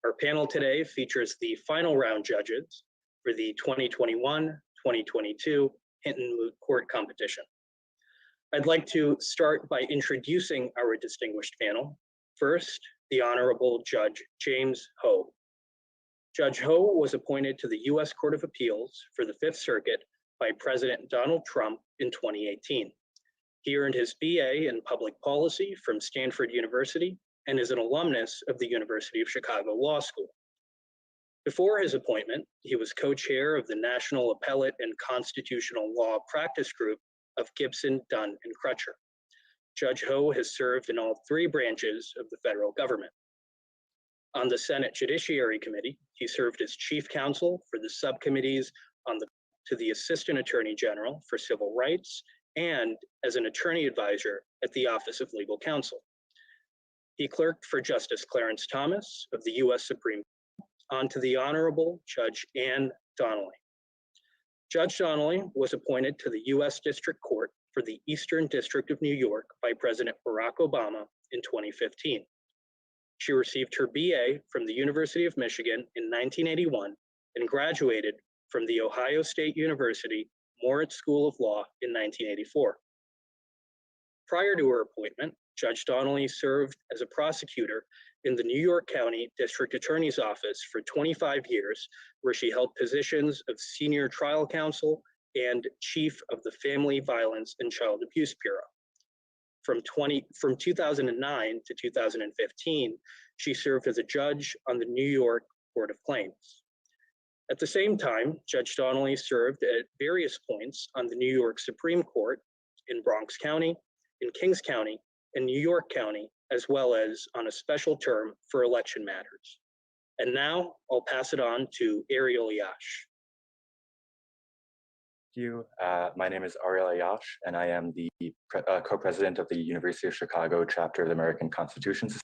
Our panel today features the final round judges for the 2021-2022 Hinton Moot Court competition. I'd like to start by introducing our distinguished panel. First, the Honorable Judge James Ho. Judge Ho was appointed to the U.S. Court of Appeals for the Fifth Circuit by President Donald Trump in 2018. He earned his BA in Public Policy from Stanford University and is an alumnus of the University of Chicago Law School. Before his appointment, he was co-chair of the National Appellate and Constitutional Law Practice Group of Gibson, Dunn, and Crutcher. Judge Ho has served in all three branches of the federal government. On the Senate Judiciary Committee, he served as chief counsel for the subcommittees to the Assistant Attorney General for Civil Rights and as an attorney advisor at the Office of Legal Counsel. He clerked for Justice Clarence Thomas of the U.S. Supreme Court onto the Honorable Judge Ann Donnelly. Judge Donnelly was appointed to the U.S. District Court for the Eastern District of New York by President Barack Obama in 2015. She received her BA from the University of Michigan in 1981 and graduated from the Ohio State University Moritz School of Law in 1984. Prior to her appointment, Judge Donnelly served as a prosecutor in the New York County District Attorney's Office for 25 years, where she held positions of senior trial counsel and chief of the Family Violence and Child Abuse Bureau. From 2009 to 2015, she served as a judge on the New York Court of Claims. At the same time, Judge Donnelly served at various points on the New York Supreme Court in Bronx County, in Kings County, and New York County, as well as on a special term for election matters. And now I'll pass it on to Ariel Yash. Thank you. My name is Ariel Ayash, and I am the co-president of the University of Chicago chapter of the American Constitution Society.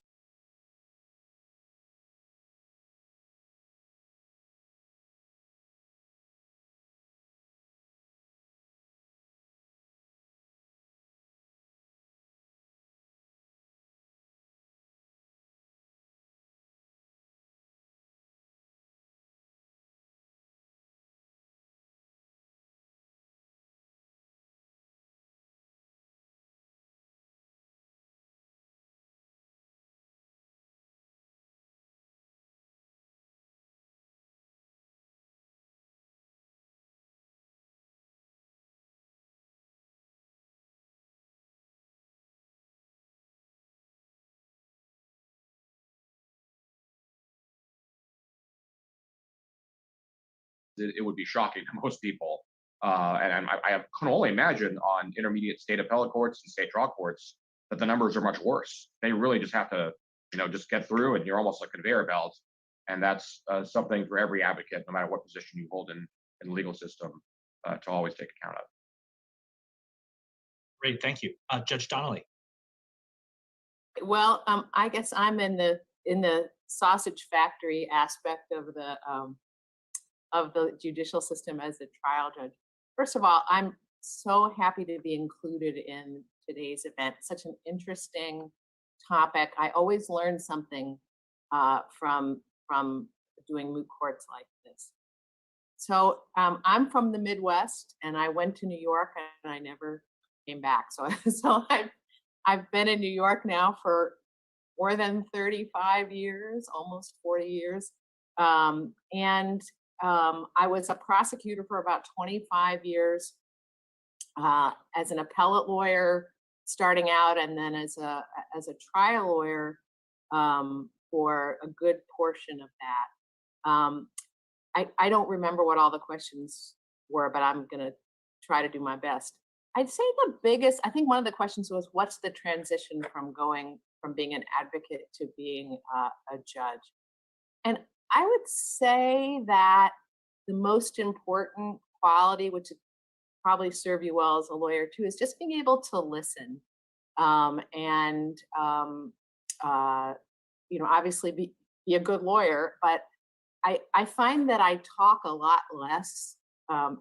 It would be shocking to most people. And I can only imagine on intermediate state appellate courts and state trial courts that the numbers are much worse. They really just have to, just get through, and you're almost like a conveyor belt. And that's something for every advocate, no matter what position you hold in the legal system, to always take account of. Great, thank you. Judge Donnelly. Well, I guess I'm in the sausage factory aspect of the judicial system as a trial judge. First of all, I'm so happy to be included in today's event. Such an interesting topic. I always learn something from doing moot courts like this. So I'm from the Midwest, and I went to New York, and I never came back. So I've been in New York now for more than 35 years, almost 40 years. And I was a prosecutor for about 25 years as an appellate lawyer starting out, and then as a trial lawyer for a good portion of that. I don't remember what all the questions were, but I'm going to try to do my best. I'd say I think one of the questions was, what's the transition from being an advocate to being a judge? And I would say that the most important quality, which would probably serve you well as a lawyer too, is just being able to listen and obviously be a good lawyer. But I find that I talk a lot less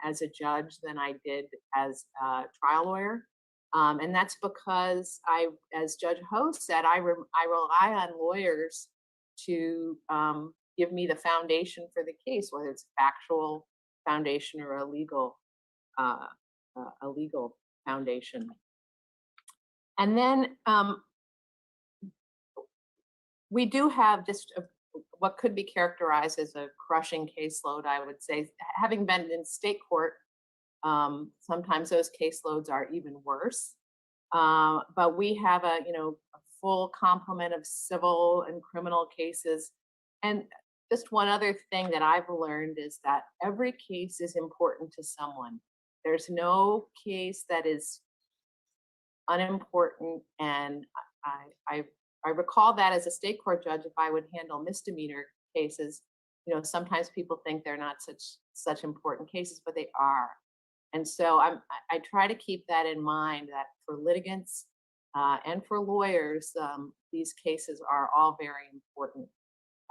as a judge than I did as a trial lawyer. And that's because as Judge Ho said, I rely on lawyers to give me the foundation for the case, whether it's factual foundation or a legal foundation. And then we do have just what could be characterized as a crushing caseload, I would say. Having been in state court, sometimes those caseloads are even worse. But we have a full complement of civil and criminal cases. And just one other thing that I've learned is that every case is important to someone. There's no case that is unimportant. And I recall that as a state court judge, if I would handle misdemeanor cases, sometimes people think they're not such important cases, but they are. And so I try to keep that in mind, that for litigants and for lawyers, these cases are all very important.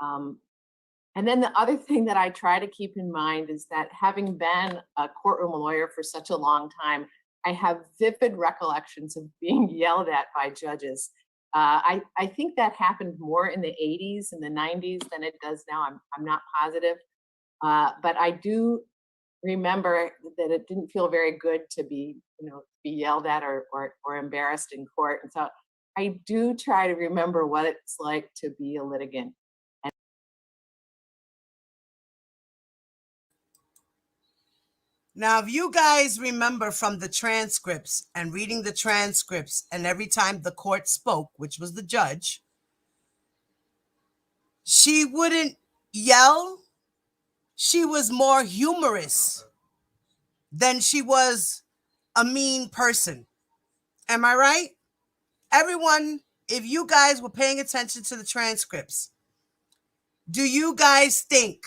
And then the other thing that I try to keep in mind is that having been a courtroom lawyer for such a long time, I have vivid recollections of being yelled at by judges. I think that happened more in the 80s and the 90s than it does now. I'm not positive, but I do remember that it didn't feel very good to be yelled at or embarrassed in court. And so I do try to remember what it's like to be a litigant. Now, if you guys remember from the transcripts and reading the transcripts, and every time the court spoke, which was the judge, she wouldn't yell. She was more humorous than she was a mean person. Am I right? Everyone, if you guys were paying attention to the transcripts, do you guys think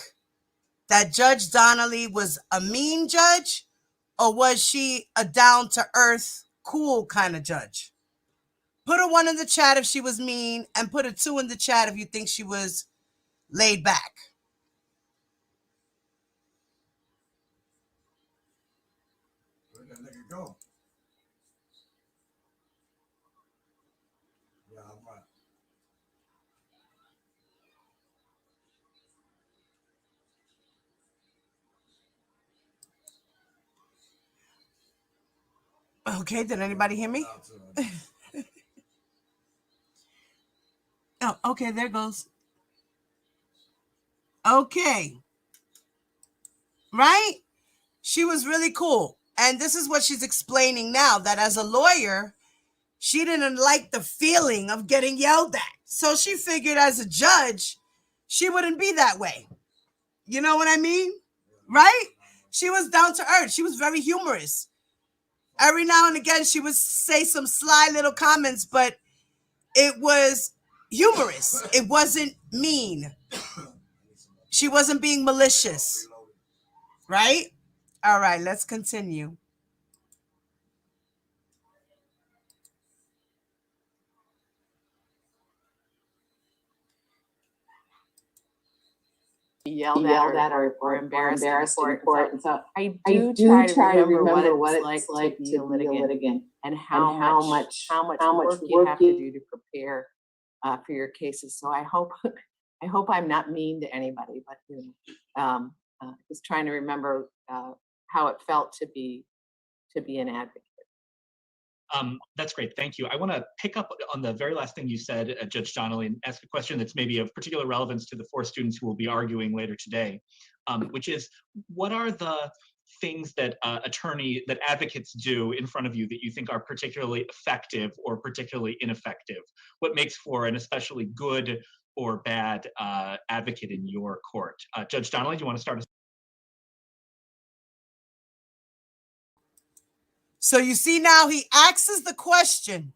that Judge Donnelly was a mean judge, or was she a down-to-earth, cool kind of judge? Put a 1 in the chat if she was mean, and put a 2 in the chat if you think she was laid back. Where'd that nigga go? Yeah, I'm right. Okay, did anybody hear me? Oh, okay, there goes. Okay. Right? She was really cool. And this is what she's explaining now, that as a lawyer, she didn't like the feeling of getting yelled at. So she figured as a judge, she wouldn't be that way. You know what I mean? Right? She was down to earth. She was very humorous. Every now and again, she would say some sly little comments, but it was humorous. It wasn't mean. She wasn't being malicious. Right? All right, let's continue. Yelled at or embarrassed in court. And so I do try to remember what it's like to be a litigant and how much work you have to do to prepare for your cases. So I hope I'm not mean to anybody, but just trying to remember how it felt to be an advocate. That's great. Thank you. I want to pick up on the very last thing you said, Judge Donnelly, and ask a question that's maybe of particular relevance to the 4 students who will be arguing later today, which is, what are the things that advocates do in front of you that you think are particularly effective or particularly ineffective? What makes for an especially good or bad advocate in your court? Judge Donnelly, do you want to start us? So you see now he asks the question,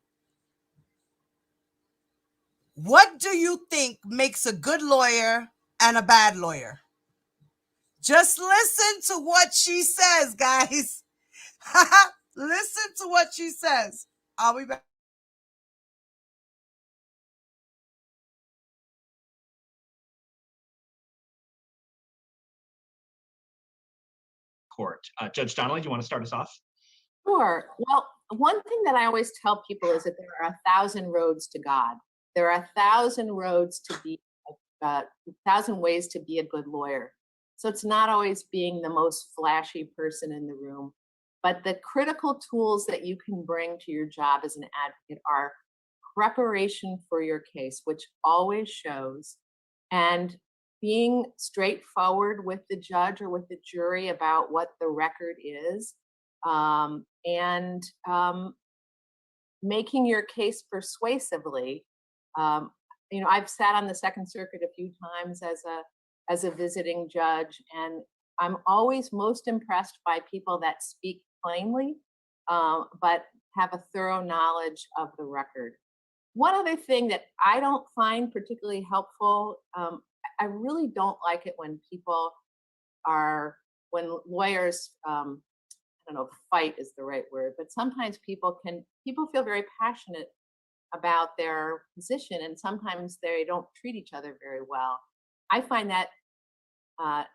what do you think makes a good lawyer and a bad lawyer? Just listen to what she says, guys. Listen to what she says. I'll be back. Court. Judge Donnelly, do you want to start us off? Sure. Well, one thing that I always tell people is that there are 1,000 roads to God. There are 1,000 roads to be 1,000 ways to be a good lawyer. So it's not always being the most flashy person in the room, but the critical tools that you can bring to your job as an advocate are preparation for your case, which always shows, and being straightforward with the judge or with the jury about what the record is, and making your case persuasively. I've sat on the Second Circuit a few times as a visiting judge, and I'm always most impressed by people that speak plainly, but have a thorough knowledge of the record. One other thing that I don't find particularly helpful, I really don't like it when when lawyers, I don't know if fight is the right word, but sometimes people feel very passionate about their position, and sometimes they don't treat each other very well. I find that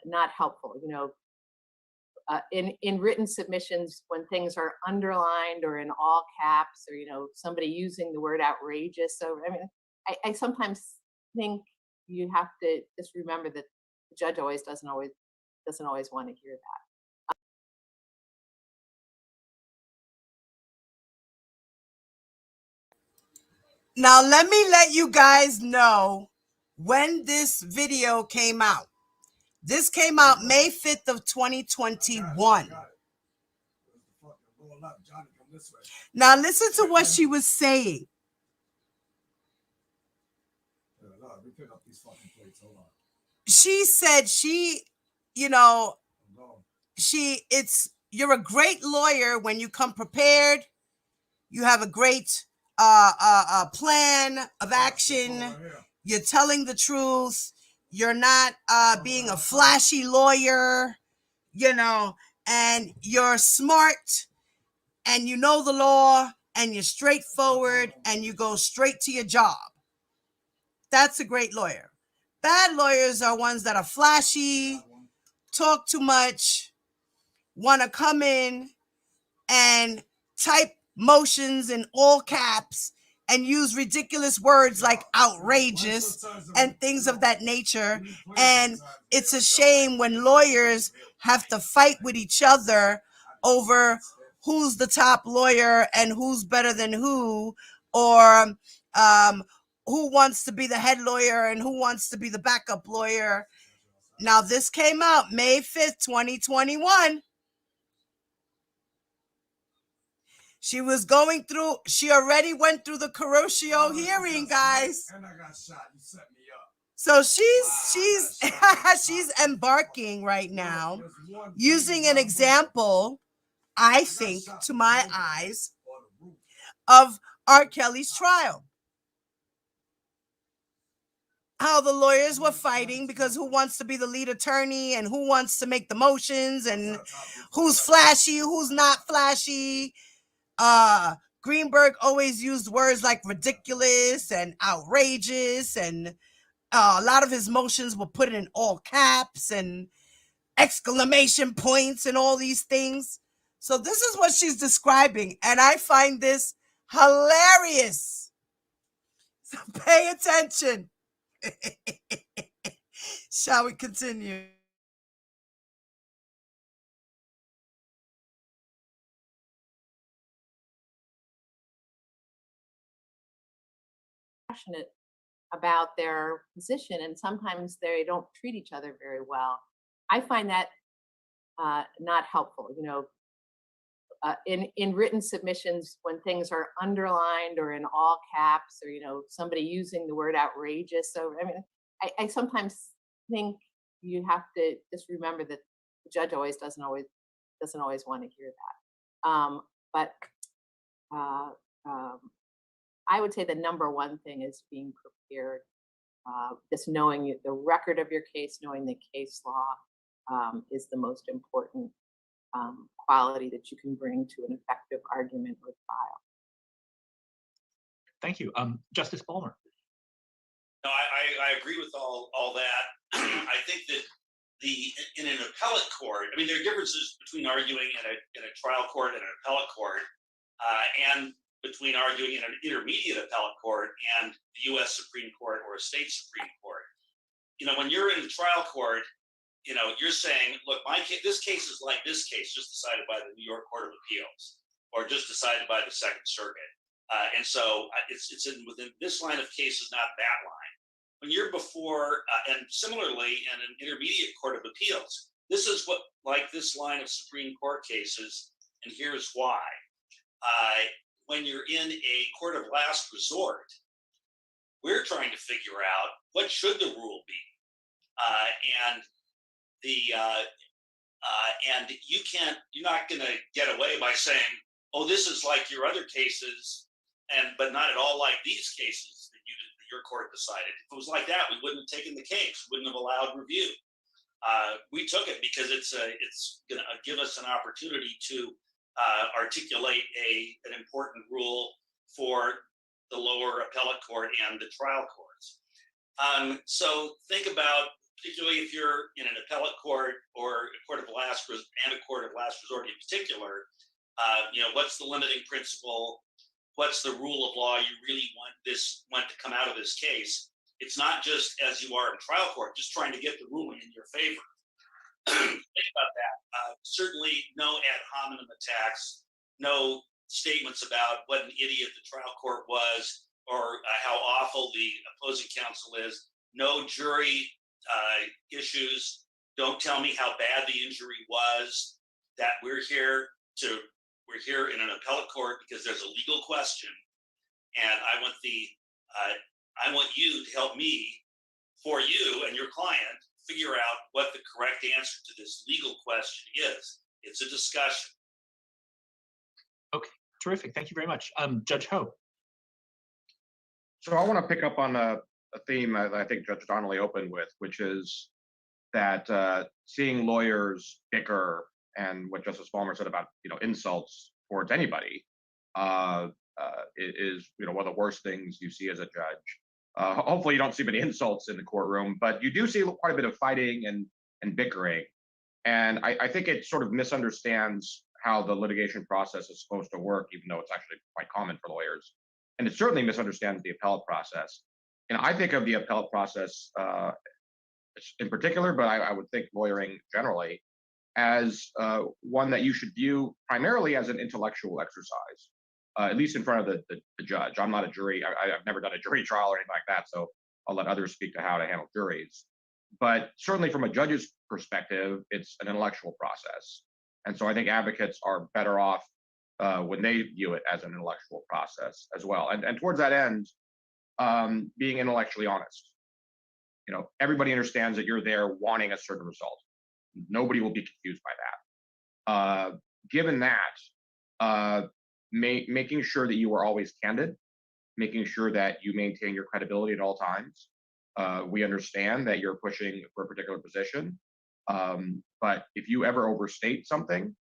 not helpful. In written submissions, when things are underlined or in all caps, or somebody using the word outrageous. So I sometimes think you have to just remember that the judge doesn't always want to hear that. Now, let me let you guys know when this video came out. This came out May 5th of 2021. Now, listen to what she was saying. She said you're a great lawyer when you come prepared. You have a great plan of action. You're telling the truth. You're not being a flashy lawyer, and you're smart, and you know the law, and you're straightforward, and you go straight to your job. That's a great lawyer. Bad lawyers are ones that are flashy, talk too much, want to come in and type motions in all caps and use ridiculous words like outrageous and things of that nature. And it's a shame when lawyers have to fight with each other over who's the top lawyer and who's better than who, or who wants to be the head lawyer and who wants to be the backup lawyer. Now, this came out May 5th, 2021. She already went through the Kuroshio hearing, guys. And I got shot. You set me up. So she's embarking right now using an example, I think, to my eyes, of R. Kelly's trial. How the lawyers were fighting because who wants to be the lead attorney and who wants to make the motions and who's flashy, who's not flashy. Greenberg always used words like ridiculous and outrageous, and a lot of his motions were put in all caps and exclamation points and all these things. So this is what she's describing, and I find this hilarious. So pay attention. Shall we continue? Passionate about their position, and sometimes they don't treat each other very well. I find that not helpful. In written submissions, when things are underlined or in all caps, or somebody using the word outrageous. So I sometimes think you have to just remember that the judge doesn't always want to hear that. But I would say the number one thing is being prepared. Just knowing the record of your case, knowing the case law is the most important quality that you can bring to an effective argument or trial. Thank you. Justice Palmer. No, I agree with all that. I think that in an appellate court, there are differences between arguing in a trial court and an appellate court, and between arguing in an intermediate appellate court and the U.S. Supreme Court or a state Supreme Court. when you're in the trial court, you're saying, look, this case is like this case just decided by the New York Court of Appeals or just decided by the Second Circuit. And so it's within this line of cases, not that line. When you're before, and similarly in an intermediate court of appeals, this is what, like this line of Supreme Court cases, and here's why. When you're in a court of last resort, we're trying to figure out what should the rule be. And you're not going to get away by saying, oh, this is like your other cases, but not at all like these cases that your court decided. If it was like that, we wouldn't have taken the case, wouldn't have allowed review. We took it because it's going to give us an opportunity to articulate an important rule for the lower appellate court and the trial courts. So think about, particularly if you're in an appellate court or a court of last resort in particular, what's the limiting principle? What's the rule of law you really want to come out of this case? It's not just as you are in trial court, just trying to get the ruling in your favor. Think about that. Certainly no ad hominem attacks, no statements about what an idiot the trial court was or how awful the opposing counsel is. No jury issues. Don't tell me how bad the injury was. That we're here in an appellate court because there's a legal question, and I want you to help me, for you and your client, figure out what the correct answer to this legal question is. It's a discussion. Okay, terrific. Thank you very much. Judge Ho. So I want to pick up on a theme that I think Judge Donnelly opened with, which is that seeing lawyers bicker and what Justice Palmer said about insults towards anybody is one of the worst things you see as a judge. Hopefully you don't see many insults in the courtroom, but you do see quite a bit of fighting and bickering. And I think it sort of misunderstands how the litigation process is supposed to work, even though it's actually quite common for lawyers. And it certainly misunderstands the appellate process. And I think of the appellate process in particular, but I would think lawyering generally, as one that you should view primarily as an intellectual exercise, at least in front of the judge. I'm not a jury. I've never done a jury trial or anything like that, so I'll let others speak to how to handle juries. But certainly from a judge's perspective, it's an intellectual process. And so I think advocates are better off when they view it as an intellectual process as well. And towards that end, being intellectually honest. Everybody understands that you're there wanting a certain result. Nobody will be confused by that. Given that, making sure that you are always candid, making sure that you maintain your credibility at all times. We understand that you're pushing for a particular position, but if you ever overstate something,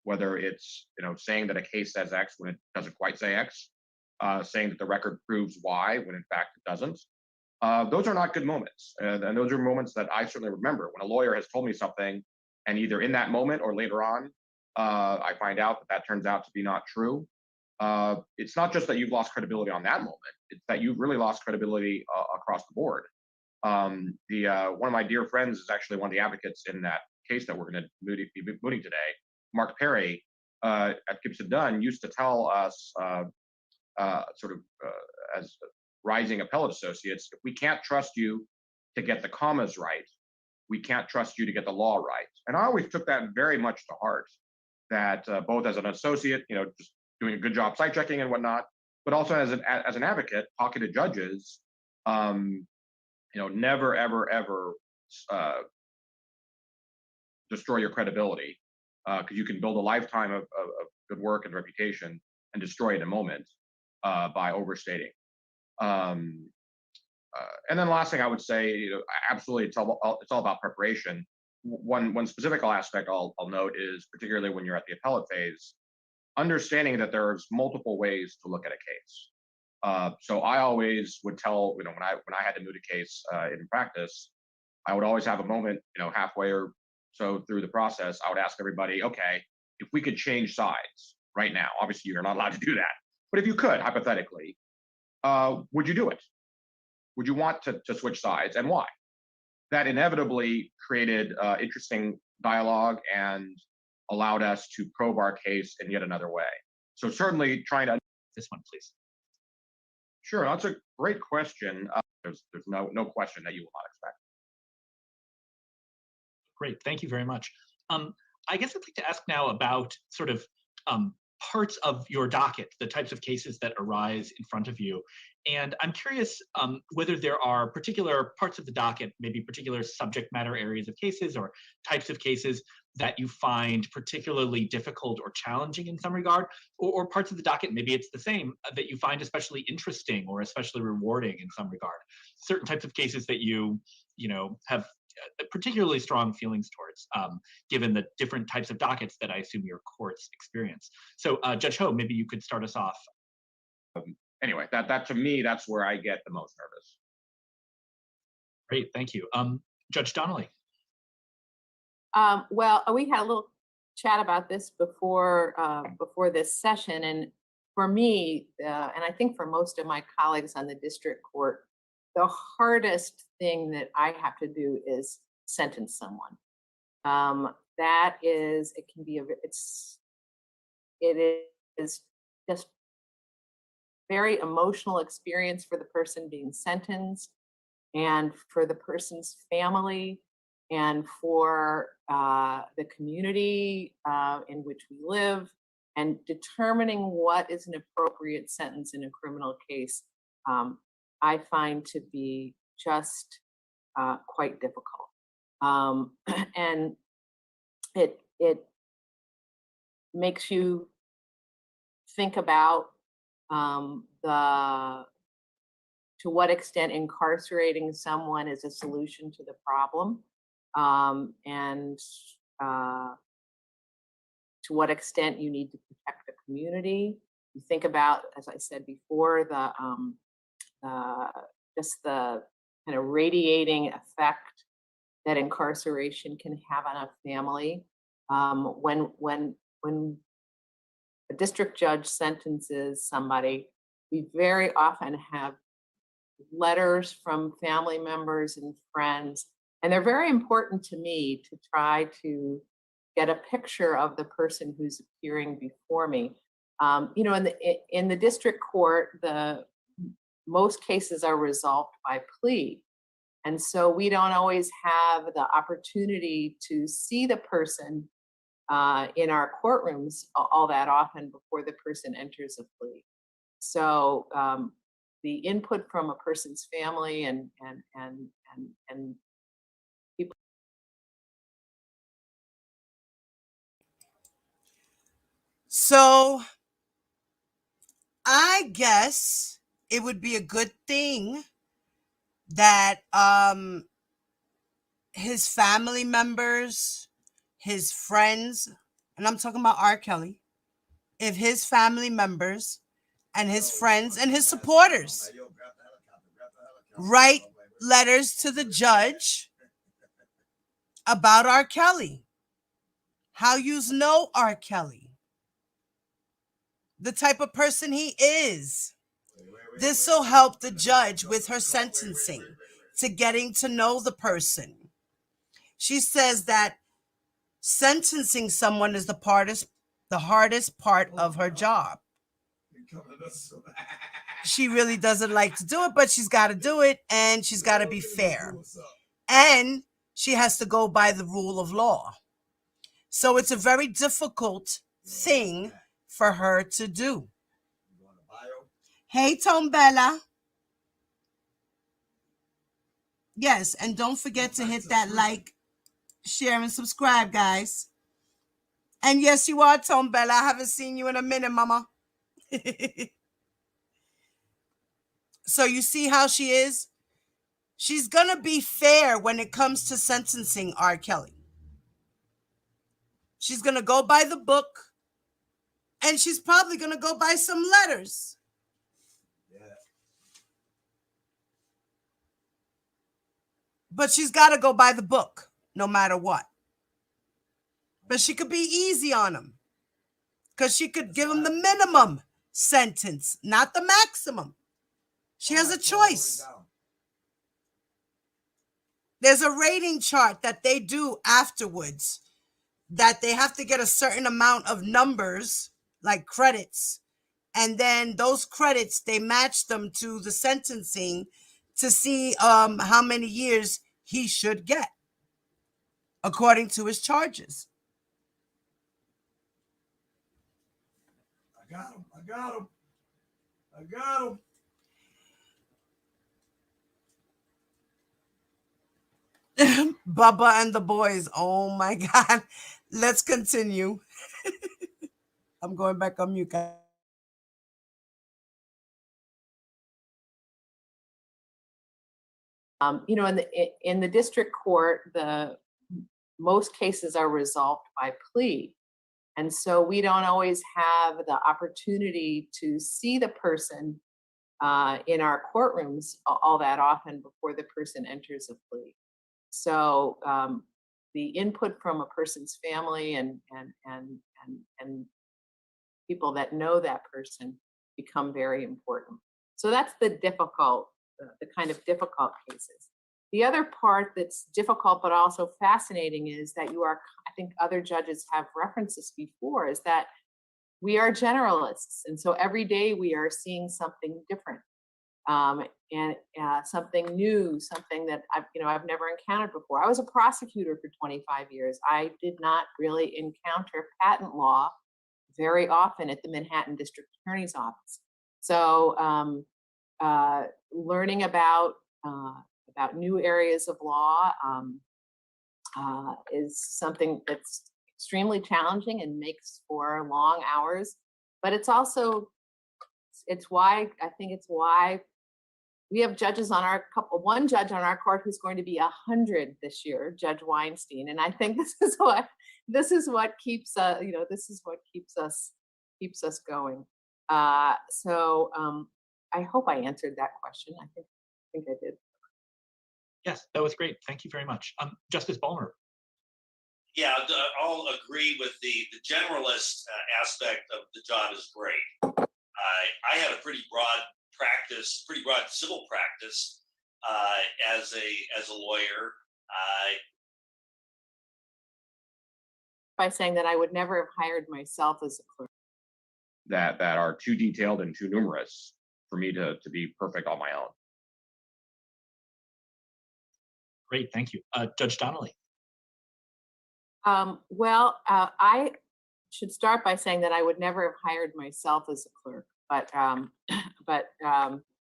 whether it's saying that a case says X when it doesn't quite say X, saying that the record proves Y when in fact it doesn't, those are not good moments. And those are moments that I certainly remember when a lawyer has told me something, and either in that moment or later on, I find out that turns out to be not true. It's not just that you've lost credibility on that moment, it's that you've really lost credibility across the board. One of my dear friends is actually one of the advocates in that case that we're going to be mooting today. Mark Perry at Gibson Dunn used to tell us as rising appellate associates, if we can't trust you to get the commas right, we can't trust you to get the law right. And I always took that very much to heart, that both as an associate, just doing a good job site checking and whatnot, but also as an advocate, talking to judges, never, ever, ever destroy your credibility, because you can build a lifetime of good work and reputation and destroy it in a moment by overstating. And then the last thing I would say, absolutely, it's all about preparation. One specific aspect I'll note is, particularly when you're at the appellate phase, understanding that there's multiple ways to look at a case. So I always would tell, when I had to moot a case in practice, I would always have a moment, halfway or so through the process, I would ask everybody, okay, if we could change sides right now, obviously you're not allowed to do that, but if you could, hypothetically, would you do it? Would you want to switch sides, and why? that inevitably created interesting dialogue and allowed us to probe our case in yet another way. So certainly trying to this one, please. Sure, that's a great question. There's no question that you will not expect. Great, thank you very much. I guess I'd like to ask now about sort of parts of your docket, the types of cases that arise in front of you. And I'm curious whether there are particular parts of the docket, maybe particular subject matter areas of cases or types of cases that you find particularly difficult or challenging in some regard, or parts of the docket, maybe it's the same, that you find especially interesting or especially rewarding in some regard. Certain types of cases that you have particularly strong feelings towards, given the different types of dockets that I assume your courts experience. So Judge Ho, maybe you could start us off. Anyway, that to me, that's where I get the most nervous. Great, thank you. Judge Donnelly. Well, we had a little chat about this before this session, and for me, and I think for most of my colleagues on the district court, the hardest thing that I have to do is sentence someone. That is, it is just very emotional experience for the person being sentenced, and for the person's family, and for the community in which we live, and determining what is an appropriate sentence in a criminal case, I find to be just quite difficult. And it makes you think about to what extent incarcerating someone is a solution to the problem, and to what extent you need to protect the community. You think about, as I said before, just the kind of radiating effect that incarceration can have on a family. When a district judge sentences somebody, we very often have letters from family members and friends, and they're very important to me to try to get a picture of the person who's appearing before me. In the district court, most cases are resolved by plea. And so we don't always have the opportunity to see the person in our courtrooms all that often before the person enters a plea. So the input from a person's family and people. So I guess it would be a good thing that his family members, his friends, and I'm talking about R. Kelly, if his family members and his friends and his supporters write letters to the judge about R. Kelly, how yous know R. Kelly, the type of person he is. This will help the judge with her sentencing, to getting to know the person. She says that sentencing someone is the hardest part of her job. She really doesn't like to do it, but she's got to do it, and she's got to be fair. And she has to go by the rule of law. So it's a very difficult thing for her to do. Hey, Tombella. Yes, and don't forget to hit that like, share, and subscribe, guys. And yes, you are, Tombella. I haven't seen you in a minute, mama. So you see how she is? She's going to be fair when it comes to sentencing R. Kelly. She's going to go by the book, and she's probably going to go by some letters. But she's got to go by the book, no matter what. But she could be easy on him, because she could give him the minimum sentence, not the maximum. She has a choice. There's a rating chart that they do afterwards, that they have to get a certain amount of numbers, like credits. And then those credits, they match them to the sentencing to see how many years he should get according to his charges. I got him. I got him. I got him. Bubba and the boys. Oh my God. Let's continue. I'm going back on mute, guys. You know, in the district court, most cases are resolved by plea. And so we don't always have the opportunity to see the person in our courtrooms all that often before the person enters a plea. So the input from a person's family and people that know that person become very important. So that's the kind of difficult cases. The other part that's difficult but also fascinating is that I think other judges have referenced this before, is that we are generalists. And so every day we are seeing something different and something new, something that I've never encountered before. I was a prosecutor for 25 years. I did not really encounter patent law very often at the Manhattan District Attorney's Office. So learning about new areas of law is something that's extremely challenging and makes for long hours. But it's why we have judges on one judge on our court who's going to be 100 this year, Judge Weinstein, and I think this is what keeps us going. So I hope I answered that question. I think I did. Yes, that was great. Thank you very much. Justice Ballmer. Yeah, I'll agree with the generalist aspect of the job is great. I had a pretty broad civil practice as a lawyer. By saying that I would never have hired myself as a clerk. That are too detailed and too numerous for me to be perfect on my own. Great, thank you. Judge Donnelly. Well, I should start by saying that I would never have hired myself as a clerk, but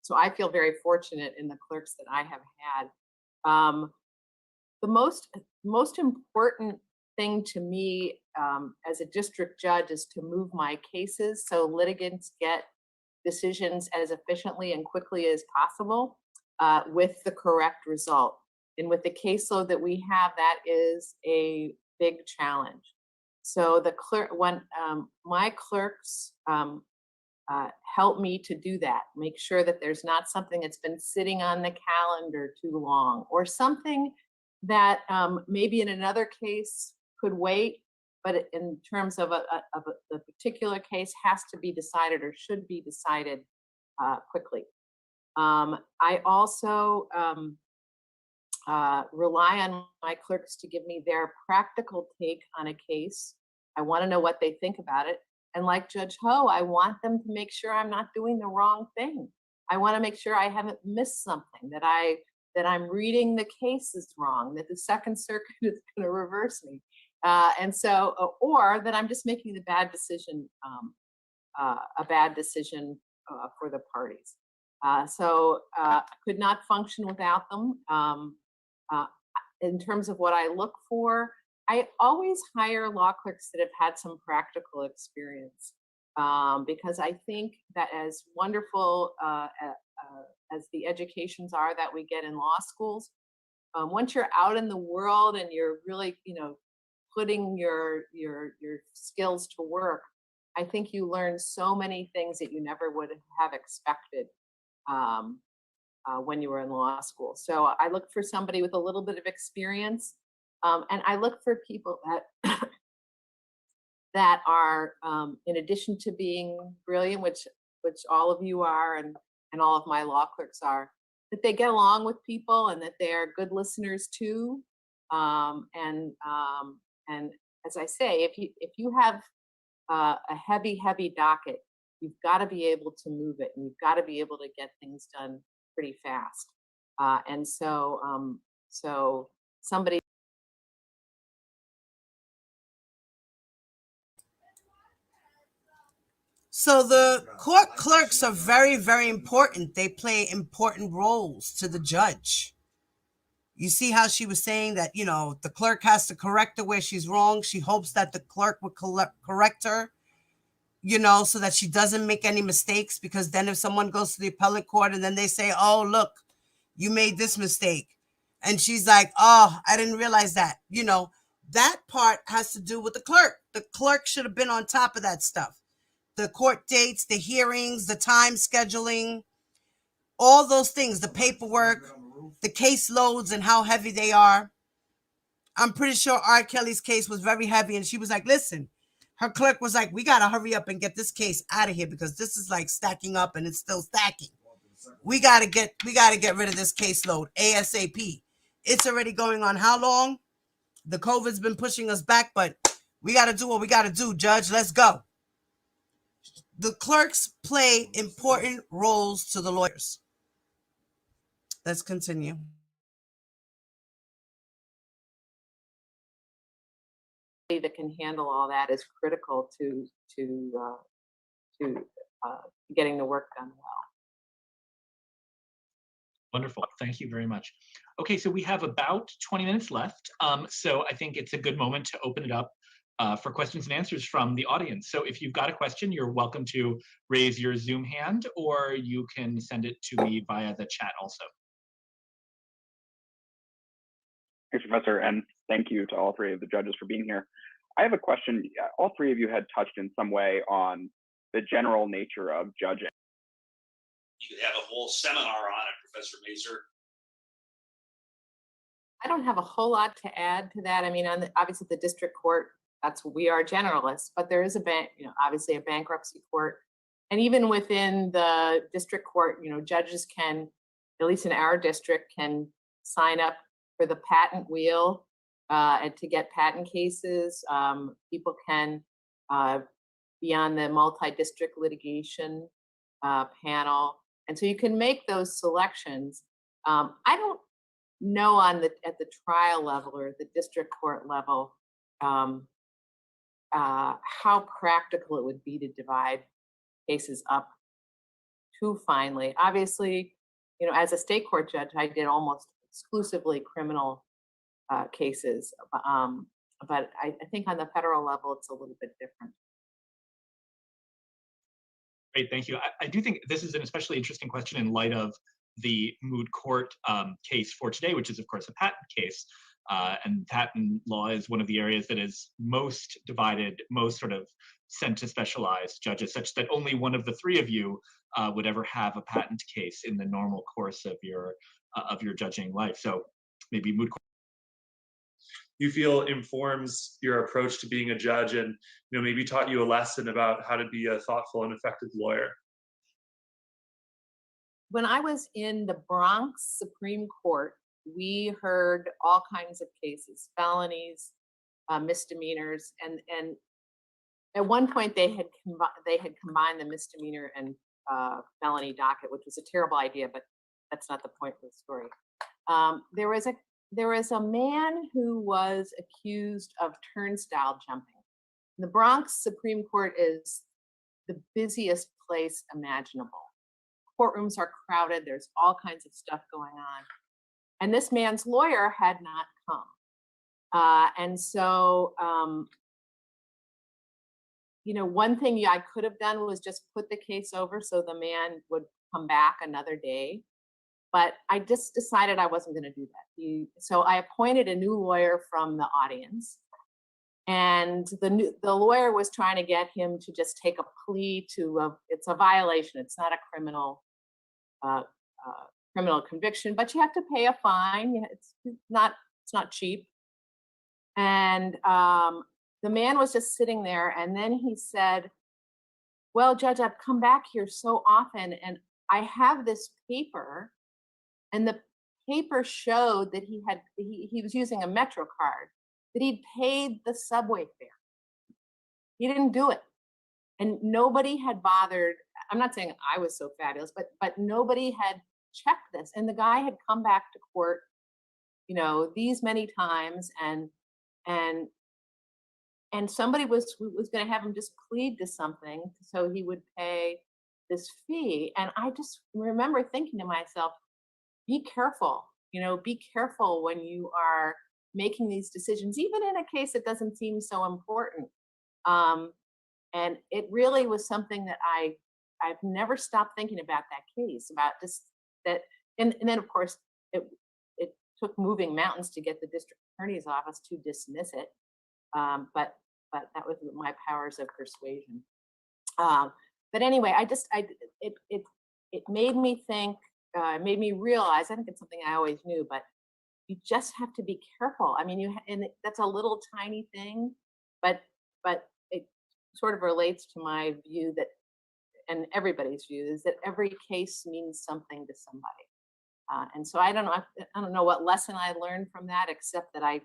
so I feel very fortunate in the clerks that I have had. The most important thing to me as a district judge is to move my cases so litigants get decisions as efficiently and quickly as possible with the correct result. And with the caseload that we have, that is a big challenge. So my clerks help me to do that, make sure that there's not something that's been sitting on the calendar too long, or something that maybe in another case could wait, but in terms of a particular case has to be decided or should be decided quickly. I also rely on my clerks to give me their practical take on a case. I want to know what they think about it. And like Judge Ho, I want them to make sure I'm not doing the wrong thing. I want to make sure I haven't missed something, that I'm reading the cases wrong, that the Second Circuit is going to reverse me. And so, or that I'm just making the bad decision, a bad decision for the parties. So I could not function without them. In terms of what I look for, I always hire law clerks that have had some practical experience because I think that as wonderful as the educations are that we get in law schools, once you're out in the world and you're really, putting your skills to work, I think you learn so many things that you never would have expected when you were in law school. So I look for somebody with a little bit of experience, and I look for people that are, in addition to being brilliant, which all of you are, and all of my law clerks are, that they get along with people and that they're good listeners too. And as I say, if you have a heavy docket, you've got to be able to move it, and you've got to be able to get things done pretty fast. And so somebody. So the court clerks are very, very important. They play important roles to the judge. You see how she was saying that, the clerk has to correct her where she's wrong. She hopes that the clerk would correct her, so that she doesn't make any mistakes, because then if someone goes to the appellate court and then they say, oh, look, you made this mistake. And she's like, oh, I didn't realize that. That part has to do with the clerk. The clerk should have been on top of that stuff. The court dates, the hearings, the time scheduling, all those things, the paperwork, the caseloads and how heavy they are. I'm pretty sure R. Kelly's case was very heavy, and she was like, listen, her clerk was like, we got to hurry up and get this case out of here because this is like stacking up and it's still stacking. We got to get rid of this caseload ASAP. It's already going on how long? The COVID's been pushing us back, but we got to do what we got to do, Judge. Let's go. The clerks play important roles to the lawyers. Let's continue. That can handle all that is critical to getting the work done well. Wonderful. Thank you very much. Okay, so we have about 20 minutes left. So I think it's a good moment to open it up for questions and answers from the audience. So if you've got a question, you're welcome to raise your Zoom hand, or you can send it to me via the chat also. Thanks, Professor, and thank you to all three of the judges for being here. I have a question. All three of you had touched in some way on the general nature of judging. You could have a whole seminar on it, Professor Mazur. I don't have a whole lot to add to that. I mean, obviously the district court, we are generalists, but there is obviously a bankruptcy court. And even within the district court, judges can, at least in our district, can sign up for the patent wheel and to get patent cases. People can be on the multi-district litigation panel. And so you can make those selections. I don't know at the trial level or the district court level how practical it would be to divide cases up too finely. Obviously, as a state court judge, I did almost exclusively criminal cases. But I think on the federal level, it's a little bit different. Great, thank you. I do think this is an especially interesting question in light of the moot court case for today, which is, of course, a patent case. And patent law is one of the areas that is most divided, most sort of sent to specialized judges, such that only one of the three of you would ever have a patent case in the normal course of your judging life. So maybe moot court. You feel informs your approach to being a judge, and maybe taught you a lesson about how to be a thoughtful and effective lawyer? When I was in the Bronx Supreme Court, we heard all kinds of cases, felonies, misdemeanors, and at one point they had combined the misdemeanor and felony docket, which was a terrible idea, but that's not the point of the story. There was a man who was accused of turnstile jumping. The Bronx Supreme Court is the busiest place imaginable. Courtrooms are crowded. There's all kinds of stuff going on. And this man's lawyer had not come. And so, one thing I could have done was just put the case over so the man would come back another day. But I just decided I wasn't going to do that. So I appointed a new lawyer from the audience. And the lawyer was trying to get him to just take a plea to it's a violation. It's not a criminal conviction, but you have to pay a fine. It's not cheap. And the man was just sitting there, and then he said, "Well, Judge, I've come back here so often, and I have this paper And the paper showed that he was using a Metro card, that he'd paid the subway fare. He didn't do it. And nobody had bothered. I'm not saying I was so fabulous, but nobody had checked this. And the guy had come back to court, you know, these many times, and somebody was going to have him just plead to something so he would pay this fee. And I just remember thinking to myself, be careful, you know, be careful when you are making these decisions, even in a case that doesn't seem so important. And it really was something that I've never stopped thinking about that case, about just that. And then of course it took moving mountains to get the district attorney's office to dismiss it. But that was my powers of persuasion. But anyway, it made me think, made me realize, I think it's something I always knew, but you just have to be careful. I mean, that's a little tiny thing, but it sort of relates to my view that, and everybody's view, is that every case means something to somebody. And so I don't know what lesson I learned from that, except that I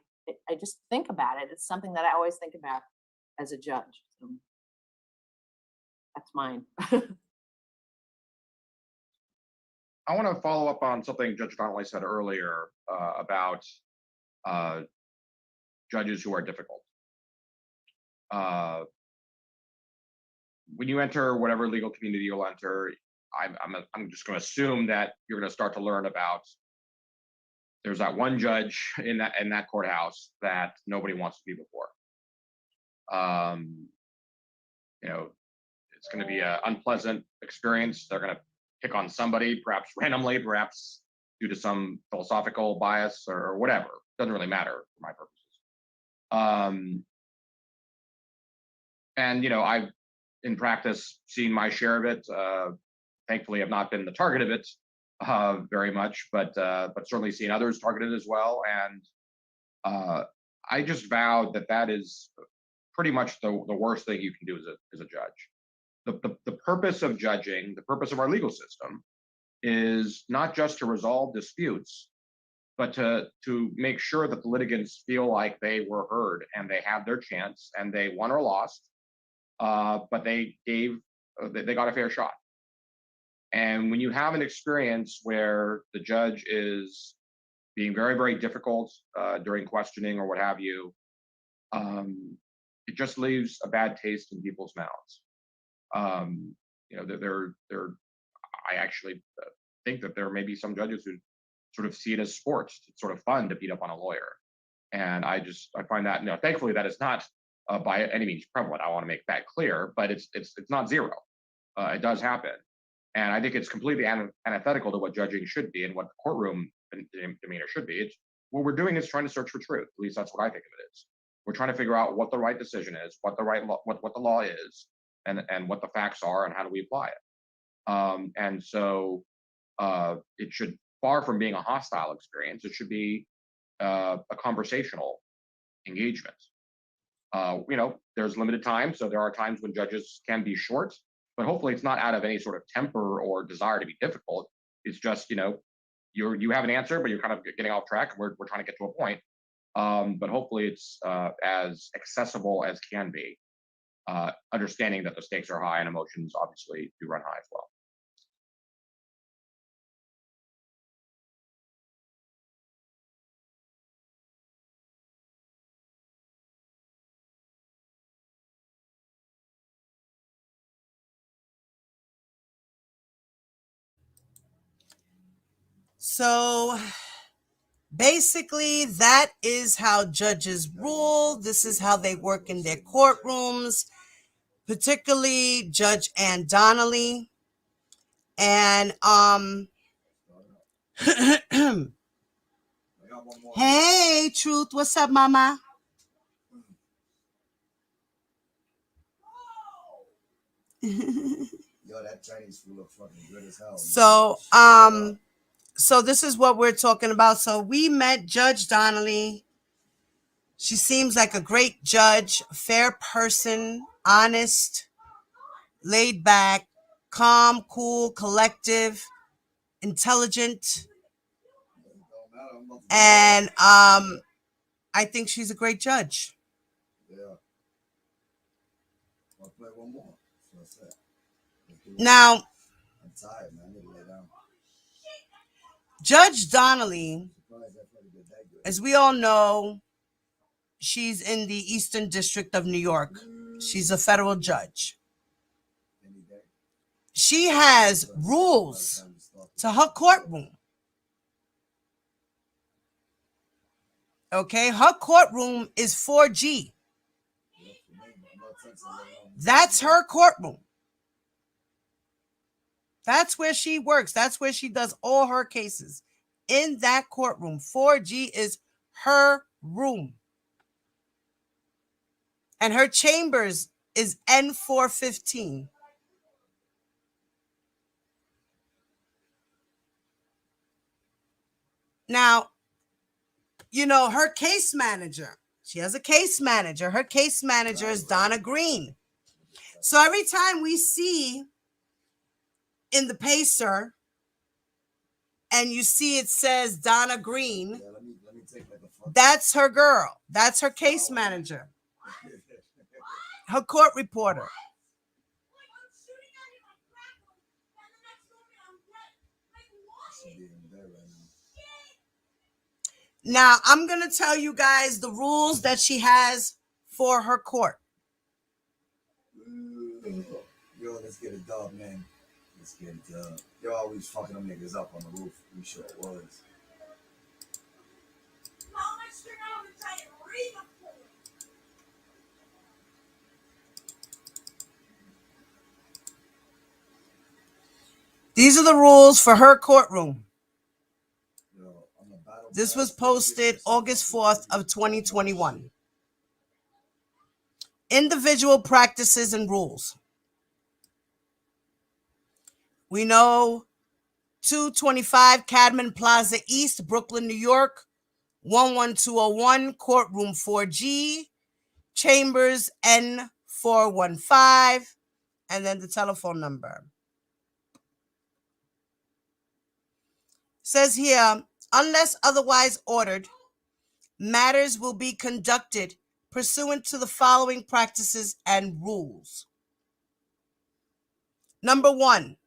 just think about it. It's something that I always think about as a judge. So that's mine. I want to follow up on something Judge Donnelly said earlier about judges who are difficult. When you enter whatever legal community you'll enter, I'm just going to assume that you're going to start to learn about, there's that one judge in that courthouse that nobody wants to be before. You know, it's going to be an unpleasant experience. They're going to pick on somebody, perhaps randomly, perhaps due to some philosophical bias or whatever. Doesn't really matter for my purposes. And you know, I've in practice seen my share of it. Thankfully, I've not been the target of it very much, but certainly seen others targeted as well. And I just vowed that is pretty much the worst thing you can do as a judge. The purpose of judging, the purpose of our legal system, is not just to resolve disputes, but to make sure that the litigants feel like they were heard and they had their chance and they won or lost, but they got a fair shot. And when you have an experience where the judge is being very, very difficult during questioning or what have you, it just leaves a bad taste in people's mouths. You know, I actually think that there may be some judges who sort of see it as sports. It's sort of fun to beat up on a lawyer. And I find that, you know, thankfully that is not by any means prevalent. I want to make that clear, but it's not zero. It does happen. And I think it's completely antithetical to what judging should be and what the courtroom demeanor should be. What we're doing is trying to search for truth. At least that's what I think of it is. We're trying to figure out what the right decision is, what the law is, and what the facts are, and how do we apply it. And so it should, far from being a hostile experience, it should be a conversational engagement. You know, there's limited time, so there are times when judges can be short, but hopefully it's not out of any sort of temper or desire to be difficult. It's just, you know, you have an answer, but you're kind of getting off track. We're trying to get to a point, but hopefully it's as accessible as can be, understanding that the stakes are high and emotions obviously do run high as well. So basically, that is how judges rule. This is how they work in their courtrooms, particularly Judge Ann Donnelly. And hey, Truth, what's up, mama? Yo, that Chinese food looks fucking good as hell. So this is what we're talking about. So we met Judge Donnelly. She seems like a great judge, fair person, honest, laid back, calm, cool, collective, intelligent. And I think she's a great judge. Now, Judge Donnelly, as we all know, she's in the Eastern District of New York. She's a federal judge. She has rules to her courtroom. Okay, her courtroom is 4G. That's her courtroom. That's where she works. That's where she does all her cases. In that courtroom, 4G is her room. And her chambers is N415. Now, you know, her case manager, she has a case manager. Her case manager is Donna Green. So every time we see in the Pacer and you see it says Donna Green, that's her girl. That's her case manager. Her court reporter. Now, I'm going to tell you guys the rules that she has for her court. Yo, let's get a dub, man. Let's get a dub. You're always fucking them niggas up on the roof. We sure it was. These are the rules for her courtroom. This was posted August 4th of 2021. Individual practices and rules. We know 225 Cadman Plaza East, Brooklyn, New York, 11201, courtroom 4G, chambers N415, and then the telephone number. Says here, unless otherwise ordered, matters will be conducted pursuant to the following practices and rules. Number 1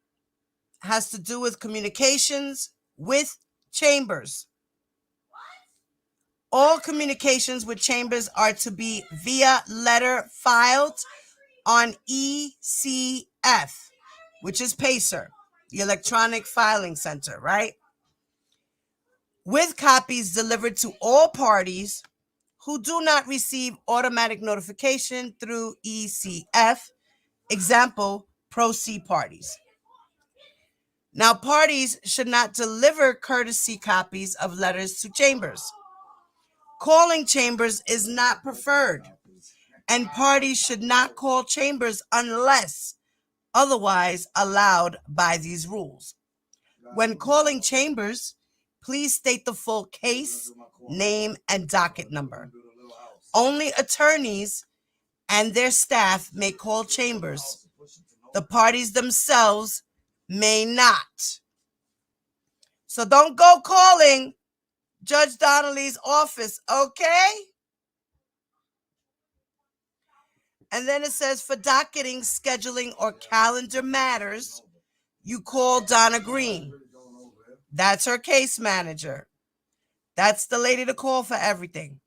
has to do with communications with chambers. All communications with chambers are to be via letter filed on ECF, which is Pacer, the Electronic Filing Center, right? With copies delivered to all parties who do not receive automatic notification through ECF, example, pro se parties. Now, parties should not deliver courtesy copies of letters to chambers. Calling chambers is not preferred, and parties should not call chambers unless otherwise allowed by these rules. When calling chambers, please state the full case, name, and docket number. Only attorneys and their staff may call chambers. The parties themselves may not. So don't go calling Judge Donnelly's office, okay? And then it says for docketing, scheduling, or calendar matters, you call Donna Green. That's her case manager. That's the lady to call for everything,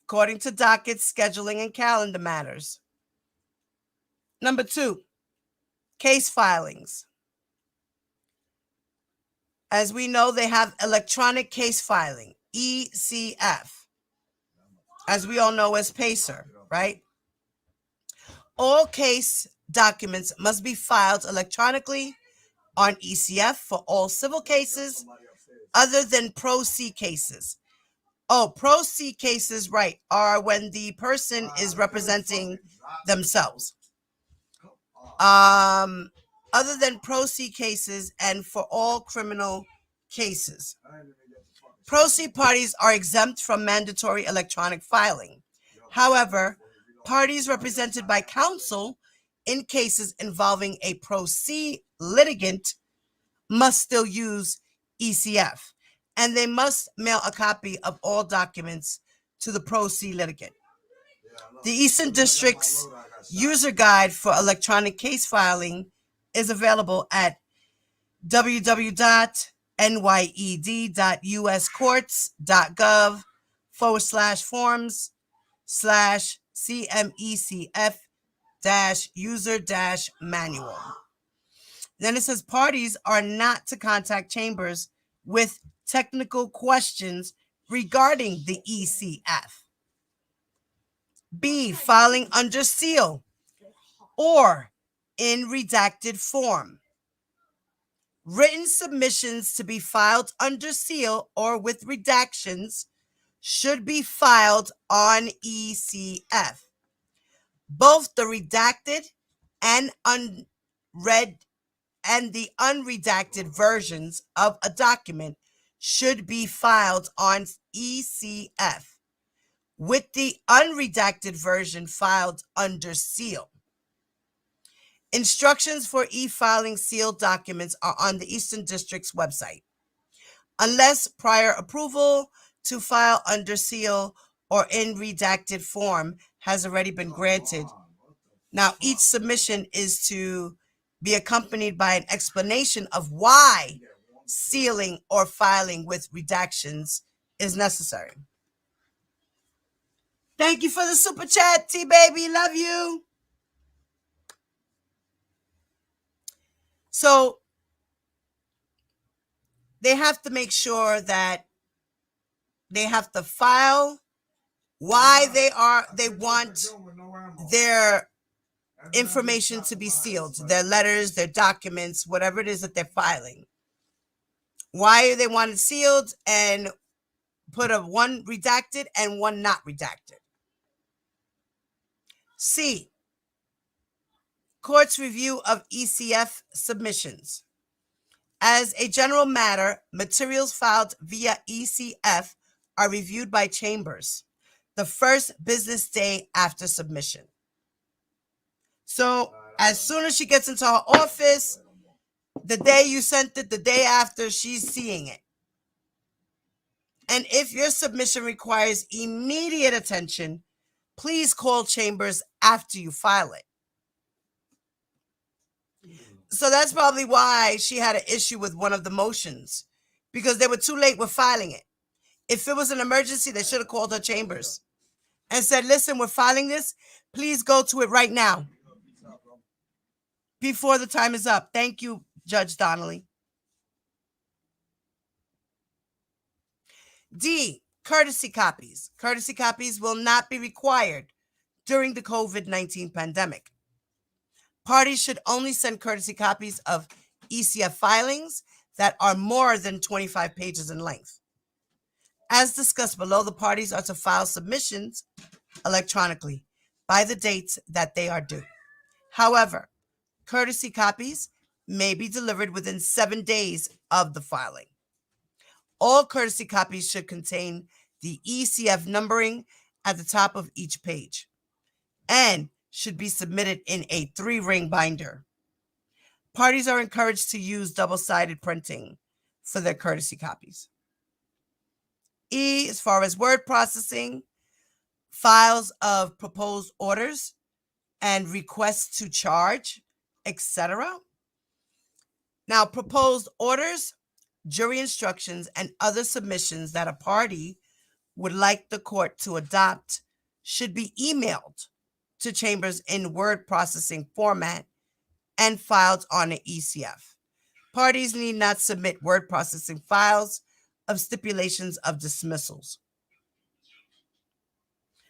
according to docket, scheduling, and calendar matters. Number 2, case filings. As we know, they have electronic case filing, ECF, as we all know as Pacer, right? All case documents must be filed electronically on ECF for all civil cases other than pro se cases. Oh, pro se cases, right, are when the person is representing themselves. Other than pro se cases and for all criminal cases. Pro se parties are exempt from mandatory electronic filing. However, parties represented by counsel in cases involving a pro se litigant must still use ECF, and they must mail a copy of all documents to the pro se litigant. The Eastern District's user guide for electronic case filing is available at www.nydus.gov/forms/CMECF-user-manual. Then it says parties are not to contact chambers with technical questions regarding the ECF. B, filing under seal or in redacted form. Written submissions to be filed under seal or with redactions should be filed on ECF. Both the redacted and unread and the unredacted versions of a document should be filed on ECF, with the unredacted version filed under seal. Instructions for e-filing sealed documents are on the Eastern District's website. Unless prior approval to file under seal or in redacted form has already been granted. Now, each submission is to be accompanied by an explanation of why sealing or filing with redactions is necessary. Thank you for the super chat, T-Baby. Love you. So they have to make sure that they have to file why they want their information to be sealed, their letters, their documents, whatever it is that they're filing. Why they want it sealed, and put a one redacted and one not redacted. C, court's review of ECF submissions. As a general matter, materials filed via ECF are reviewed by chambers the first business day after submission. So as soon as she gets into her office, the day you sent it, the day after, she's seeing it. And if your submission requires immediate attention, please call chambers after you file it. So that's probably why she had an issue with one of the motions, because they were too late with filing it. If it was an emergency, they should have called her chambers and said, listen, we're filing this. Please go to it right now before the time is up. Thank you, Judge Donnelly. D, courtesy copies. Courtesy copies will not be required during the COVID-19 pandemic. Parties should only send courtesy copies of ECF filings that are more than 25 pages in length. As discussed below, the parties are to file submissions electronically by the dates that they are due. However, courtesy copies may be delivered within 7 days of the filing. All courtesy copies should contain the ECF numbering at the top of each page and should be submitted in a 3-ring binder. Parties are encouraged to use double-sided printing for their courtesy copies. E, as far as word processing, files of proposed orders and requests to charge, etc. Now, proposed orders, jury instructions, and other submissions that a party would like the court to adopt should be emailed to chambers in word processing format and filed on an ECF. Parties need not submit word processing files of stipulations of dismissals.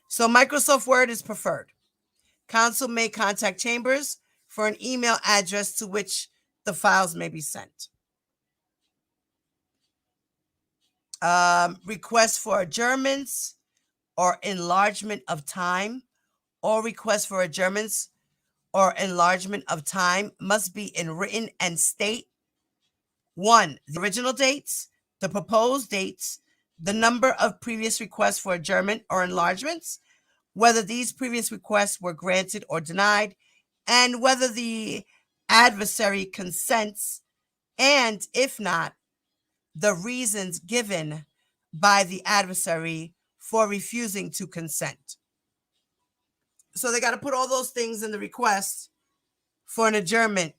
So Microsoft Word is preferred. Counsel may contact chambers for an email address to which the files may be sent. Requests for adjournments or enlargement of time, or requests for adjournments or enlargement of time must be in written and state: 1, the original dates, the proposed dates, the number of previous requests for adjournment or enlargements, whether these previous requests were granted or denied, and whether the adversary consents, and if not, the reasons given by the adversary for refusing to consent. So they got to put all those things in the request for an adjournment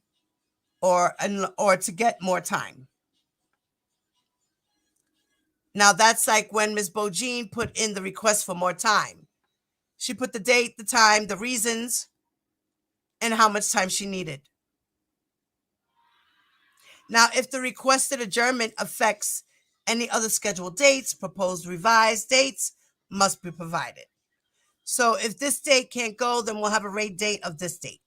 or to get more time. Now that's like when Ms. Bogine put in the request for more time. She put the date, the time, the reasons, and how much time she needed. Now, if the requested adjournment affects any other scheduled dates, proposed revised dates must be provided. So if this date can't go, then we'll have a rate date of this date.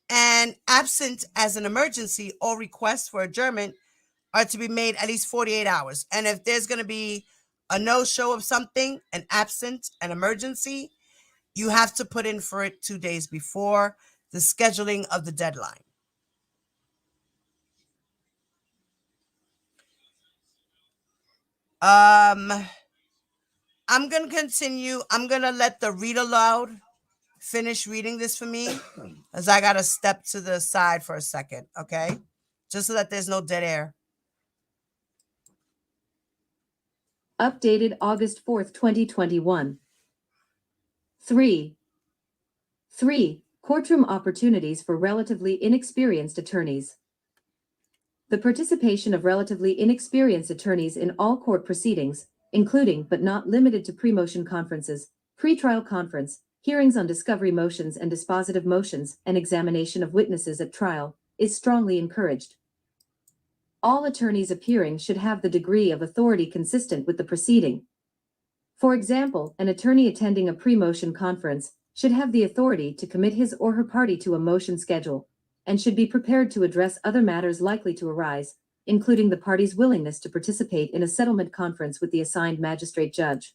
And absent as an emergency, all requests for adjournment are to be made at least 48 hours. And if there's going to be a no-show of something, an absent, an emergency, you have to put in for it 2 days before the scheduling of the deadline. I'm going to continue. I'm going to let the read aloud finish reading this for me, as I got to step to the side for a second, okay? Just so that there's no dead air. Updated August 4th, 2021. 3. Courtroom opportunities for relatively inexperienced attorneys. The participation of relatively inexperienced attorneys in all court proceedings, including but not limited to pre-motion conferences, pre-trial conference, hearings on discovery motions and dispositive motions, and examination of witnesses at trial, is strongly encouraged. All attorneys appearing should have the degree of authority consistent with the proceeding. For example, an attorney attending a pre-motion conference should have the authority to commit his or her party to a motion schedule, and should be prepared to address other matters likely to arise, including the party's willingness to participate in a settlement conference with the assigned magistrate judge.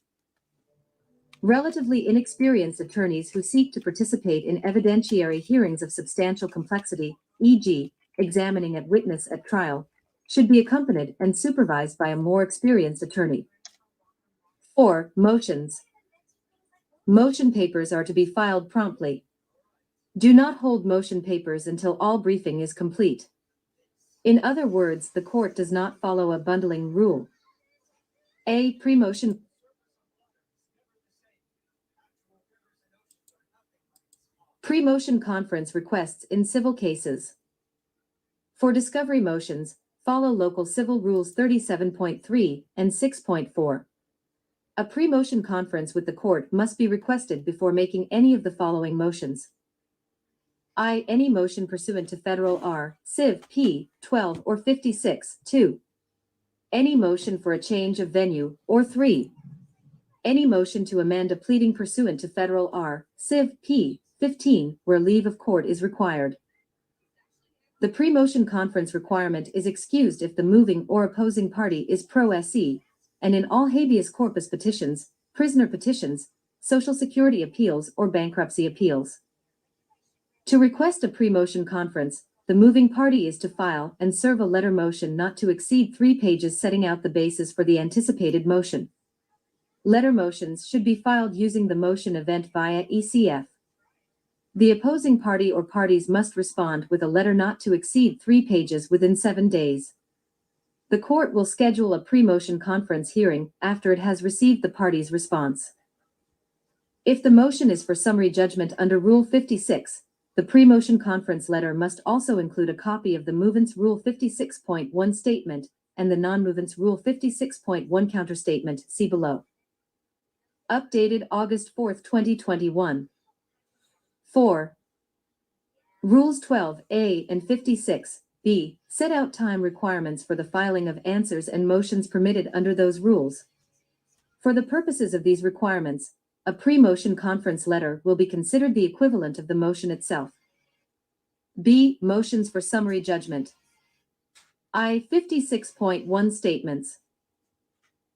Relatively inexperienced attorneys who seek to participate in evidentiary hearings of substantial complexity, e.g., examining a witness at trial, should be accompanied and supervised by a more experienced attorney. 4. Motions. Motion papers are to be filed promptly. Do not hold motion papers until all briefing is complete. In other words, the court does not follow a bundling rule. A pre-motion conference requests in civil cases. For discovery motions, follow Local Civil Rules 37.3 and 6.4. A pre-motion conference with the court must be requested before making any of the following motions. I. Any motion pursuant to Federal R. Civ. P. 12 or 56. 2. Any motion for a change of venue, or 3. Any motion to amend a pleading pursuant to Federal R. Civ. P. 15, where leave of court is required. The pre-motion conference requirement is excused if the moving or opposing party is pro-se, and in all habeas corpus petitions, prisoner petitions, Social Security appeals, or bankruptcy appeals. To request a pre-motion conference, the moving party is to file and serve a letter motion not to exceed 3 pages setting out the basis for the anticipated motion. Letter motions should be filed using the motion event via ECF. The opposing party or parties must respond with a letter not to exceed 3 pages within 7 days. The court will schedule a pre-motion conference hearing after it has received the party's response. If the motion is for summary judgment under Rule 56, the pre-motion conference letter must also include a copy of the movant's Rule 56.1 statement and the non-movant's Rule 56.1 counterstatement, see below. Updated August 4th, 2021. 4. Rules 12A and 56B set out time requirements for the filing of answers and motions permitted under those rules. For the purposes of these requirements, a pre-motion conference letter will be considered the equivalent of the motion itself. B. Motions for summary judgment. I. 56.1 statements.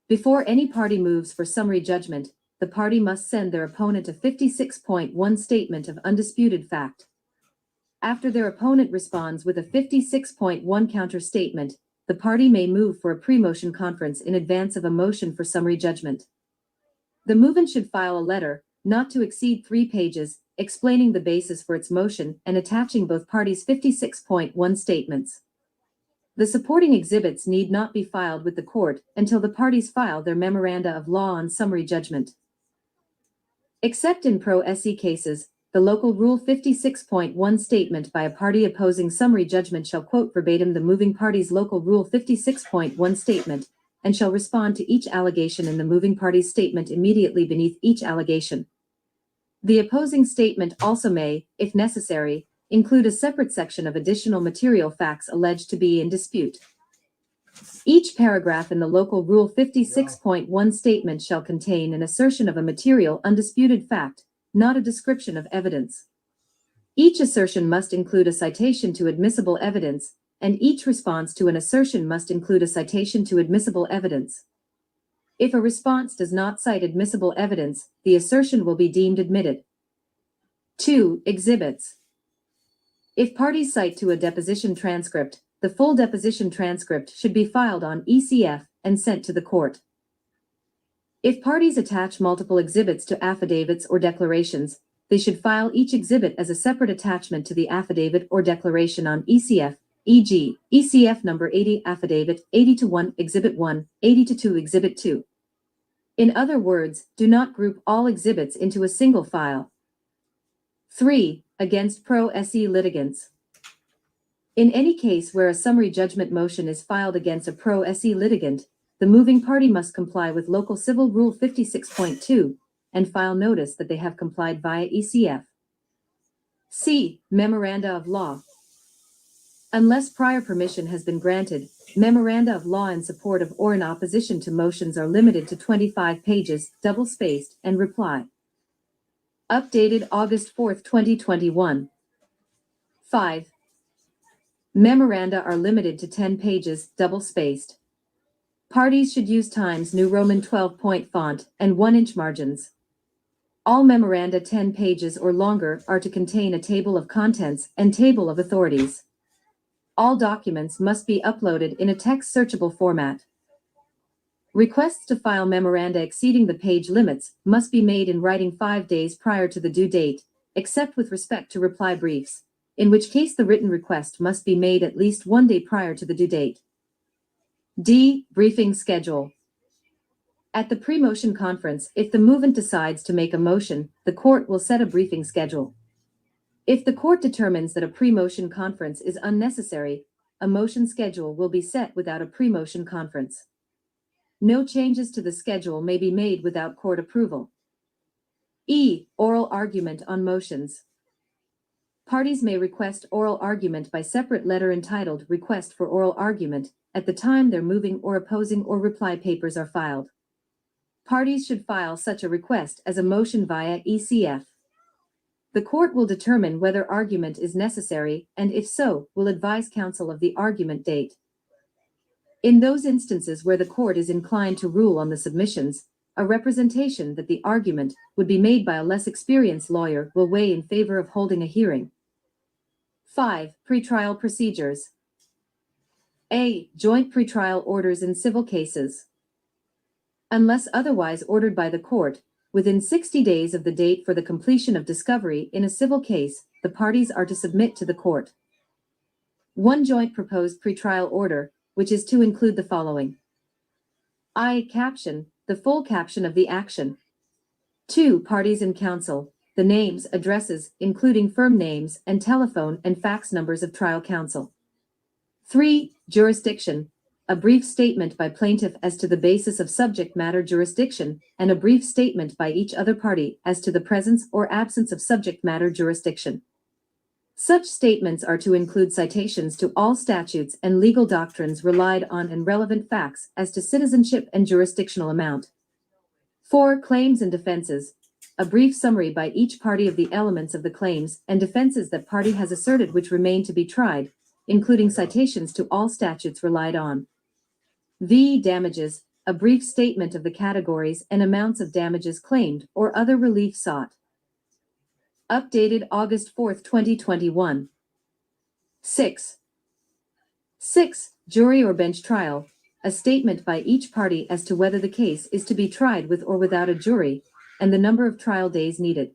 Before any party moves for summary judgment, the party must send their opponent a 56.1 statement of undisputed fact. After their opponent responds with a 56.1 counter statement, the party may move for a pre-motion conference in advance of a motion for summary judgment. The movant should file a letter, not to exceed 3 pages, explaining the basis for its motion and attaching both parties' 56.1 statements. The supporting exhibits need not be filed with the court until the parties file their memoranda of law on summary judgment. Except in pro se cases, the local Rule 56.1 statement by a party opposing summary judgment shall quote verbatim the moving party's local Rule 56.1 statement, and shall respond to each allegation in the moving party's statement immediately beneath each allegation. The opposing statement also may, if necessary, include a separate section of additional material facts alleged to be in dispute. Each paragraph in the local Rule 56.1 statement shall contain an assertion of a material undisputed fact, not a description of evidence. Each assertion must include a citation to admissible evidence, and each response to an assertion must include a citation to admissible evidence. If a response does not cite admissible evidence, the assertion will be deemed admitted. 2. Exhibits. If parties cite to a deposition transcript, the full deposition transcript should be filed on ECF and sent to the court. If parties attach multiple exhibits to affidavits or declarations, they should file each exhibit as a separate attachment to the affidavit or declaration on ECF, e.g., ECF number 80 affidavit 80-1 exhibit 1, 80-2 exhibit 2. In other words, do not group all exhibits into a single file. 3. Against pro se litigants. In any case where a summary judgment motion is filed against a pro se litigant, the moving party must comply with Local Civil Rule 56.2 and file notice that they have complied via ECF. C. Memoranda of law. Unless prior permission has been granted, memoranda of law in support of or in opposition to motions are limited to 25 pages, double-spaced, and reply. Updated August 4, 2021. 5. Memoranda are limited to 10 pages, double-spaced. Parties should use Times New Roman 12-point font and 1-inch margins. All memoranda 10 pages or longer are to contain a table of contents and table of authorities. All documents must be uploaded in a text searchable format. Requests to file memoranda exceeding the page limits must be made in writing 5 days prior to the due date, except with respect to reply briefs, in which case the written request must be made at least 1 day prior to the due date. D. Briefing schedule. At the pre-motion conference, if the movant decides to make a motion, the court will set a briefing schedule. If the court determines that a pre-motion conference is unnecessary, a motion schedule will be set without a pre-motion conference. No changes to the schedule may be made without court approval. E. Oral argument on motions. Parties may request oral argument by separate letter entitled Request for Oral Argument at the time their moving or opposing or reply papers are filed. Parties should file such a request as a motion via ECF. The court will determine whether argument is necessary and, if so, will advise counsel of the argument date. In those instances where the court is inclined to rule on the submissions, a representation that the argument would be made by a less experienced lawyer will weigh in favor of holding a hearing. 5. Pretrial procedures. A. Joint pretrial orders in civil cases. Unless otherwise ordered by the court, within 60 days of the date for the completion of discovery in a civil case, the parties are to submit to the court 1 joint proposed pretrial order, which is to include the following. I. Caption, the full caption of the action. 2. Parties and counsel, the names, addresses, including firm names, and telephone and fax numbers of trial counsel. 3. Jurisdiction, a brief statement by plaintiff as to the basis of subject matter jurisdiction, and a brief statement by each other party as to the presence or absence of subject matter jurisdiction. Such statements are to include citations to all statutes and legal doctrines relied on and relevant facts as to citizenship and jurisdictional amount. 4. Claims and defenses, a brief summary by each party of the elements of the claims and defenses that party has asserted which remain to be tried, including citations to all statutes relied on. V. Damages, a brief statement of the categories and amounts of damages claimed or other relief sought. Updated August 4, 2021. 6. Jury or bench trial, a statement by each party as to whether the case is to be tried with or without a jury, and the number of trial days needed.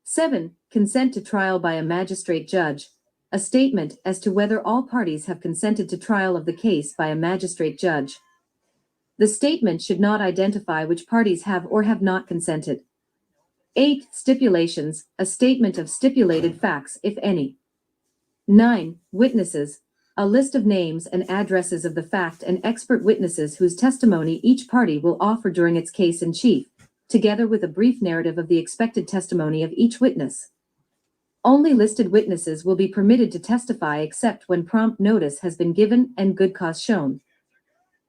7. Consent to trial by a magistrate judge, a statement as to whether all parties have consented to trial of the case by a magistrate judge. The statement should not identify which parties have or have not consented. 8. Stipulations, a statement of stipulated facts, if any. 9. Witnesses, a list of names and addresses of the fact and expert witnesses whose testimony each party will offer during its case in chief, together with a brief narrative of the expected testimony of each witness. Only listed witnesses will be permitted to testify except when prompt notice has been given and good cause shown.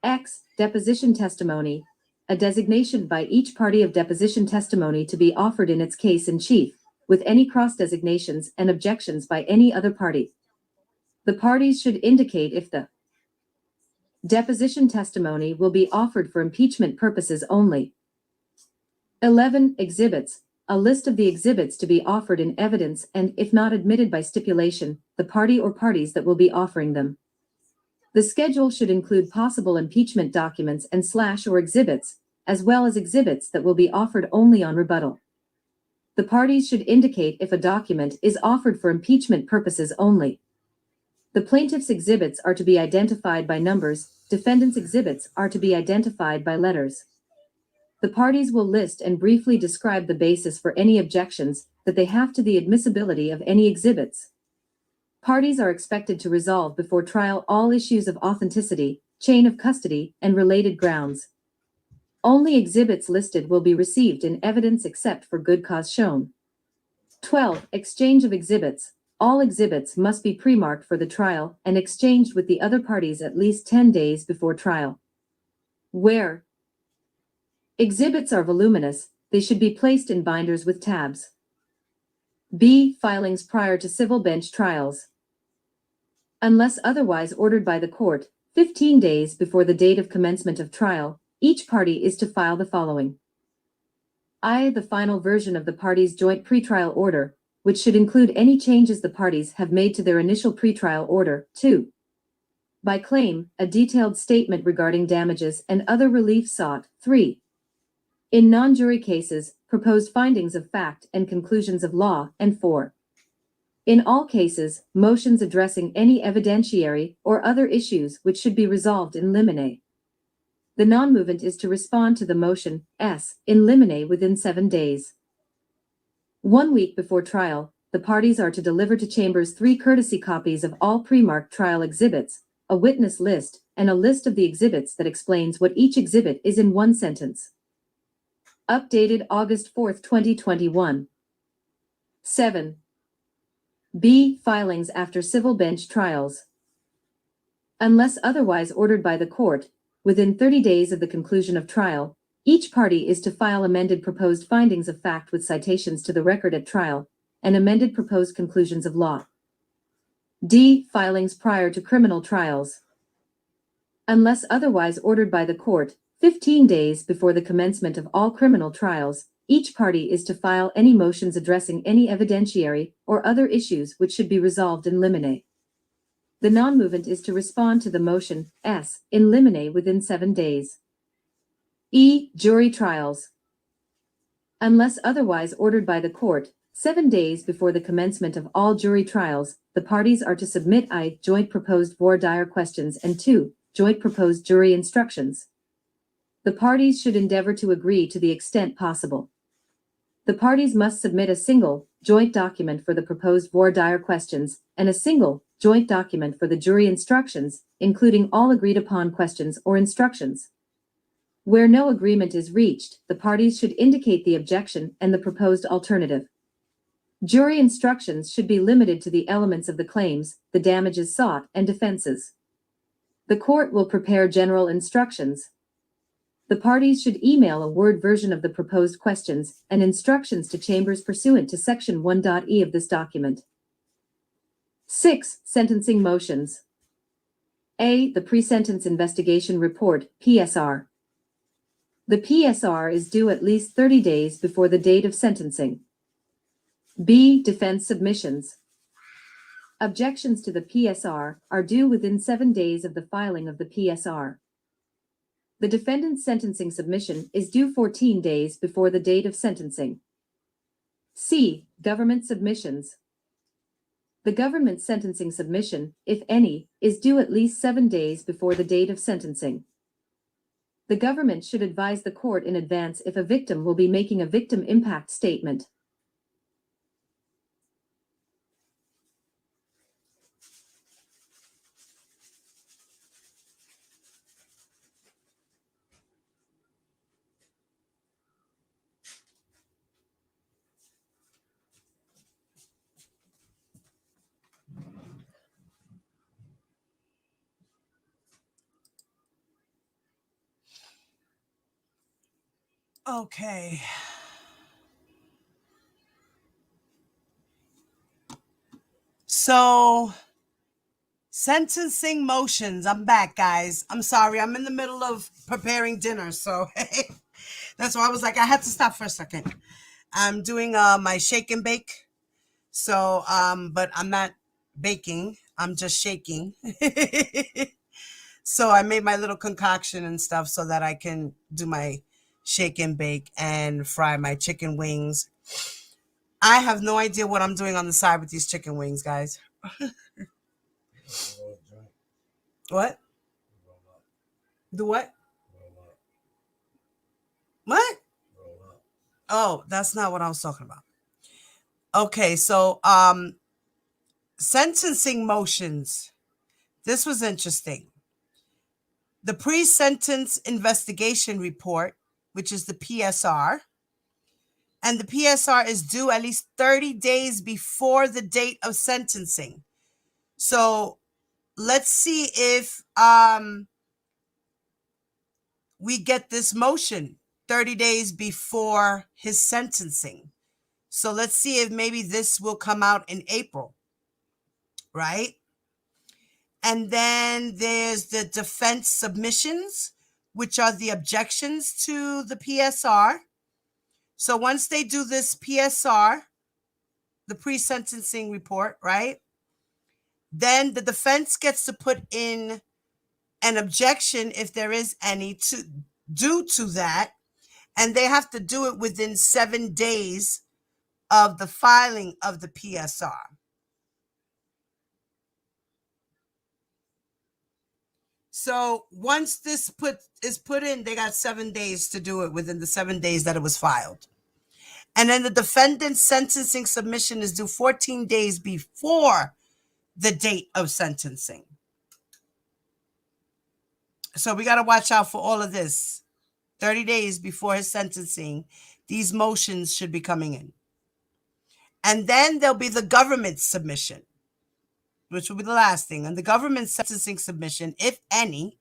X. Deposition testimony, a designation by each party of deposition testimony to be offered in its case in chief, with any cross-designations and objections by any other party. The parties should indicate if the deposition testimony will be offered for impeachment purposes only. 11. Exhibits, a list of the exhibits to be offered in evidence and, if not admitted by stipulation, the party or parties that will be offering them. The schedule should include possible impeachment documents and or exhibits, as well as exhibits that will be offered only on rebuttal. The parties should indicate if a document is offered for impeachment purposes only. The plaintiff's exhibits are to be identified by numbers, defendant's exhibits are to be identified by letters. The parties will list and briefly describe the basis for any objections that they have to the admissibility of any exhibits. Parties are expected to resolve before trial all issues of authenticity, chain of custody, and related grounds. Only exhibits listed will be received in evidence except for good cause shown. 12. Exchange of exhibits. All exhibits must be pre-marked for the trial and exchanged with the other parties at least 10 days before trial. Where exhibits are voluminous, they should be placed in binders with tabs. B. Filings prior to civil bench trials. Unless otherwise ordered by the court, 15 days before the date of commencement of trial, each party is to file the following. I. The final version of the parties' joint pretrial order, which should include any changes the parties have made to their initial pretrial order. 2. By claim, a detailed statement regarding damages and other relief sought. 3. In non-jury cases, proposed findings of fact and conclusions of law. And 4. In all cases, motions addressing any evidentiary or other issues which should be resolved in limine. The non-movement is to respond to the motion S in limine within 7 days. 1 week before trial, the parties are to deliver to chambers 3 courtesy copies of all pre-marked trial exhibits, a witness list, and a list of the exhibits that explains what each exhibit is in 1 sentence. Updated August 4, 2021. 7. B. Filings after civil bench trials. Unless otherwise ordered by the court, within 30 days of the conclusion of trial, each party is to file amended proposed findings of fact with citations to the record at trial, and amended proposed conclusions of law. D. Filings prior to criminal trials. Unless otherwise ordered by the court, 15 days before the commencement of all criminal trials, each party is to file any motions addressing any evidentiary or other issues which should be resolved in limine. The non-movement is to respond to the motion S in limine within 7 days. E. Jury trials. Unless otherwise ordered by the court, 7 days before the commencement of all jury trials, the parties are to submit I. Joint proposed voir dire questions and 2. Joint proposed jury instructions. The parties should endeavor to agree to the extent possible. The parties must submit a single, joint document for the proposed voir dire questions, and a single, joint document for the jury instructions, including all agreed-upon questions or instructions. Where no agreement is reached, the parties should indicate the objection and the proposed alternative. Jury instructions should be limited to the elements of the claims, the damages sought, and defenses. The court will prepare general instructions. The parties should email a Word version of the proposed questions and instructions to chambers pursuant to Section 1.e of this document. 6. Sentencing motions. A. The Pre-Sentence Investigation Report, PSR. The PSR is due at least 30 days before the date of sentencing. B. Defense submissions. Objections to the PSR are due within 7 days of the filing of the PSR. The defendant's sentencing submission is due 14 days before the date of sentencing. C. Government submissions. The government's sentencing submission, if any, is due at least 7 days before the date of sentencing. The government should advise the court in advance if a victim will be making a victim impact statement. Okay. So, sentencing motions. I'm back, guys. I'm sorry. I'm in the middle of preparing dinner, so that's why I was like, I had to stop for a second. I'm doing my shake and bake. So, but I'm not baking. I'm just shaking. So I made my little concoction and stuff so that I can do my shake and bake and fry my chicken wings. I have no idea what I'm doing on the side with these chicken wings, guys. What? Do what? What? Oh, that's not what I was talking about. Okay, so sentencing motions. This was interesting. The pre-sentence investigation report, which is the PSR, and the PSR is due at least 30 days before the date of sentencing. So let's see if we get this motion 30 days before his sentencing. So let's see if maybe this will come out in April, right? And then there's the defense submissions, which are the objections to the PSR. So once they do this PSR, the pre-sentencing report, right? Then the defense gets to put in an objection, if there is any, to due to that. And they have to do it within 7 days of the filing of the PSR. So once this is put in, they got 7 days to do it within the 7 days that it was filed. And then the defendant's sentencing submission is due 14 days before the date of sentencing. So we got to watch out for all of this. 30 days before his sentencing, these motions should be coming in. And then there'll be the government's submission, which will be the last thing. And the government's sentencing submission, if any,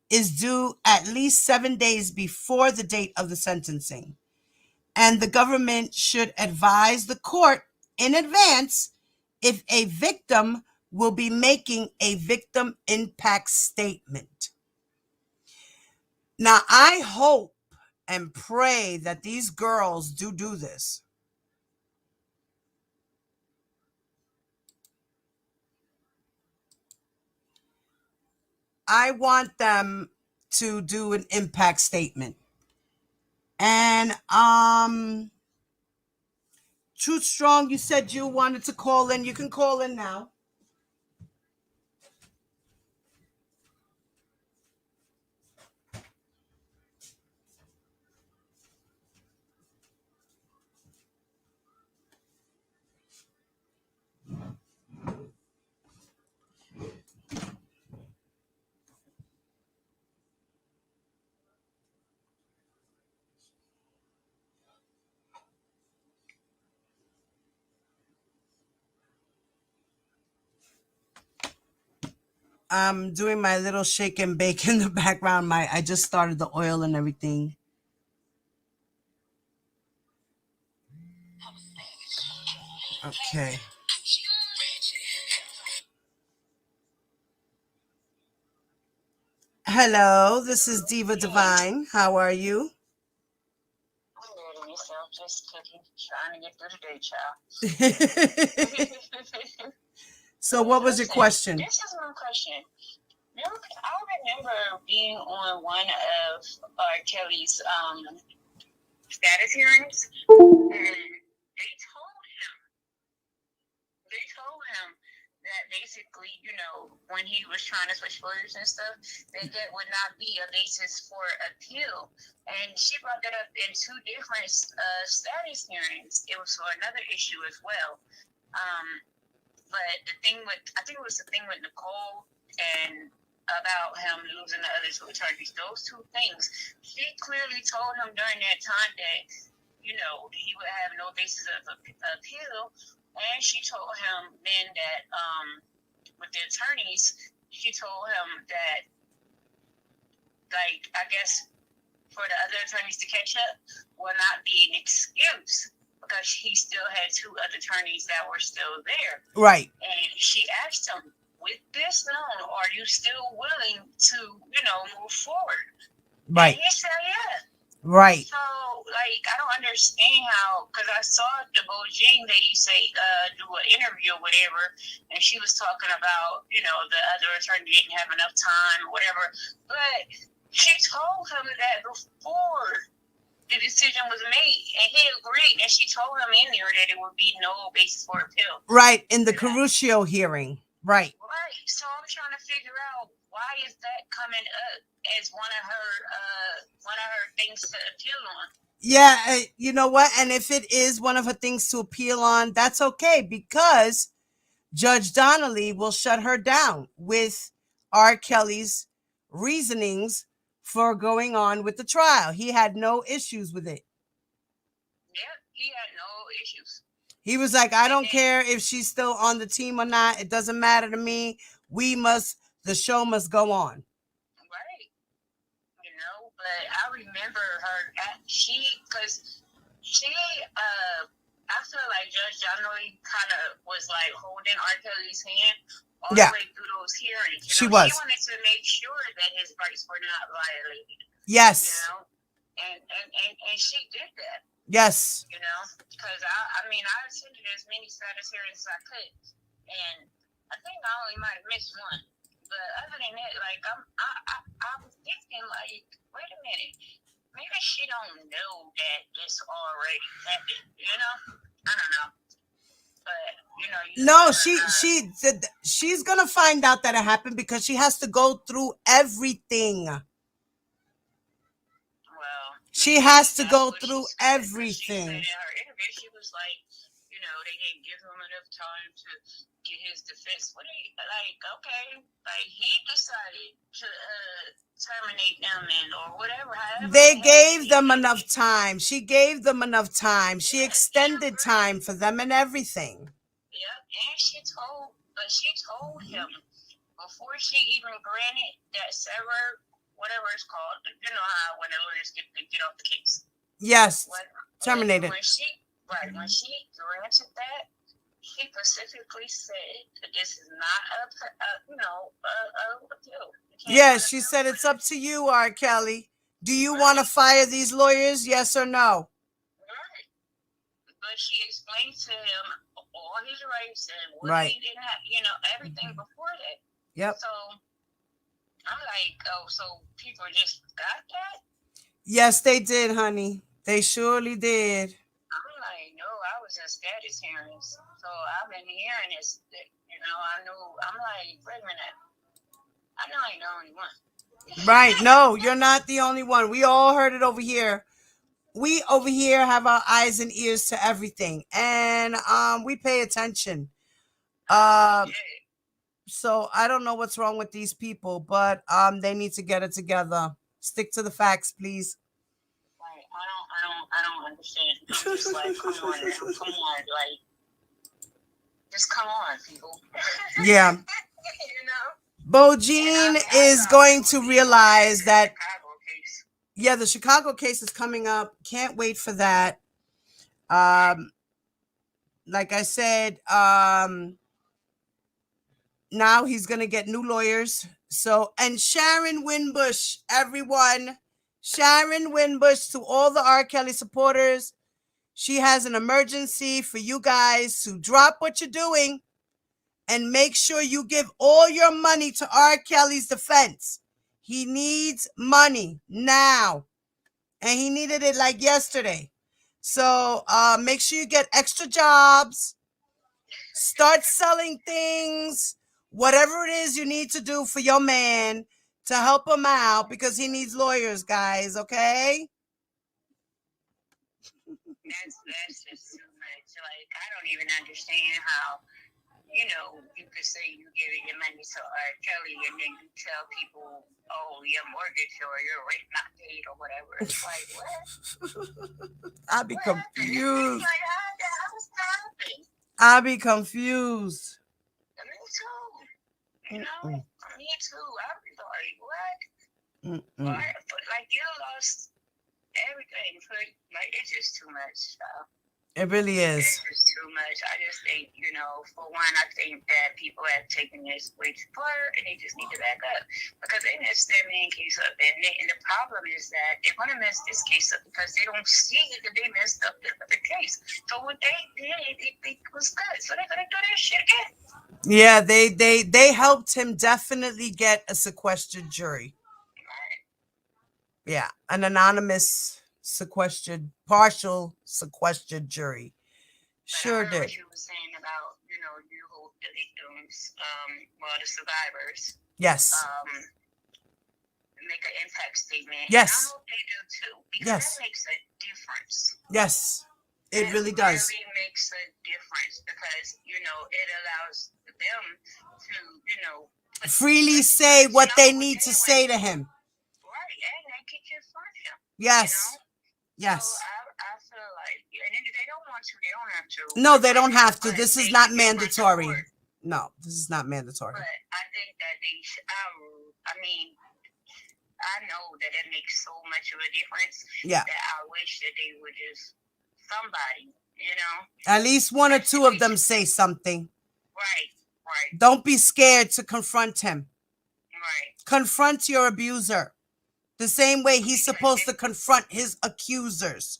is due at least 7 days before the date of the sentencing. And the government should advise the court in advance if a victim will be making a victim impact statement. Now, I hope and pray that these girls do this. I want them to do an impact statement. And Truth Strong, you said you wanted to call in. You can call in now. I'm doing my little shake and bake in the background. I just started the oil and everything. Okay. Hello, this is Diva Divine. How are you? Just cooking, trying to get through the day, child. So what was your question? This is my question. I remember being on one of R. Kelly's status hearings, and they told him they told him that basically, you know, when he was trying to switch lawyers and stuff, that would not be a basis for appeal. And she brought that up in two different status hearings. It was for another issue as well. But the thing with, I think it was the thing with Nicole and about him losing the other two attorneys, those two things, she clearly told him during that time that, you know, he would have no basis of appeal. And she told him then that with the attorneys, she told him that, like, I guess for the other attorneys to catch up will not be an excuse, because he still had two other attorneys that were still there. Right. And she asked him, with this known, are you still willing to, you know, move forward? Right. And he said, yeah. Right. So, like, I don't understand how, because I saw the Bojing lady say, do an interview or whatever, and she was talking about, you know, the other attorney didn't have enough time or whatever. But she told him that before the decision was made, and he agreed, and she told him in there that it would be no basis for appeal. Right, in the Carruccio hearing. Right. Right. So I'm trying to figure out, why is that coming up as one of her things to appeal on? Yeah, you know what? And if it is one of her things to appeal on, that's okay, because Judge Donnelly will shut her down with R. Kelly's reasonings for going on with the trial. He had no issues with it. Yeah, he had no issues. He was like, I don't care if she's still on the team or not. It doesn't matter to me. The show must go on. Right. You know, but I remember her, because she, I feel like Judge Donnelly kind of was like holding R. Kelly's hand all the way through those hearings. She She was. wanted to make sure that his rights were not violated. Yes. You know, and she did that. Yes. You know, because I mean, I attended as many status hearings as I could, and I think I only might have missed one. But other than that, like, I'm thinking, like, wait a minute, maybe she don't know that this already happened. You know, I don't know. But you know, No, she's gonna find out that it happened, because she has to go through everything. She has to go through everything. in her interview, she was like, you know, they didn't give him enough time to get his defense. What are you, like, okay, like, he decided to terminate them or whatever. They gave them enough time. She gave them enough time. She extended time for them and everything. Yep, and she told him before she even granted that sever, whatever it's called, you know how when the lawyers get off the case. Yes, terminated. When she granted that, she specifically said that this is not a appeal. Yeah, she said it's up to you, R. Kelly. Do you want to fire these lawyers? Yes or no? Right. But she explained to him all his rights and what he didn't have, you know, everything before that. Yep. So I'm like, oh, so people just got that? Yes, they did, honey. They surely did. I'm like, no, I was in status hearings. So I've been hearing this, you know, I'm like, wait a minute. I know I ain't the only one. Right. No, you're not the only one. We all heard it over here. We over here have our eyes and ears to everything. And we pay attention. So I don't know what's wrong with these people, but they need to get it together. Stick to the facts, please. Right. I don't understand. I'm just like, come on, like, just come on, people. Yeah. You know? Bojine is going to realize that, yeah, the Chicago case is coming up. Can't wait for that. Like I said, now he's going to get new lawyers. So, and Sharon Winbush, everyone, Sharon Winbush, to all the R. Kelly supporters, she has an emergency for you guys to drop what you're doing and make sure you give all your money to R. Kelly's defense. He needs money now. And he needed it like yesterday. So make sure you get extra jobs Start selling things, whatever it is you need to do for your man to help him out because he needs lawyers, guys, okay? That's just too much. Like, I don't even understand how, you know, you could say you giving your money to R. Kelly and then you tell people, oh, your mortgage or your rent not paid or whatever. It's like, what? I'd be confused. Like, how was that happen? I'd be confused. Me too. You know, me too. I'd be like, what? But like, you lost everything. Like, it's just too much. It really is. It's just too much. I just think, you know, for one, I think that people have taken this way too far and they just need to back up because they messed their main case up. And the problem is that they're going to mess this case up because they don't see that they messed up the case. So what they did, they think was good. So they're going to do this shit again. Yeah, they helped him definitely get a sequestered jury. Yeah, an anonymous sequestered, partial sequestered jury. Sure did. What you were saying about, you know, you hope the victims, well, the survivors, Yes. make an impact statement. Yes. And I hope they do too, because Yes. that makes a difference. Yes, it really does. It really makes a difference because, you know, it allows them to, you know, Freely say what they need to say to him. right, and they can confront him. Yes. You know? Yes. So I feel like, and if they don't want to, they don't have to. No, they don't have to. But This is they not can confront the mandatory. court. No, this is not mandatory. But I think that they should, I mean, I know that it makes so much of a difference. Yeah. That I wish that they would just, somebody, you know? At least one or two of them say something. Right, right, Don't be scared to confront him. right. Confront your abuser the same way he's supposed to confront his accusers,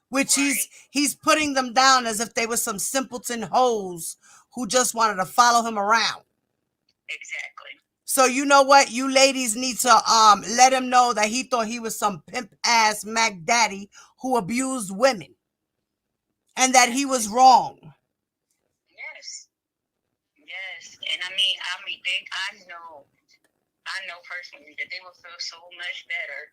which he's putting them down as if they were some simpleton hoes who just wanted to follow him around. Exactly. So you know what? You ladies need to let him know that he thought he was some pimp ass Mac Daddy who abused women and that he was wrong. Yes. Yes. And I mean, I know personally that they will feel so much better.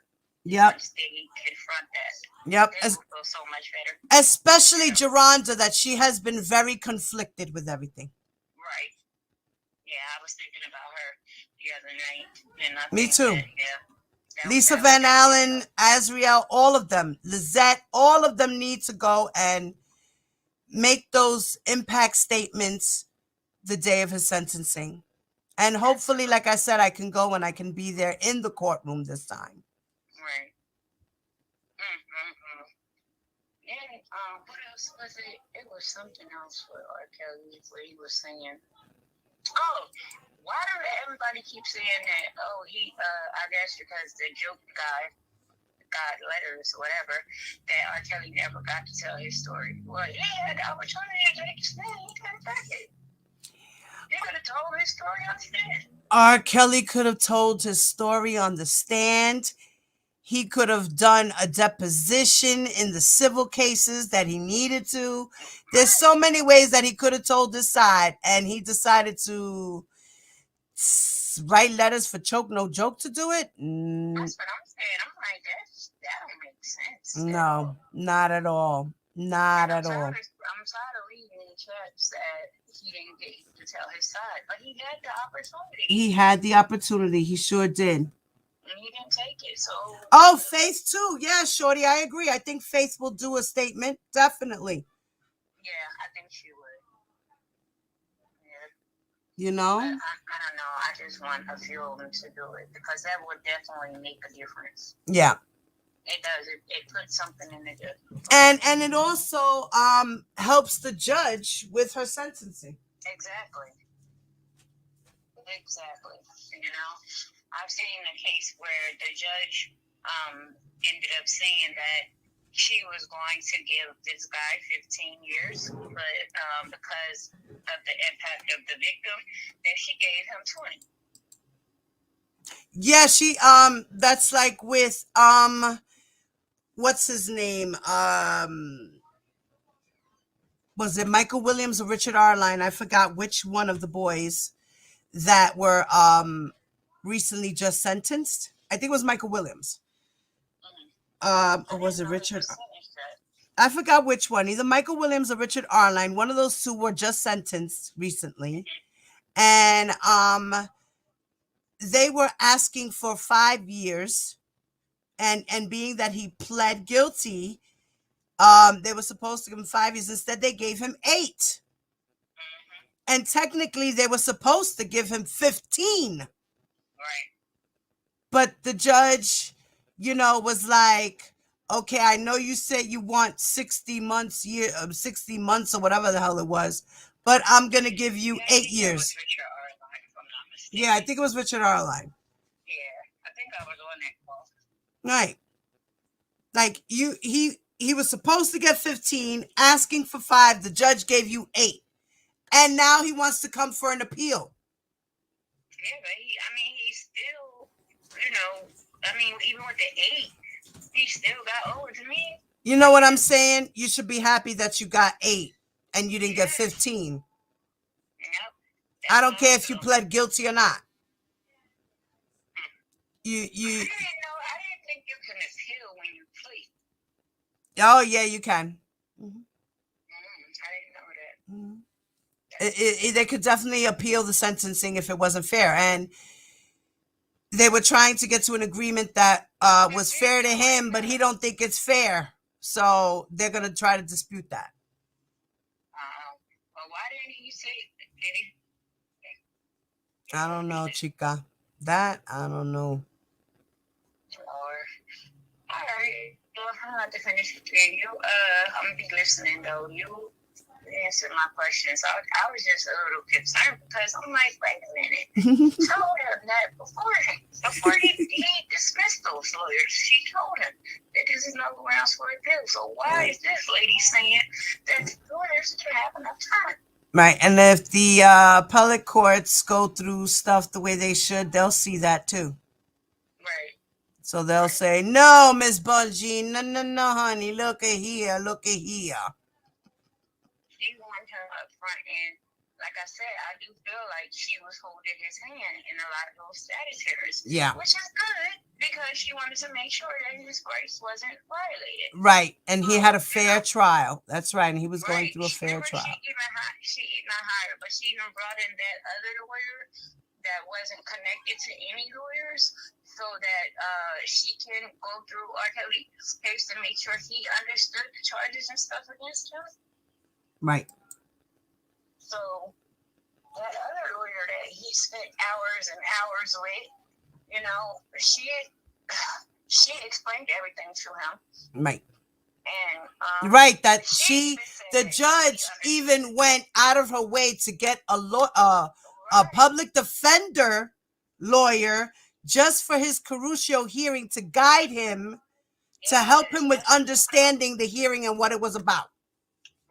Yep. Once they confront that. Yep. They will feel so much better. Especially Geronda, that she has been very conflicted with everything. Right. Yeah, I was thinking about her the other night. And I Me think too. that, Lisa Van Allen, Azriel, all of them, Lizette, all of them need to go and make those impact statements the day of his sentencing. And hopefully, like I said, I can go and I can be there in the courtroom this time. Right. And what else was it? It was something else with R. Kelly where he was saying, oh, why do everybody keep saying that? Oh, I guess because the joke guy got letters or whatever, that R. Kelly never got to tell his story. Well, he had the opportunity to take his stand. He couldn't take it. He could have told his story on the stand. R. Kelly could have told his story on the stand. He could have done a deposition in the civil cases that he needed to. There's so many ways that he could have told his side, and he decided to write letters for Choke No Joke to do it. That's what I'm saying. I'm like, that don't make sense. No, not at all. Not at all. I'm tired of reading in chats that he didn't get to tell his side, but he had the opportunity. He had the opportunity. He sure did. And he didn't take it. So. Oh, Faith too. Yeah, Shorty, I agree. I think Faith will do a statement. Definitely. Yeah, I think she would. Yeah. You know? I don't know. I just want a few of them to do it because that would definitely make a difference. Yeah. It does. It puts something in it. And it also helps the judge with her sentencing. Exactly. You know, I've seen a case where the judge ended up saying that she was going to give this guy 15 years, but because of the impact of the victim, that she gave him 20. Yeah, she that's like with what's his name? was it Michael Williams or Richard Arline? I forgot which one of the boys that were recently just sentenced. I think it was Michael Williams. Or was it Richard? I forgot which one. Either Michael Williams or Richard Arline. One of those two were just sentenced recently. And they were asking for 5 years. And being that he pled guilty, they were supposed to give him 5 years. Instead, they gave him 8. And technically, they were supposed to give him 15. But the judge, was like, okay, I know you said you want 60 months or whatever the hell it was, but I'm going to give you 8 years. Yeah, I think it was Richard Arline. Yeah, I think I was on that call. Right. Like he was supposed to get 15, asking for 5. The judge gave you 8. And now he wants to come for an appeal. Yeah, but he's still, even with the 8, he still got over to me. You know what I'm saying? You should be happy that you got 8 and you didn't get 15. Yep. I don't care if you pled guilty or not. You I didn't think you can appeal when you plead. Oh yeah, you can. I didn't know that. They could definitely appeal the sentencing if it wasn't fair, and they were trying to get to an agreement that was fair to him, but he don't think it's fair, so they're gonna try to dispute that. Well, why didn't he say? I don't know, chica. That I don't know. All right. Well, I'm about to finish with you. I'm gonna be listening though. You answered my questions. I was just a little concerned because I'm like, wait a minute. Told him that before he dismissed those lawyers. She told him that this is no grounds for appeal. So why is this lady saying that the lawyers should have enough time? Right, and if the appellate courts go through stuff the way they should, they'll see that too. Right. So they'll say, no, Miss Bungie, no, honey, look at here. She warned her up front, and like I said, I do feel like she was holding his hand in a lot of those status hearings. Yeah. Which is good because she wanted to make sure that his rights wasn't violated. Right, and he had a fair trial. That's right, and he was going through a fair trial. She even hired, but she even brought in that other lawyer that wasn't connected to any lawyers, so that she can go through R. Kelly's case to make sure he understood the charges and stuff against him. Right. So that other lawyer that he spent hours and hours with, she explained everything to him. Right. And right, that the judge even went out of her way to get a public defender lawyer just for his crucial hearing to guide him, to help him with understanding the hearing and what it was about.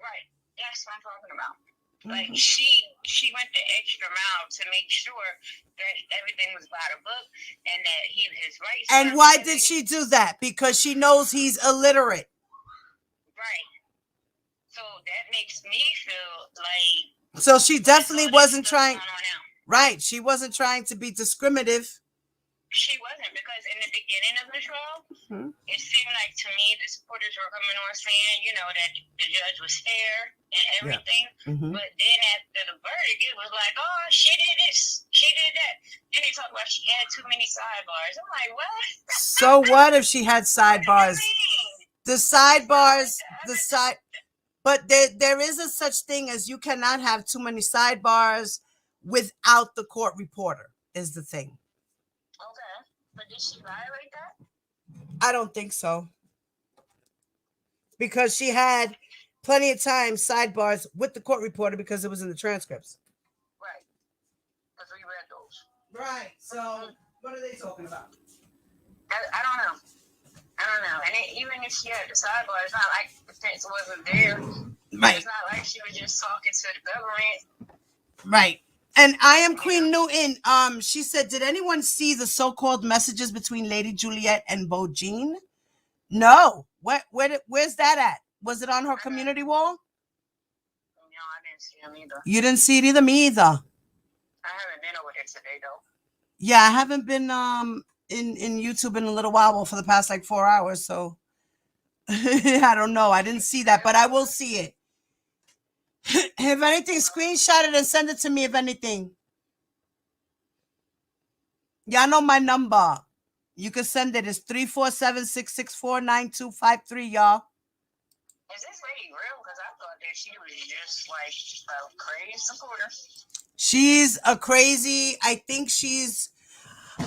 Right, that's what I'm talking about. Like she went the extra mile to make sure that everything was by the book and that his rights. And why did she do that? Because she knows he's illiterate. Right. So that makes me feel like. So she definitely wasn't trying. Right, she wasn't trying to be discriminative. She wasn't, because in the beginning of the trial, it seemed like to me the supporters were coming on saying, that the judge was fair and everything. Yeah. But then after the verdict, it was like, oh, she did this, she did that. Then they talk about she had too many sidebars. I'm like, what? So what if she had sidebars? But there is a such thing as you cannot have too many sidebars without the court reporter, is the thing. Okay, but did she violate that? I don't think so. Because she had plenty of time sidebars with the court reporter because it was in the transcripts. Right. Because we read those. Right. So what are they talking about? I don't know. And even if she had the sidebar, it's not like the defense wasn't there. Right. It's not like she was just talking to the government. Right. And I am Queen Newton. She said, did anyone see the so-called messages between Lady Juliet and Bo Jean? No. Where's that at? Was it on her community wall? didn't see him either. You didn't see it either? Me either. I haven't been over here today though. Yeah, I haven't been in YouTube in a little while, well, for the past like 4 hours, so I don't know. I didn't see that, but I will see it. If anything, screenshot it and send it to me if anything. Y'all know my number. You can send it. It's 347-664-9253, y'all. Is this lady real? Because I thought that she was just like a crazy supporter. She's a crazy, I think she's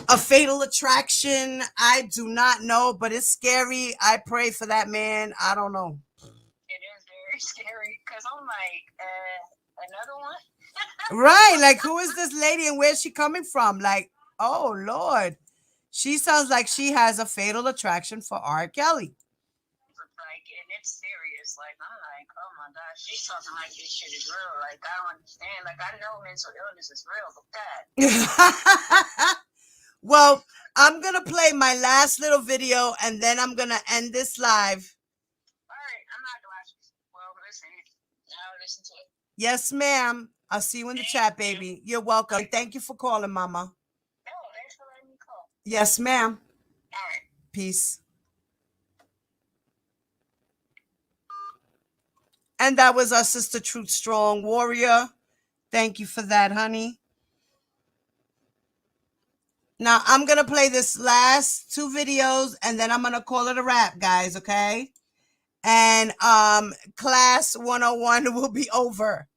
a fatal attraction. I do not know, but it's scary. I pray for that man. I don't know. It is very scary because I'm like, another one? Right. Like, who is this lady and where's she coming from? Like, oh, Lord. She sounds like she has a fatal attraction for R. Kelly. Like, and it's serious. Like, I'm like, oh my gosh, she's talking like this shit is real. Like, I don't understand. Like, I know mental illness is real, but that. Well, I'm going to play my last little video and then I'm going to end this live. All right, I'm not watching. Well, listen, I'll listen to it. Yes, ma'am. I'll see you in the chat, baby. You're welcome. Thank you for calling, Mama. No, thanks for letting me call. Yes, ma'am. All right. Peace. And that was our sister Truth Strong Warrior. Thank you for that, honey. Now, I'm going to play this last 2 videos and then I'm going to call it a wrap, guys, okay? And class 101 will be over.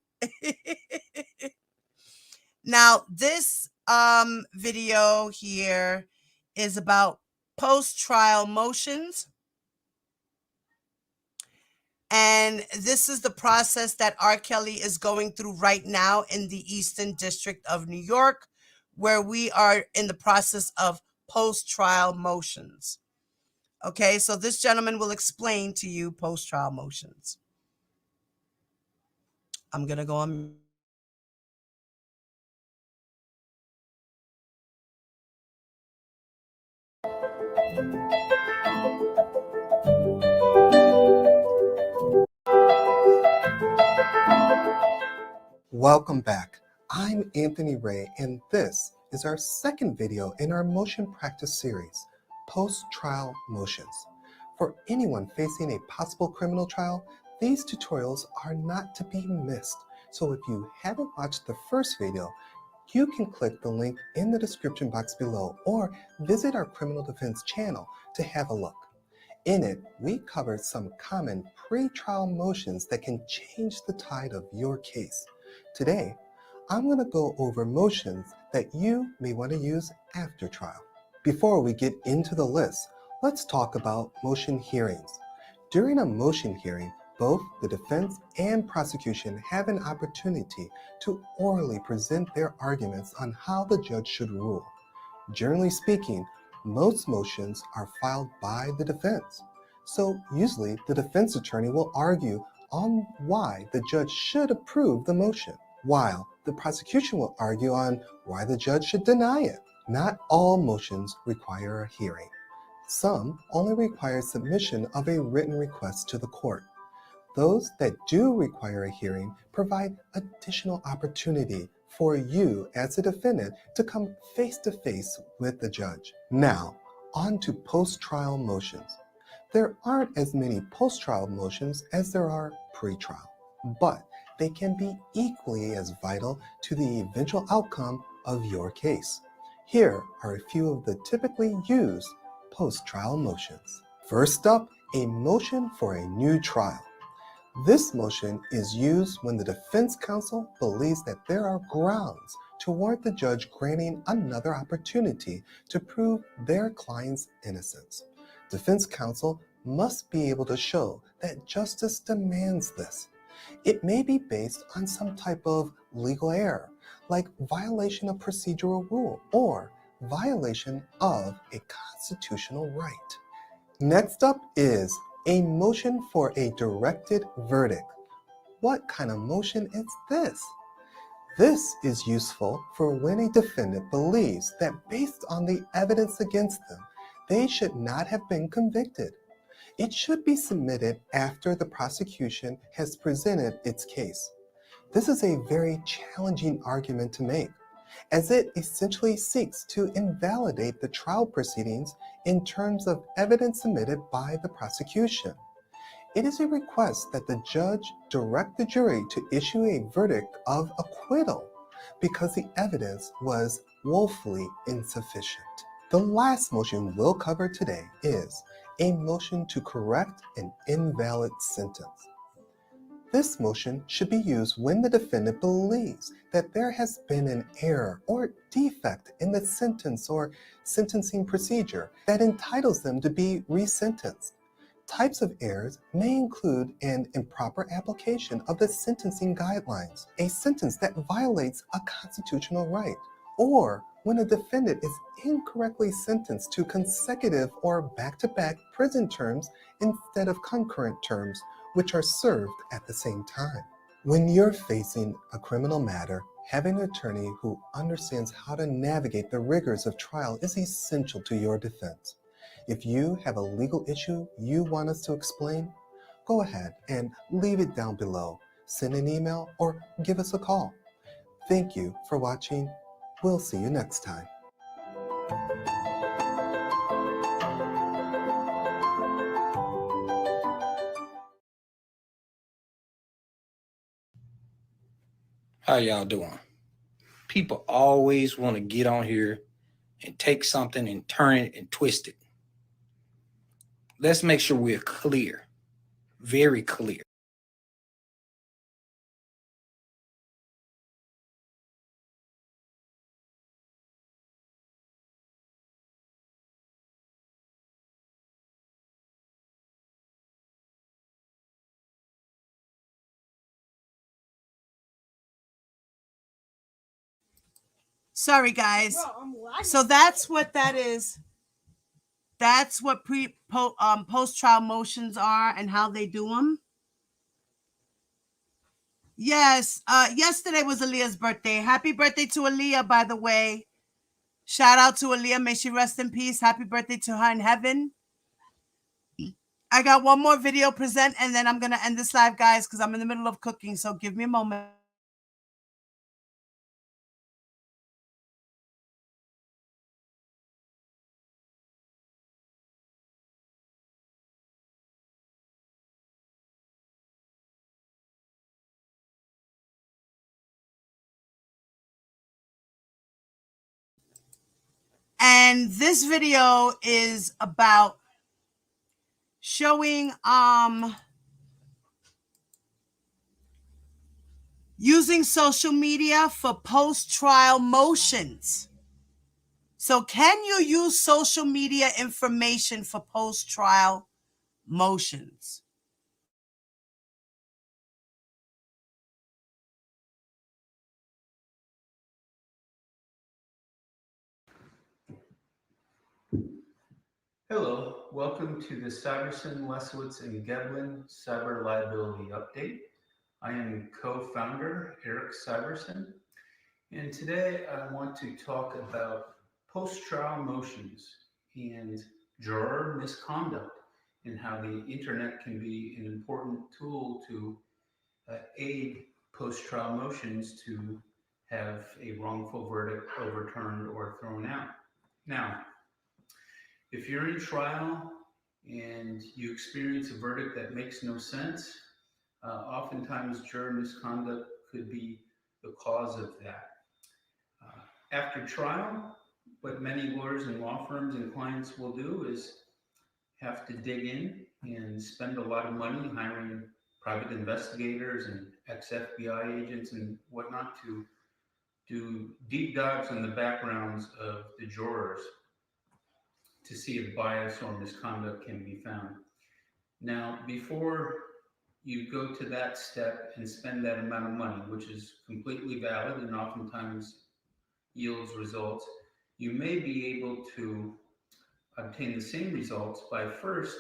Now, this video here is about post-trial motions. And this is the process that R. Kelly is going through right now in the Eastern District of New York, where we are in the process of post-trial motions. Okay, so this gentleman will explain to you post-trial motions. I'm going to go on. Welcome back. I'm Anthony Ray, and this is our second video in our motion practice series, Post-Trial Motions. For anyone facing a possible criminal trial, these tutorials are not to be missed. So if you haven't watched the first video, you can click the link in the description box below or visit our criminal defense channel to have a look. In it, we covered some common pre-trial motions that can change the tide of your case. Today, I'm going to go over motions that you may want to use after trial. Before we get into the list, let's talk about motion hearings. During a motion hearing, both the defense and prosecution have an opportunity to orally present their arguments on how the judge should rule. Generally speaking, most motions are filed by the defense. So usually the defense attorney will argue on why the judge should approve the motion, while the prosecution will argue on why the judge should deny it. Not all motions require a hearing. Some only require submission of a written request to the court. Those that do require a hearing provide additional opportunity for you as a defendant to come face to face with the judge. Now, on to post-trial motions. There aren't as many post-trial motions as there are pre-trial, but they can be equally as vital to the eventual outcome of your case. Here are a few of the typically used post-trial motions. First up, a motion for a new trial. This motion is used when the defense counsel believes that there are grounds to warrant the judge granting another opportunity to prove their client's innocence. Defense counsel must be able to show that justice demands this. It may be based on some type of legal error, like violation of procedural rule or violation of a constitutional right. Next up is a motion for a directed verdict. What kind of motion is this? This is useful for when a defendant believes that based on the evidence against them, they should not have been convicted. It should be submitted after the prosecution has presented its case. This is a very challenging argument to make, as it essentially seeks to invalidate the trial proceedings in terms of evidence submitted by the prosecution. It is a request that the judge direct the jury to issue a verdict of acquittal because the evidence was woefully insufficient. The last motion we'll cover today is a motion to correct an invalid sentence. This motion should be used when the defendant believes that there has been an error or defect in the sentence or sentencing procedure that entitles them to be resentenced. Types of errors may include an improper application of the sentencing guidelines, a sentence that violates a constitutional right, or when a defendant is incorrectly sentenced to consecutive or back-to-back prison terms instead of concurrent terms, which are served at the same time. When you're facing a criminal matter, having an attorney who understands how to navigate the rigors of trial is essential to your defense. If you have a legal issue you want us to explain, go ahead and leave it down below. Send an email or give us a call. Thank you for watching. We'll see you next time. How y'all doing? People always want to get on here and take something and turn it and twist it. Let's make sure we're clear, very clear. Sorry, guys. So that's what that is. That's what post-trial motions are and how they do them. Yes, yesterday was Aaliyah's birthday. Happy birthday to Aaliyah, by the way. Shout out to Aaliyah. May she rest in peace. Happy birthday to her in heaven. I got one more video present, and then I'm going to end this live, guys, because I'm in the middle of cooking, so give me a moment. And this video is about showing using social media for post-trial motions. So can you use social media information for post-trial motions? Hello, welcome to the Cybersyn, Lesowitz, and Geblen Cyber Liability Update. I am co-founder Eric Cybersyn, and today I want to talk about post-trial motions and juror misconduct and how the internet can be an important tool to aid post-trial motions to have a wrongful verdict overturned or thrown out. Now, if you're in trial and you experience a verdict that makes no sense, oftentimes juror misconduct could be the cause of that. After trial, what many lawyers and law firms and clients will do is have to dig in and spend a lot of money hiring private investigators and ex-FBI agents and whatnot to do deep dives in the backgrounds of the jurors to see if bias or misconduct can be found. Now, before you go to that step and spend that amount of money, which is completely valid and oftentimes yields results, you may be able to obtain the same results by first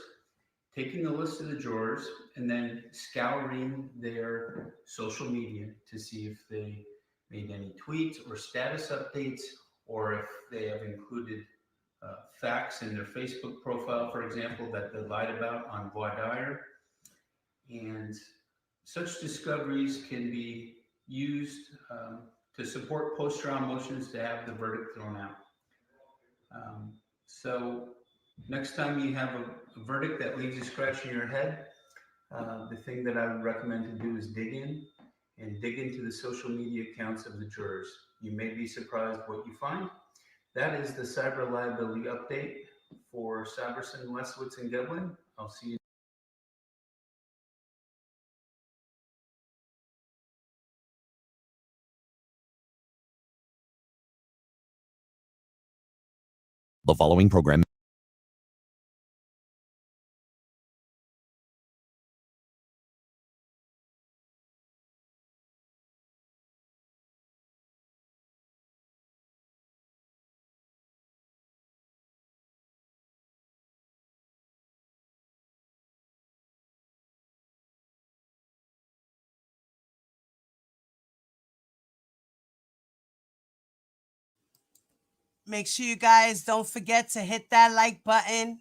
taking a list of the jurors and then scouring their social media to see if they made any tweets or status updates, or if they have included facts in their Facebook profile, for example, that they lied about on voir dire. And such discoveries can be used to support post-trial motions to have the verdict thrown out. So next time you have a verdict that leaves you scratching your head, the thing that I would recommend to do is dig into the social media accounts of the jurors. You may be surprised what you find. That is the cyber liability update for Saberson, Leswitz, and Gedlin. I'll see you. The following program Make sure you guys don't forget to hit that like button.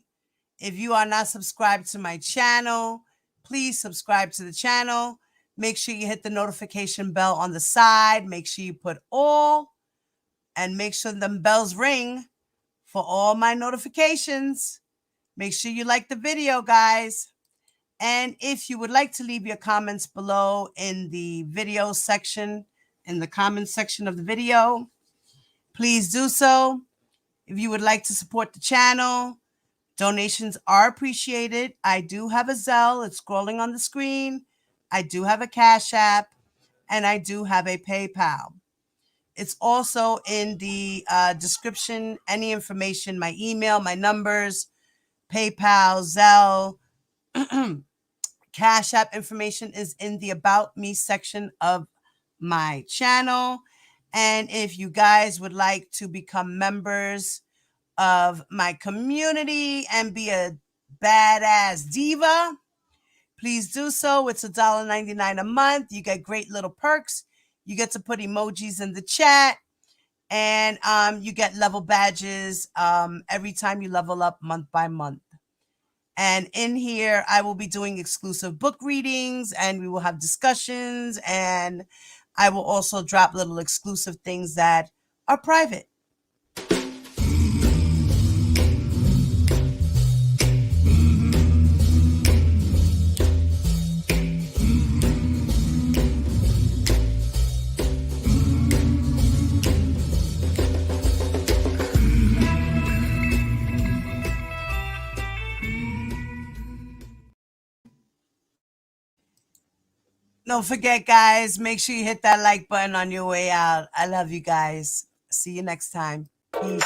If you are not subscribed to my channel, please subscribe to the channel. Make sure you hit the notification bell on the side. Make sure you put all, and make sure them bells ring for all my notifications. Make sure you like the video, guys. And if you would like to leave your comments below in the video section, in the comments section of the video, please do so. If you would like to support the channel, donations are appreciated. I do have a Zelle. It's scrolling on the screen. I do have a Cash App, and I do have a PayPal. It's also in the description, any information, my email, my numbers, PayPal, Zelle, Cash App information is in the About Me section of my channel. And if you guys would like to become members of my community and be a badass diva, please do so. It's $1.99 a month. You get great little perks. You get to put emojis in the chat, and you get level badges every time you level up month by month. And in here, I will be doing exclusive book readings, and we will have discussions, and I will also drop little exclusive things that are private. Don't forget, guys, make sure you hit that like button on your way out. I love you guys. See you next time. Peace.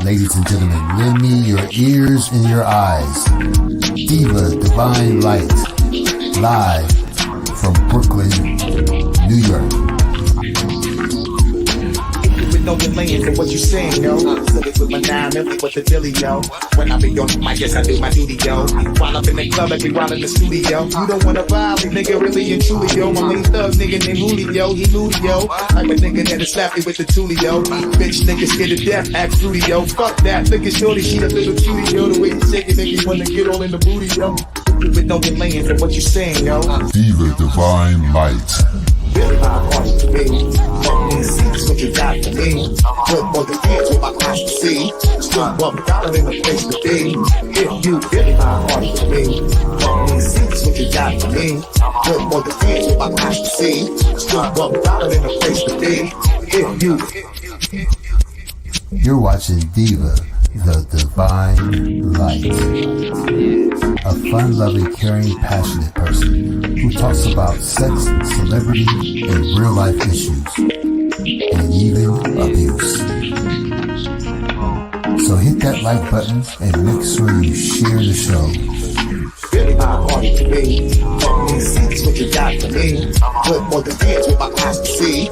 Ladies and gentlemen, lend me your ears and your eyes. Diva Divine Light, live from Brooklyn, New York. Know your lane for what you saying, yo. Silly with my 9 milli with the dilly, yo. When I be on the mic, yes, I do my duty, yo. While up in the club, every while in the studio. You don't wanna violate, nigga, really and truly, yo. My main thug, nigga named Julio, he moody, yo. Like a nigga that'll slap me with the tulio. Bitch, nigga scared to death, act fruity, yo. Fuck that, look at shorty, she a little cutie, yo. The way you shake it, make me wanna get all in the booty, yo. With no delaying for what you saying, yo. Diva Divine Light. Really my heart to me. That's what you got for me. Put more than hands with my eyes to see. Still $1 in the place to be. If you really my heart to me. That's what you got for me. Put more than hands with my eyes to see. Still $1 in the place to be. If you. You're watching Diva, the Divine Light. A fun-loving, caring, passionate person who talks about sex, celebrity, and real-life issues, and even abuse. So hit that like button and make sure you share the show. Really my heart to me. That's what you got for me. Put more than hands with my eyes to see.